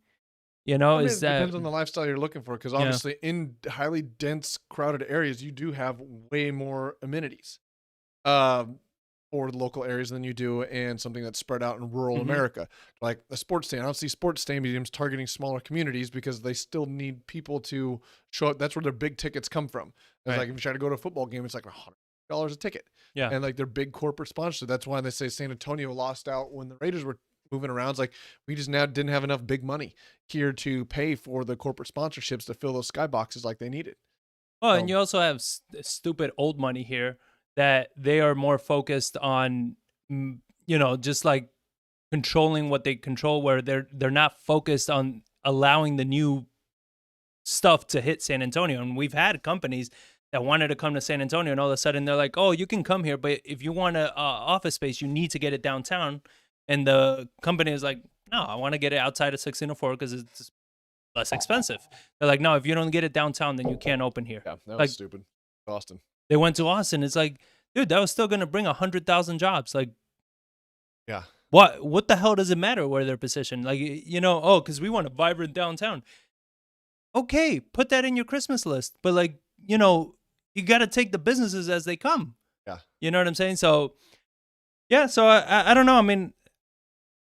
Speaker 2: I mean,
Speaker 1: Is
Speaker 2: it
Speaker 1: that,
Speaker 2: depends on the lifestyle you're looking for, because obviously in highly dense, crowded areas, you do have way more amenities for the local areas than you do in something that's spread out in rural
Speaker 1: Mhm.
Speaker 2: America. Like a sports stadium, I don't see sports stadiums targeting smaller communities because they still need people to show up. That's where their big tickets come from. It's
Speaker 1: Right.
Speaker 2: like if you try to go to a football game, it's like $100 a ticket.
Speaker 1: Yeah.
Speaker 2: And like they're big corporate sponsors. That's why they say San Antonio lost out when the Raiders were moving around. It's like, we just now didn't have enough big money here to pay for the corporate sponsorships to fill those skyboxes like they needed.
Speaker 1: well,
Speaker 2: So-
Speaker 1: and you also have stupid old money here that they are more focused on, just like controlling what they control, where they're not focused on allowing the new stuff to hit San Antonio. And we've had companies that wanted to come to San Antonio, and all of a sudden they're like, oh, you can come here, but if you want a office space, you need to get it downtown. And the company is like, no, I want to get it outside of 1604 because it's less expensive. They're like, no, if you don't get it downtown, then you can't open here.
Speaker 2: Yeah, that was
Speaker 1: Like-
Speaker 2: stupid. Austin.
Speaker 1: They went to Austin. It's like, dude, that was still going to bring 100,000 jobs. Like,
Speaker 2: Yeah.
Speaker 1: what the hell does it matter where they're positioned? Like, because we want a vibrant downtown. Okay, put that in your Christmas list. But like, you got to take the businesses as they come.
Speaker 2: Yeah.
Speaker 1: You know what I'm saying? So, yeah. So I don't know. I mean,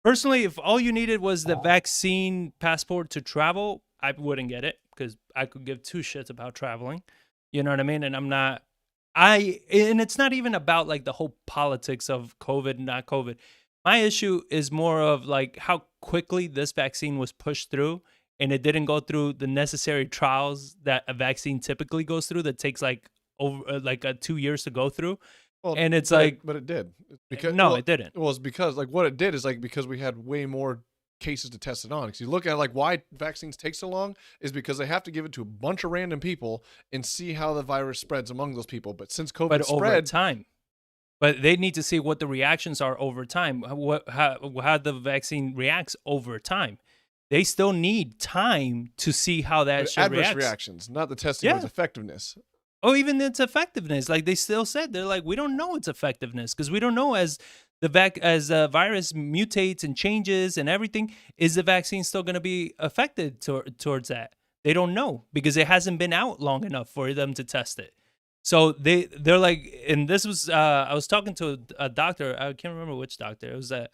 Speaker 1: personally, if all you needed was the vaccine passport to travel, I wouldn't get it, because I could give two shits about traveling. You know what I mean? And and it's not even about like the whole politics of COVID, not COVID. My issue is more of like how quickly this vaccine was pushed through, and it didn't go through the necessary trials that a vaccine typically goes through, that takes like over 2 years to go through.
Speaker 2: Well,
Speaker 1: And it's
Speaker 2: but
Speaker 1: like,
Speaker 2: but it did. Because
Speaker 1: no,
Speaker 2: well,
Speaker 1: it didn't.
Speaker 2: Well, it's because like what it did is like, because we had way more cases to test it on. Because you look at like why vaccines take so long is because they have to give it to a bunch of random people and see how the virus spreads among those people. But since COVID
Speaker 1: But over
Speaker 2: spread,
Speaker 1: time. But they need to see what the reactions are over time, how the vaccine reacts over time. They still need time to see how that shit
Speaker 2: adverse
Speaker 1: reacts.
Speaker 2: reactions, not the testing of
Speaker 1: Yeah.
Speaker 2: its effectiveness.
Speaker 1: Oh, even its effectiveness. Like, they still said, they're like, we don't know its effectiveness, because we don't know, as the virus mutates and changes and everything, is the vaccine still going to be affected towards that? They don't know, because it hasn't been out long enough for them to test it. So they're like, and this was I was talking to a doctor. I can't remember which doctor. It was I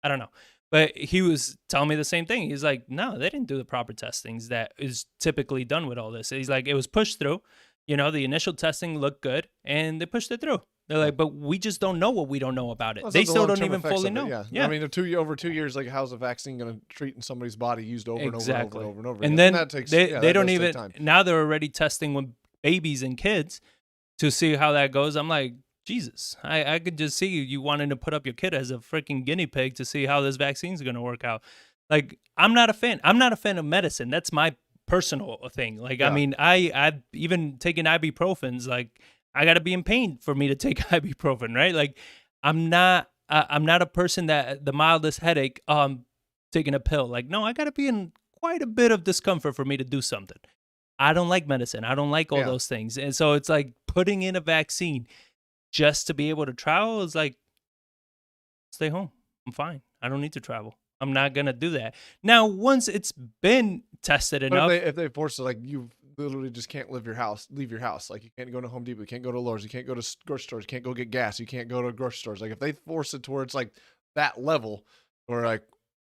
Speaker 1: don't know, but he was telling me the same thing. He's like, no, they didn't do the proper testings that is typically done with all this. He's like, it was pushed through. The initial testing looked good, and they pushed it through. They're like, but we just don't know what we don't know about it.
Speaker 2: Well,
Speaker 1: They
Speaker 2: it's the
Speaker 1: still don't
Speaker 2: long-term
Speaker 1: even
Speaker 2: effects
Speaker 1: fully
Speaker 2: of it,
Speaker 1: know.
Speaker 2: yeah. I mean, over 2 years, like how's a vaccine going to treat in somebody's body used over and over and over and over and over?
Speaker 1: And
Speaker 2: again?
Speaker 1: then
Speaker 2: that takes,
Speaker 1: they
Speaker 2: that
Speaker 1: don't
Speaker 2: does take
Speaker 1: even,
Speaker 2: time.
Speaker 1: now they're already testing with babies and kids to see how that goes. I'm like, Jesus, I could just see you wanting to put up your kid as a freaking guinea pig to see how this vaccine's going to work out. Like, I'm not a fan. I'm not a fan of medicine. That's my personal thing. Like, I mean, I've even taken ibuprofens. Like, I got to be in pain for me to take ibuprofen, right? Like, I'm not a person that the mildest headache, taking a pill. Like, no, I got to be in quite a bit of discomfort for me to do something. I don't like medicine. I don't like all those things. And so it's like putting in a vaccine just to be able to travel is like, stay home. I'm fine. I don't need to travel. I'm not going to do that. Now, once it's been tested enough.
Speaker 2: If they force it, like you literally just can't leave your house. Like you can't go to Home Depot. You can't go to Lowe's. You can't go to grocery stores. You can't go get gas. You can't go to grocery stores. Like if they force it towards like that level, or like,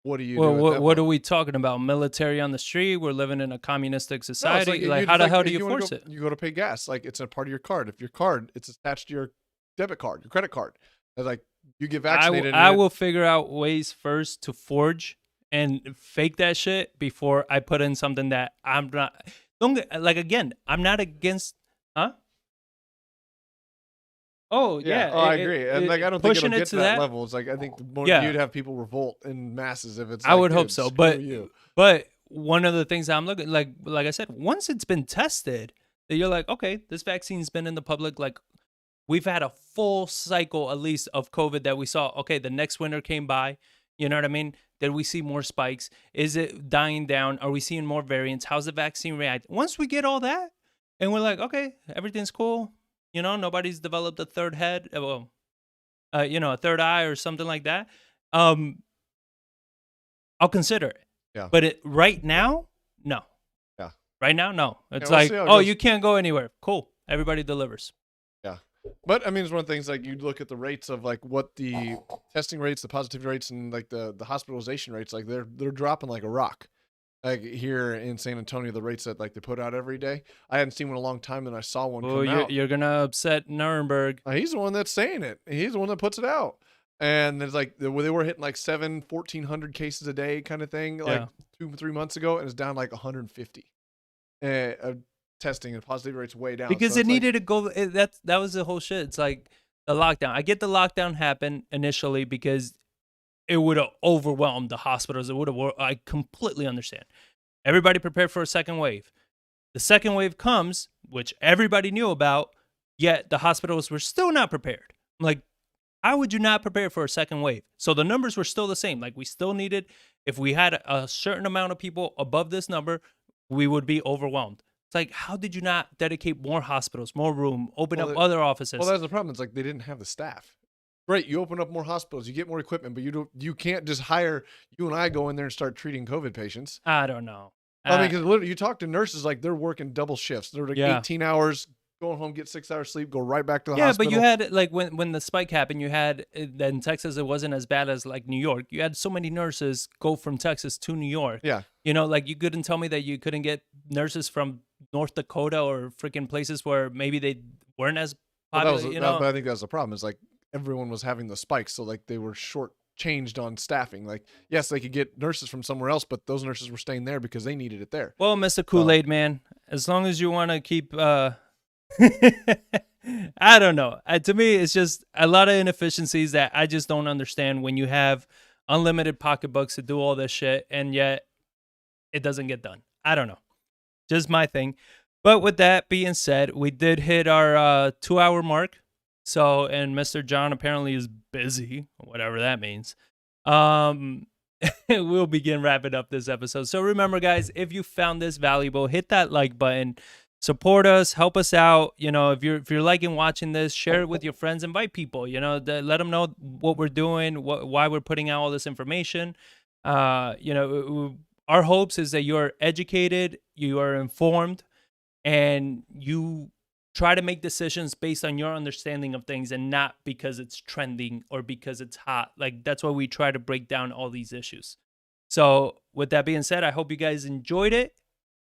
Speaker 2: what do you do?
Speaker 1: What are we talking about? Military on the street? We're living in a communistic society.
Speaker 2: No,
Speaker 1: like how the hell do you force it?
Speaker 2: You go to pay gas. Like it's a part of your card. If your card, it's attached to your debit card, your credit card. It's like you get vaccinated.
Speaker 1: I will figure out ways first to forge and fake that shit before I put in something that I'm not. Again, I'm not against. Huh? Oh yeah.
Speaker 2: Oh, I agree. And like I don't think it'll get to that level. It's like I think the more you'd have people revolt in masses if it's.
Speaker 1: I would hope so, but one of the things I'm looking like I said, once it's been tested, that you're like, okay, this vaccine's been in the public. Like we've had a full cycle at least of COVID that we saw. Okay, the next winter came by. You know what I mean? Did we see more spikes? Is it dying down? Are we seeing more variants? How's the vaccine react? Once we get all that, and we're like, okay, everything's cool. You know, nobody's developed a third head, a third eye or something like that. I'll consider it.
Speaker 2: Yeah.
Speaker 1: But right now, no.
Speaker 2: Yeah.
Speaker 1: Right now, no. It's you can't go anywhere. Cool. Everybody delivers.
Speaker 2: Yeah. But I mean, it's one of the things like you look at the rates of like what the testing rates, the positivity rates, and like the hospitalization rates, like they're dropping like a rock. Like here in San Antonio, the rates that like they put out every day, I hadn't seen one in a long time, and I saw one come out.
Speaker 1: You're gonna upset Nuremberg.
Speaker 2: He's the one that's saying it. He's the one that puts it out. And it's like they were hitting like 1,400 cases a day kind of thing, like 2-3 months ago, and it's down like 150. Testing and positivity rates way down
Speaker 1: because it needed to go. That was the whole shit. It's like the lockdown. I get the lockdown happened initially because it would have overwhelmed the hospitals. It would have. I completely understand. Everybody prepared for a second wave. The second wave comes, which everybody knew about, yet the hospitals were still not prepared. I'm like, how would you not prepare for a second wave? So the numbers were still the same. Like we still needed, if we had a certain amount of people above this number, we would be overwhelmed. It's like, how did you not dedicate more hospitals, more room, open up other offices?
Speaker 2: Well, that's the problem. It's like they didn't have the staff. Great, you open up more hospitals, you get more equipment, but you can't just hire you and I go in there and start treating COVID patients.
Speaker 1: I don't know.
Speaker 2: I mean, because literally, you talk to nurses like they're working double shifts. They're like 18 hours, going home, get 6 hours sleep, go right back to the hospital.
Speaker 1: Yeah, but you had like when the spike happened, you had in Texas it wasn't as bad as like New York. You had so many nurses go from Texas to New York.
Speaker 2: Yeah,
Speaker 1: you know, like you couldn't tell me that you couldn't get nurses from North Dakota or freaking places where maybe they weren't as popular.
Speaker 2: But I think that's the problem. Is like everyone was having the spikes, so like they were short-changed on staffing. Like, yes, they could get nurses from somewhere else, but those nurses were staying there because they needed it there.
Speaker 1: Well, Mr. Kool-Aid man, as long as you want to keep, I don't know. To me, it's just a lot of inefficiencies that I just don't understand when you have unlimited pocketbooks to do all this shit, and yet it doesn't get done. I don't know. Just my thing. But with that being said, we did hit our 2-hour mark. So, and Mr. John apparently is busy, whatever that means. We'll begin wrapping up this episode. So remember, guys, if you found this valuable, hit that like button, support us, help us out. You know, if you're liking watching this, share it with your friends, invite people. You know, let them know what we're doing, why we're putting out all this information. You know, our hopes is that you're educated, you are informed, and you try to make decisions based on your understanding of things and not because it's trending or because it's hot. Like, that's why we try to break down all these issues. So with that being said, I hope you guys enjoyed it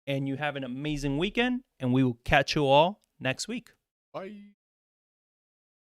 Speaker 1: and you have an amazing weekend, and we will catch you all next week.
Speaker 2: Bye.